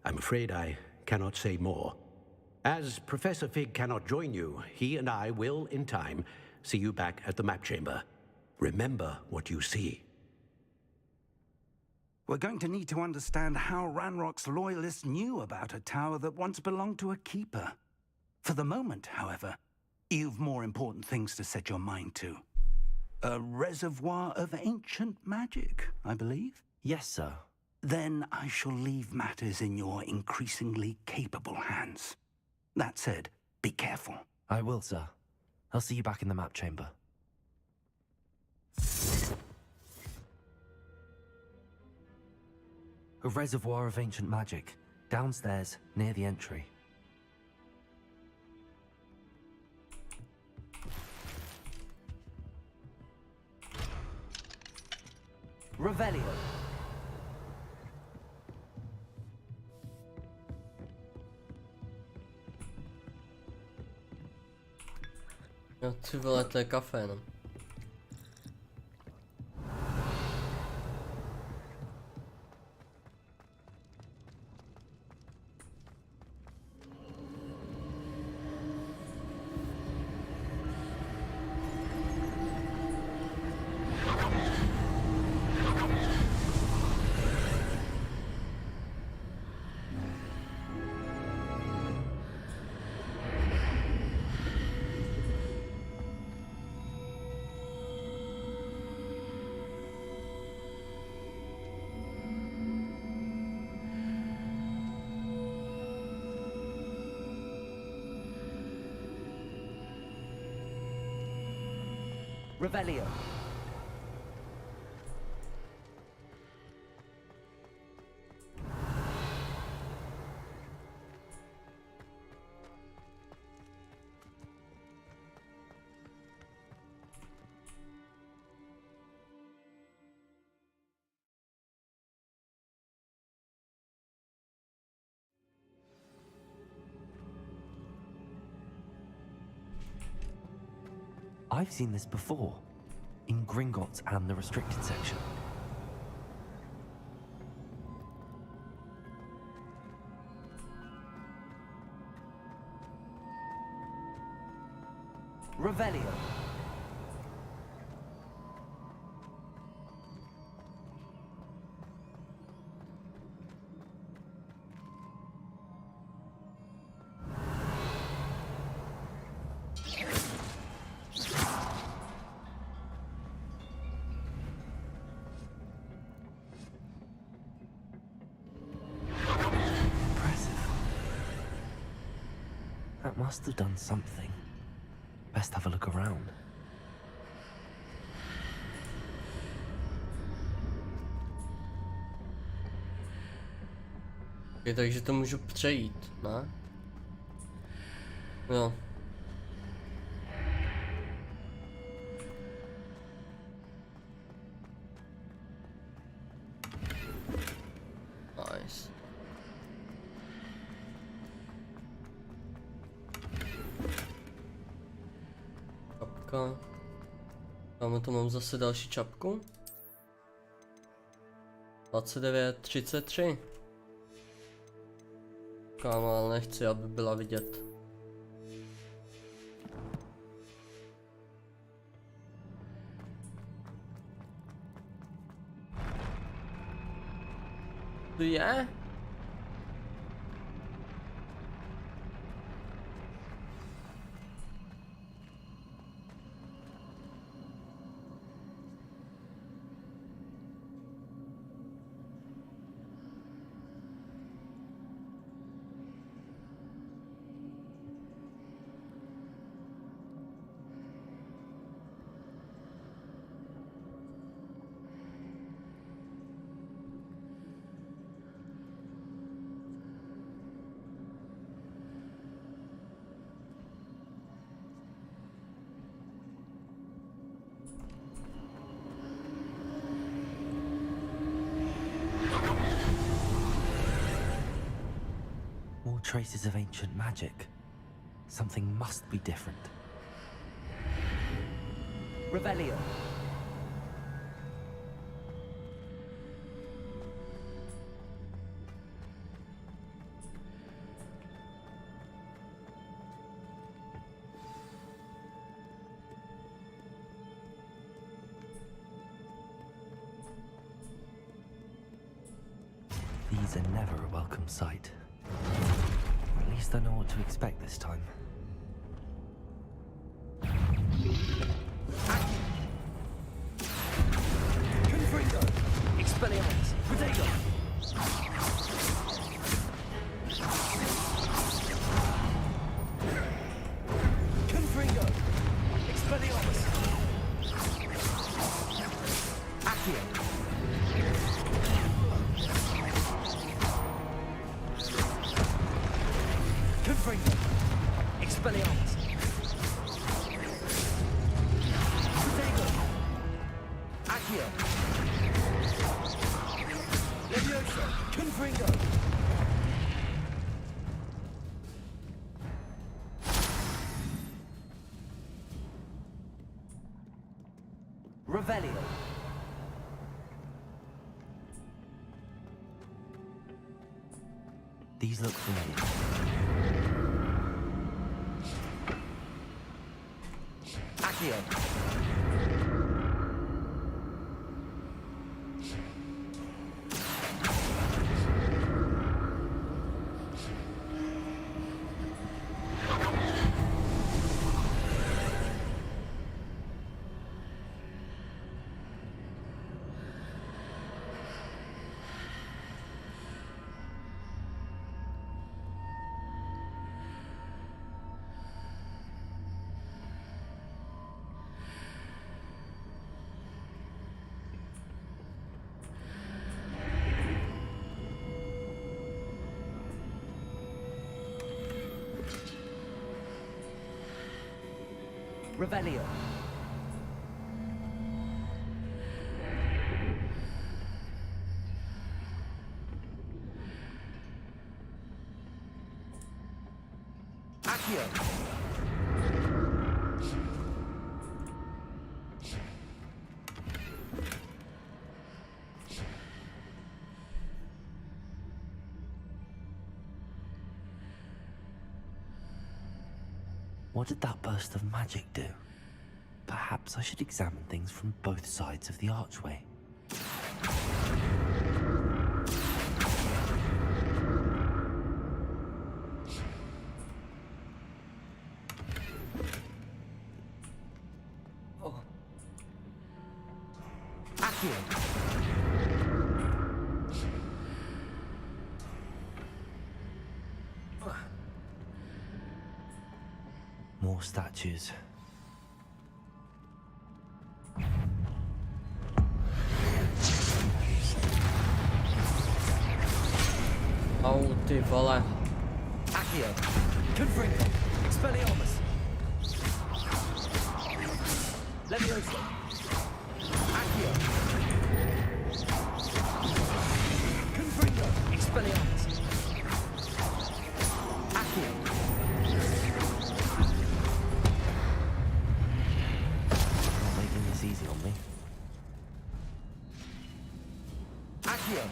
I'm afraid I cannot say more. As Professor Fig cannot join you, he and I will, in time, see you back at the map chamber. Remember what you see. We're going to need to understand how Ranrock's loyalists knew about a tower that once belonged to a keeper. For the moment, however, you've more important things to set your mind to. A reservoir of ancient magic, I believe? Yes, sir. Then I shall leave matters in your increasingly capable hands. That said, be careful. I will, sir. I'll see you back in the map chamber. A reservoir of ancient magic, downstairs, near the entry. Revelio. Jo, ty vole, to je kafe jenom. Revelio. I've seen this before, in Gringotts and the restricted section. Revelio. That must have done something. Best have a look around. Okay, takže to můžu přejít, ne? Jo. Nice. Čapka. Tam to mám zase další čapku. 29:33. Kámo, ale nechci, aby byla vidět. To je? More traces of ancient magic. Something must be different. Revelio. These are never a welcome sight. At least I know what to expect this time. Confringo. Expelliarmus. Protego. Confringo. Expelliarmus. Accio. Confringo. Expelliarmus. Protego. Accio. Leviosa. Confringo. Revelio. These look familiar. Accio. Revelio. Accio. What did that burst of magic do? Perhaps I should examine things from both sides of the archway. Oh. Accio! More statues. Oh, ty vole. Accio! Confringo! Expelliarmus! Levioso! Accio! Confringo! Expelliarmus! Accio! Not making this easy on me. Accio!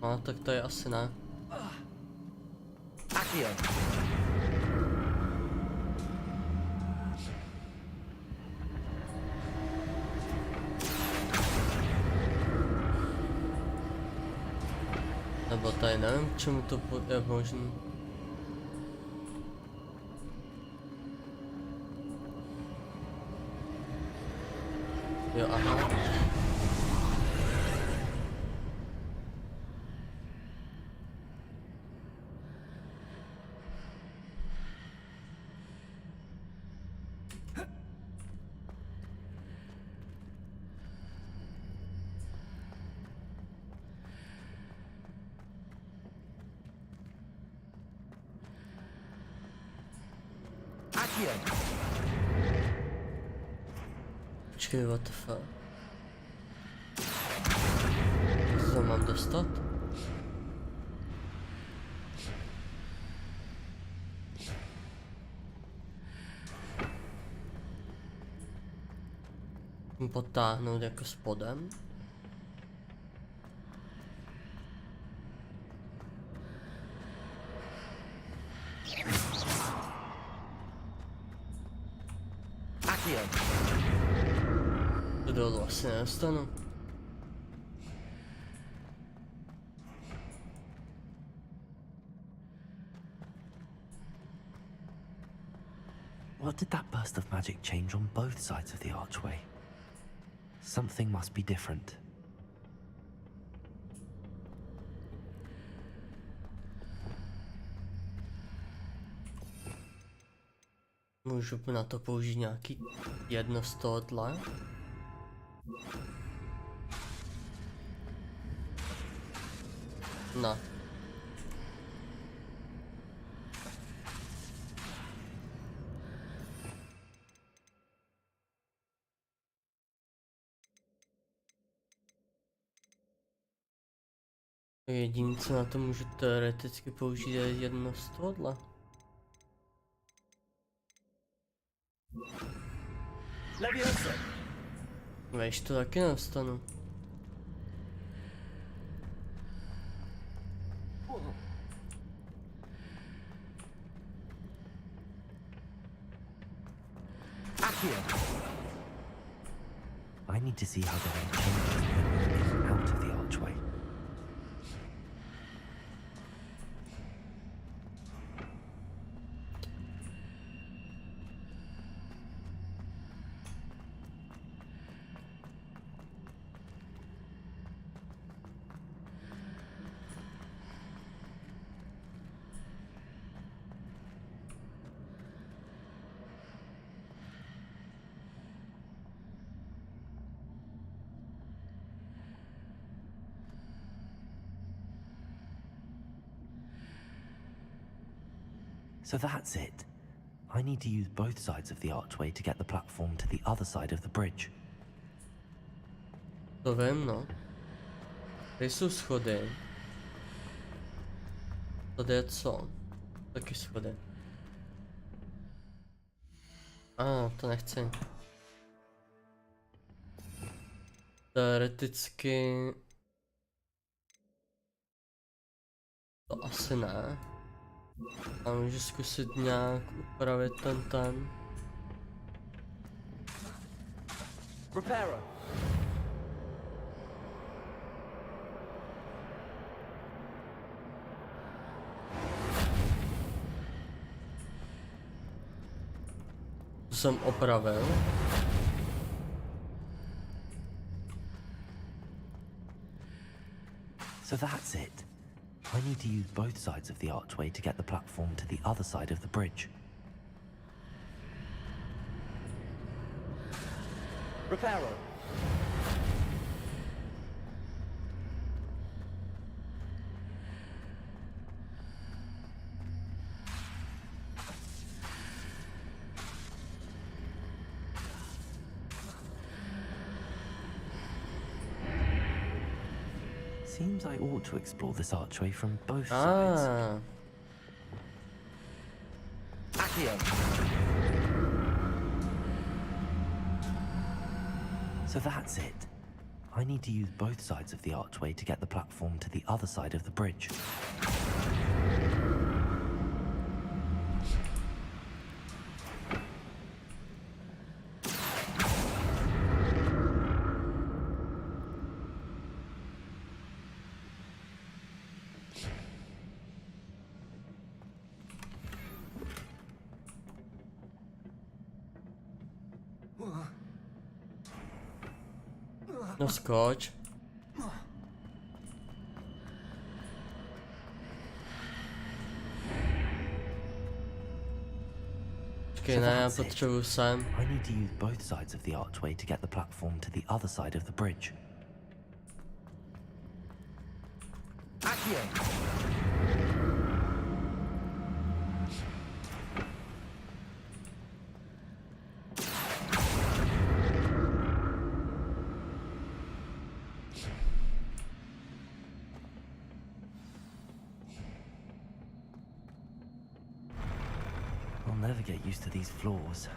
No, tak to je asi ne. Accio! Nebo tady nevím, k čemu to je možný. Jo, aha. Accio! Počkej, what the fuck? Co mám dostat? Potáhnout jako spodem? Accio! To dolů asi nedostanu. What did that burst of magic change on both sides of the archway? Something must be different. Můžu na to použít nějaký jedno z tohohle? No. Jediné, co na to můžu teoreticky použít, je jedno z tohohle. Levioso! Veš, to taky nedostanu. Accio! I need to see how the rain changes when we get out of the archway. So that's it. I need to use both sides of the archway to get the platform to the other side of the bridge. To vím, no. Tady jsou schody. Tady je co? Taky schody. To nechci. Teoreticky... To asi ne. A můžu zkusit nějak upravit ten. Reparo. To jsem opravil. So that's it. I need to use both sides of the archway to get the platform to the other side of the bridge. Reparo. Seems I ought to explore this archway from both sides. Accio. So that's it. I need to use both sides of the archway to get the platform to the other side of the bridge. No skoč. Počkej, ne, já potřebuji sem. I need to use both sides of the archway to get the platform to the other side of the bridge. Accio. I'll never get used to these floors.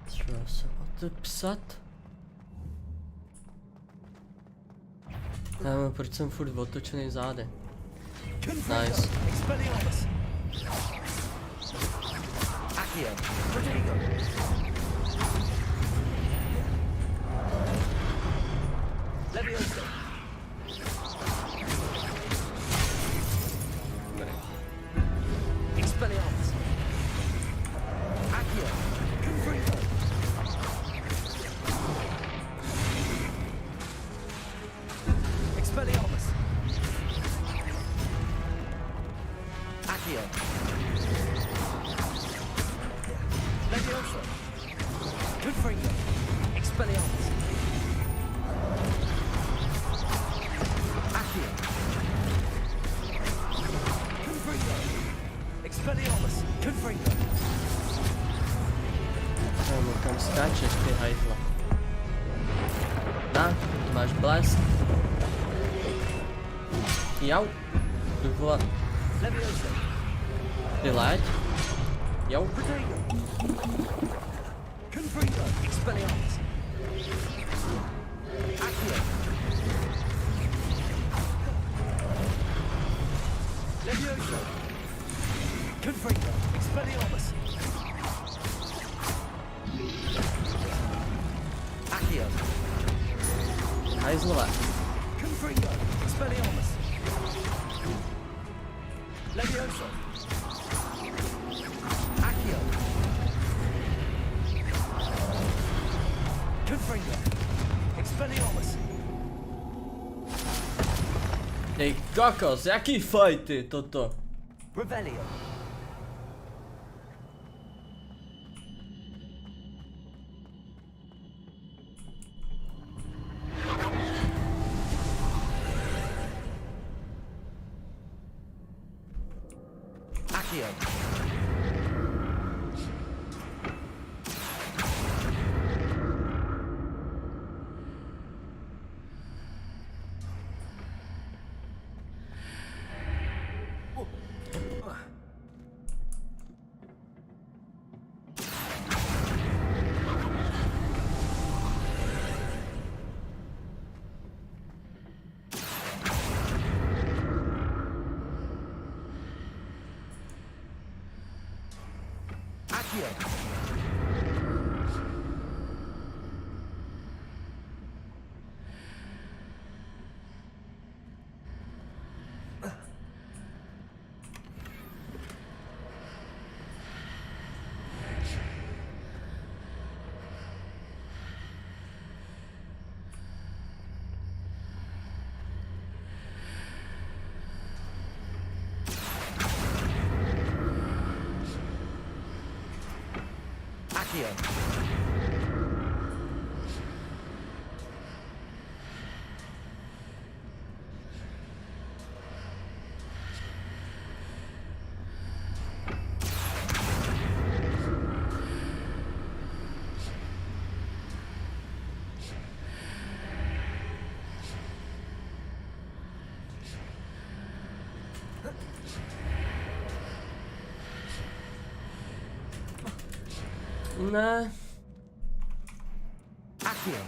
Třeba se odepsat. Nevím, proč jsem furt otočený zády. Nice. Accio. Rodrigo. Levioso. Expelliarmus. Accio. Confringo. Expelliarmus. Accio. Levioso. Confringo. Expelliarmus. Accio. Confringo. Expelliarmus. Confringo. No tam skáčeš, ty hajzla. Na, máš blesk. Jau. Ty vole. Ty leď. Jau. Confringo. Expelliarmus. Accio. Levioso. Confringo. Expelliarmus. Accio. Hajzlové. Confringo. Expelliarmus. Levioso. Accio. Confringo. Expelliarmus. Ej, kokos, jaki fajty toto? Revelio. Accio. Accio. Ne. Accio.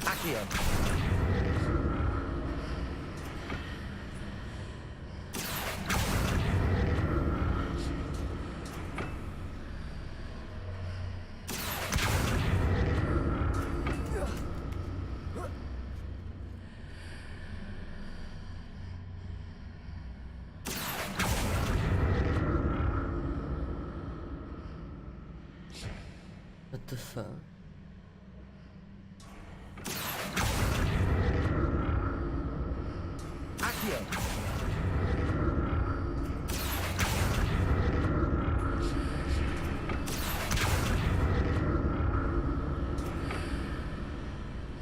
Accio. What the fuck? Accio.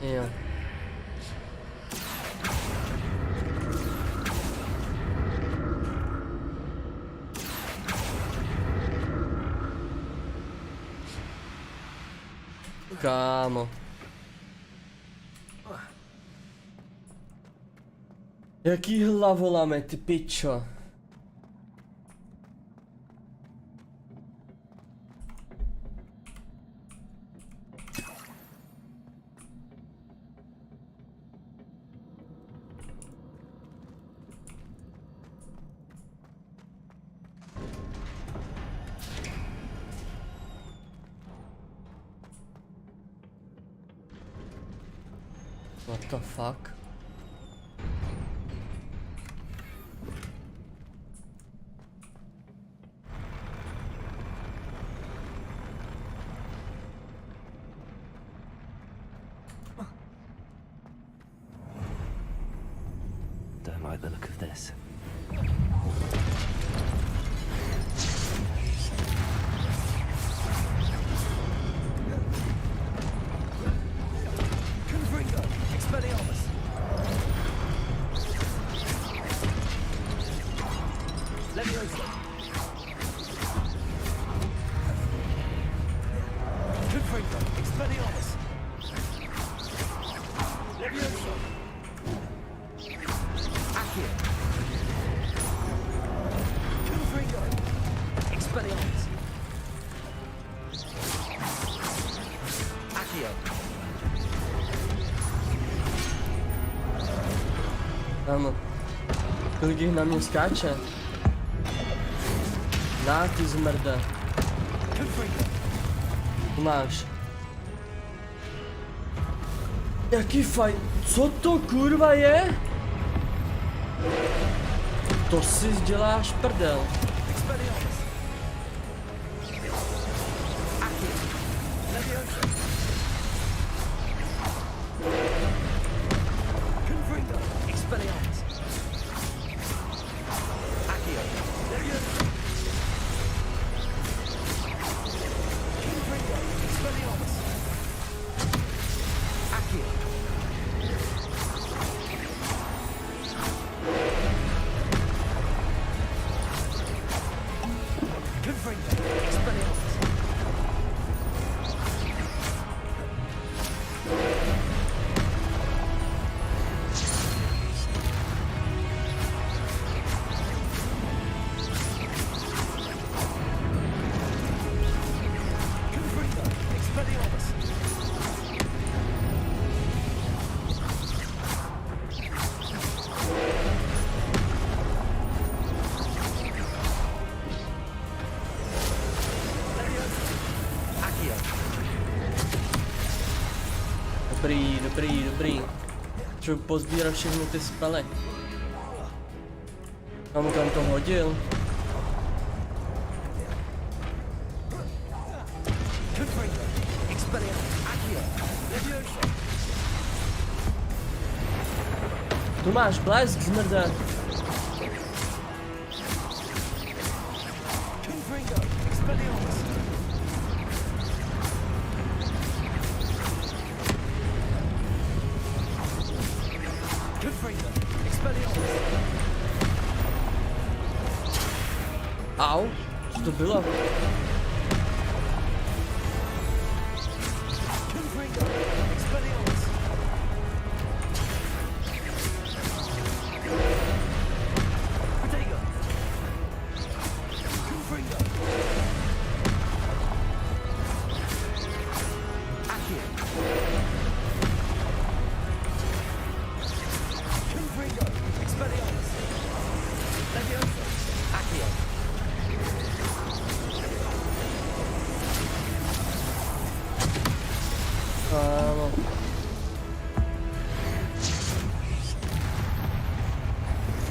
Jo. Kámo. Jaký hlavolame, ty pičo. What the fuck? Don't like the look of this. Leviosa. Confringo. Expelliarmus. Leviosa. Accio. Confringo. Expelliarmus. Accio. Kámo, kolik jich na mě skáče? Dá ty zmrde. Tu máš. Jaký fajn. Co to kurva je? To si děláš prdel. Dobrý. Třeba pozbírat všechny ty spele. Kam to hodil? Tu máš blesk, zmrde. Au, co to bylo?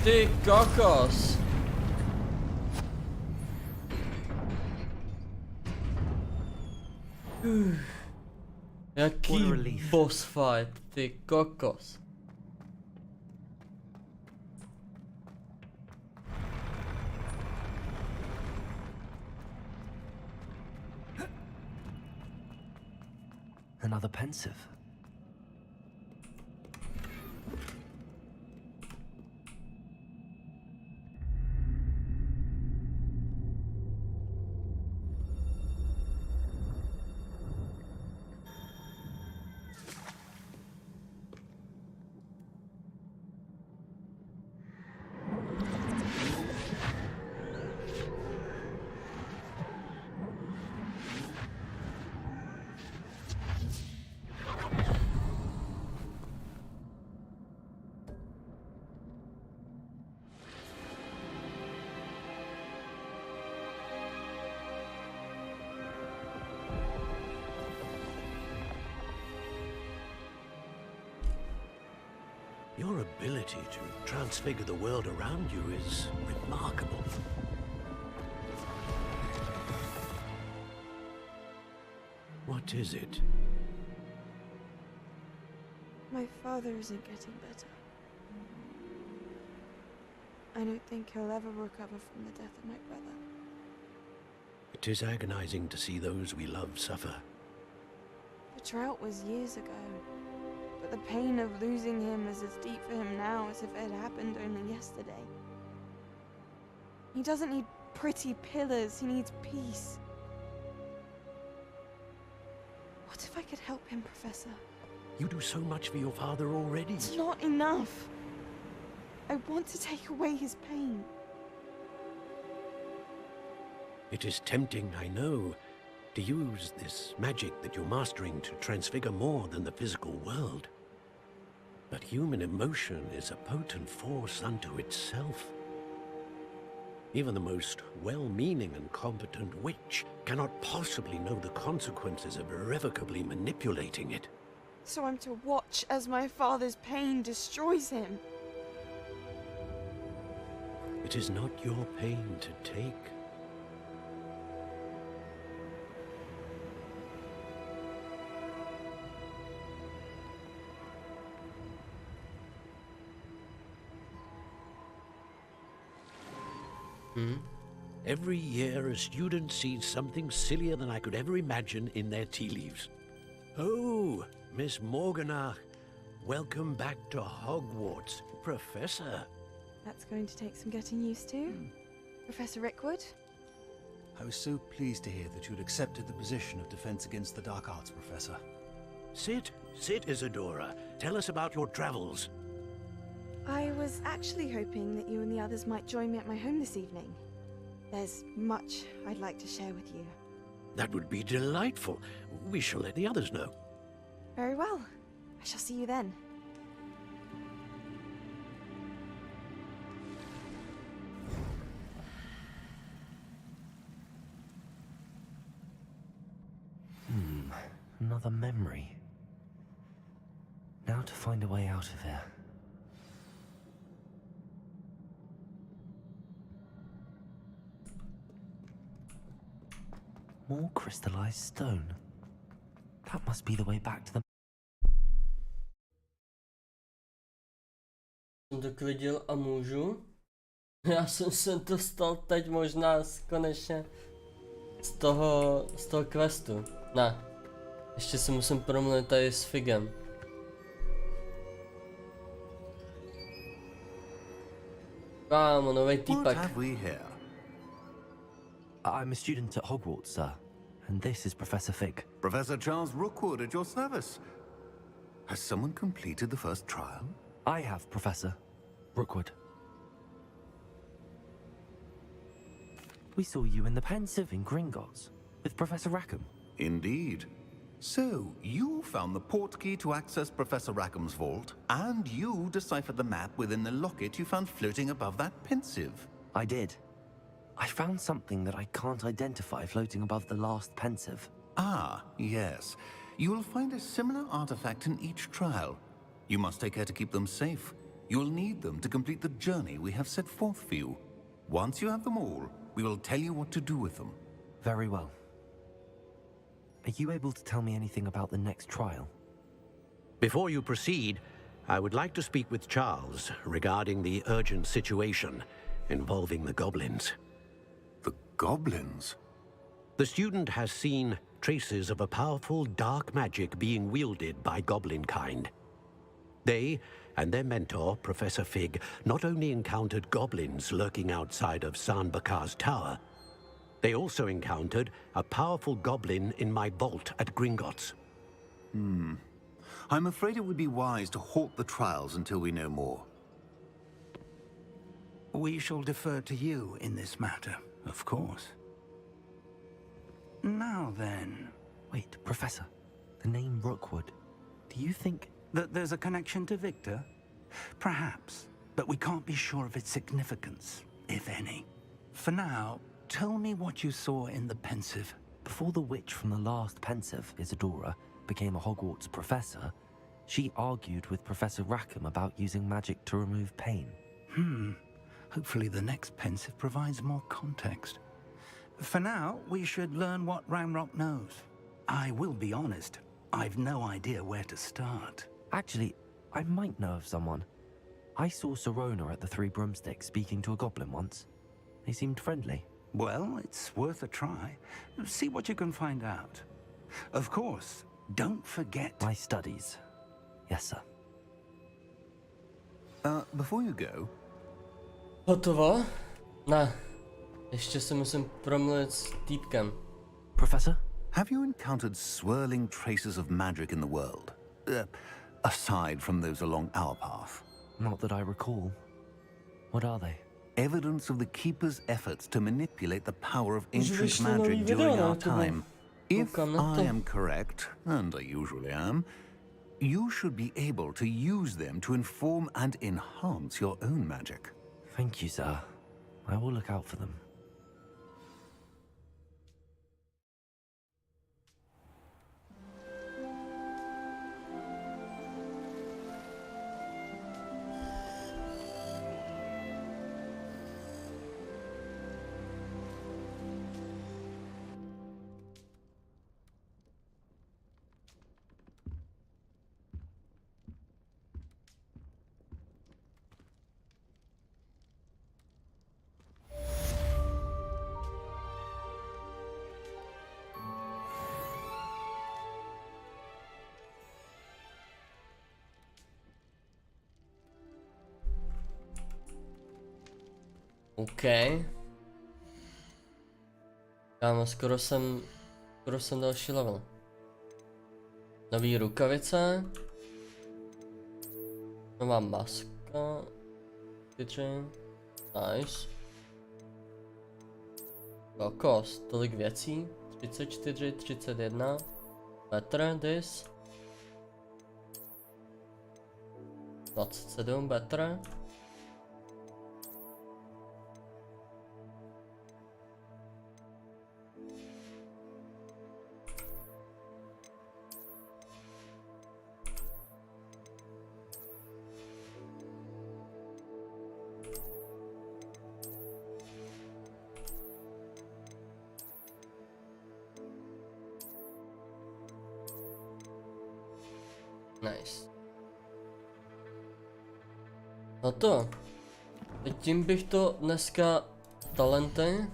Ty kokos. Jaký boss fight, ty kokos. Another pensive. Your ability to transfigure the world around you is remarkable. What is it? My father isn't getting better. I don't think he'll ever recover from the death of my brother. It is agonizing to see those we love suffer. The drought was years ago, but the pain of losing him is as deep for him now as if it had happened only yesterday. He doesn't need pretty pillars, he needs peace. What if I could help him, Professor? You do so much for your father already. It's not enough. I want to take away his pain. It is tempting, I know, to use this magic that you're mastering to transfigure more than the physical world. But human emotion is a potent force unto itself. Even the most well-meaning and competent witch cannot possibly know the consequences of irrevocably manipulating it. So I'm to watch as my father's pain destroys him. It is not your pain to take. Every year, a student sees something sillier than I could ever imagine in their tea leaves. Oh, Miss Morganach, welcome back to Hogwarts, Professor. That's going to take some getting used to. Professor Rickwood? I was so pleased to hear that you'd accepted the position of Defense Against the Dark Arts, Professor. Sit, Isadora. Tell us about your travels. I was actually hoping that you and the others might join me at my home this evening. There's much I'd like to share with you. That would be delightful. We shall let the others know. Very well. I shall see you then. Another memory. Now to find a way out of here. More crystallized stone. That must be the way back to the... Jsem doklidil a můžu. Já jsem se dostal teď možná konečně z toho questu. Ne. Ještě se musím promluvit tady s Figem. Kámo, nový týpek. I'm a student at Hogwarts, sir. And this is Professor Fig. Professor Charles Rookwood at your service. Has someone completed the first trial? I have, Professor Rookwood. We saw you in the Pensive in Gringotts with Professor Rackham. Indeed. So, you found the portkey to access Professor Rackham's vault, and you deciphered the map within the locket you found floating above that Pensive. I did. I found something that I can't identify floating above the last Pensive. Ah, yes. You will find a similar artifact in each trial. You must take care to keep them safe. You will need them to complete the journey we have set forth for you. Once you have them all, we will tell you what to do with them. Very well. Are you able to tell me anything about the next trial? Before you proceed, I would like to speak with Charles regarding the urgent situation involving the goblins. The goblins? The student has seen traces of a powerful dark magic being wielded by goblin kind. They and their mentor, Professor Fig, not only encountered goblins lurking outside of San Bakar's tower, they also encountered a powerful goblin in my vault at Gringotts. I'm afraid it would be wise to halt the trials until we know more. We shall defer to you in this matter, of course. Now then... Wait, Professor. The name Rookwood. Do you think... that there's a connection to Victor? Perhaps, but we can't be sure of its significance, if any. For now, tell me what you saw in the Pensive. Before the witch from the last Pensive, Isadora, became a Hogwarts professor, she argued with Professor Rackham about using magic to remove pain. Hopefully the next Pensive provides more context. For now, we should learn what Ranrock knows. I will be honest, I've no idea where to start. Actually, I might know of someone. I saw Serona at the Three Broomsticks speaking to a goblin once. They seemed friendly. Well, it's worth a try. See what you can find out. Of course, don't forget... my studies. Yes, sir. Before you go... Hotovo? Ne. Ještě se musím promluvit s týpkem. Professor? Have you encountered swirling traces of magic in the world? Aside from those along our path? Not that I recall. What are they? Evidence of the Keeper's efforts to manipulate the power of Už ancient vyšlo nový magic video during na our YouTube. time. If Koukám na to. I am correct, and I usually am, you should be able to use them to inform and enhance your own magic. Thank you, sir. I will look out for them. OK. Kámo, skoro jsem další level. Nový rukavice. Nová maska. Nice. Kost, tolik věcí. 34, 31. Better this. 27 better. Nice. No to. Teď tím bych to dneska talenty.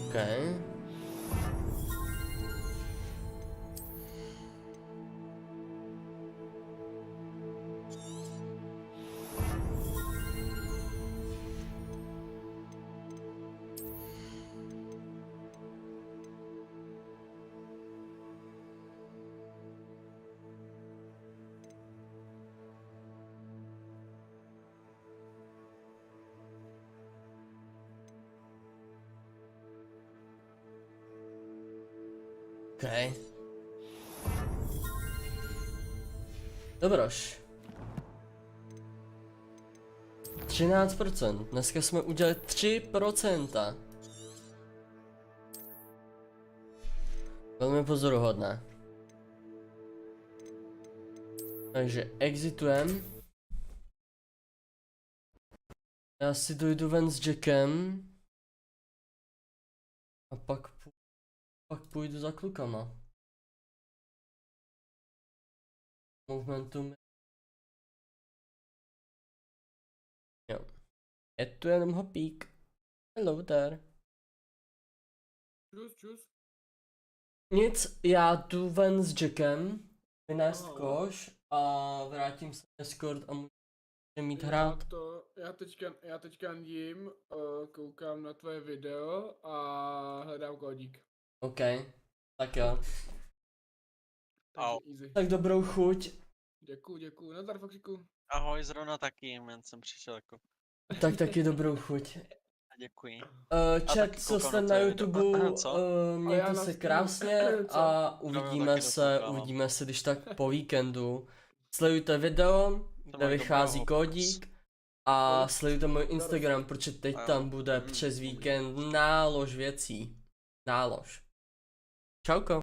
Okay. Okay. Dobroš. 13%. Dneska jsme udělali 3%. Velmi pozoruhodné. Takže exitujem. Já si dojdu ven s Jackem. A pak půjdu za klukama. Movementum. Jo. Je tu jenom hopík. Hello there. Čus. Nic, já jdu ven s Jackem, vynést koš a vrátím se escort a můžeme mít hrát. Já teďka jím, koukám na tvoje video a hledám kódík. OK, tak jo. Easy. Tak dobrou chuť. Děkuju, nazdar Foxíku. Ahoj, zrovna taky, jen jsem přišel jako. Tak taky dobrou chuť. Děkuji. Chat, co jste na YouTube, mějte se krásně a uvidíme se když tak po víkendu. Sledujte video, kde vychází kódík a sledujte můj Instagram, protože teď tam bude přes víkend nálož věcí. Nálož. Čauko.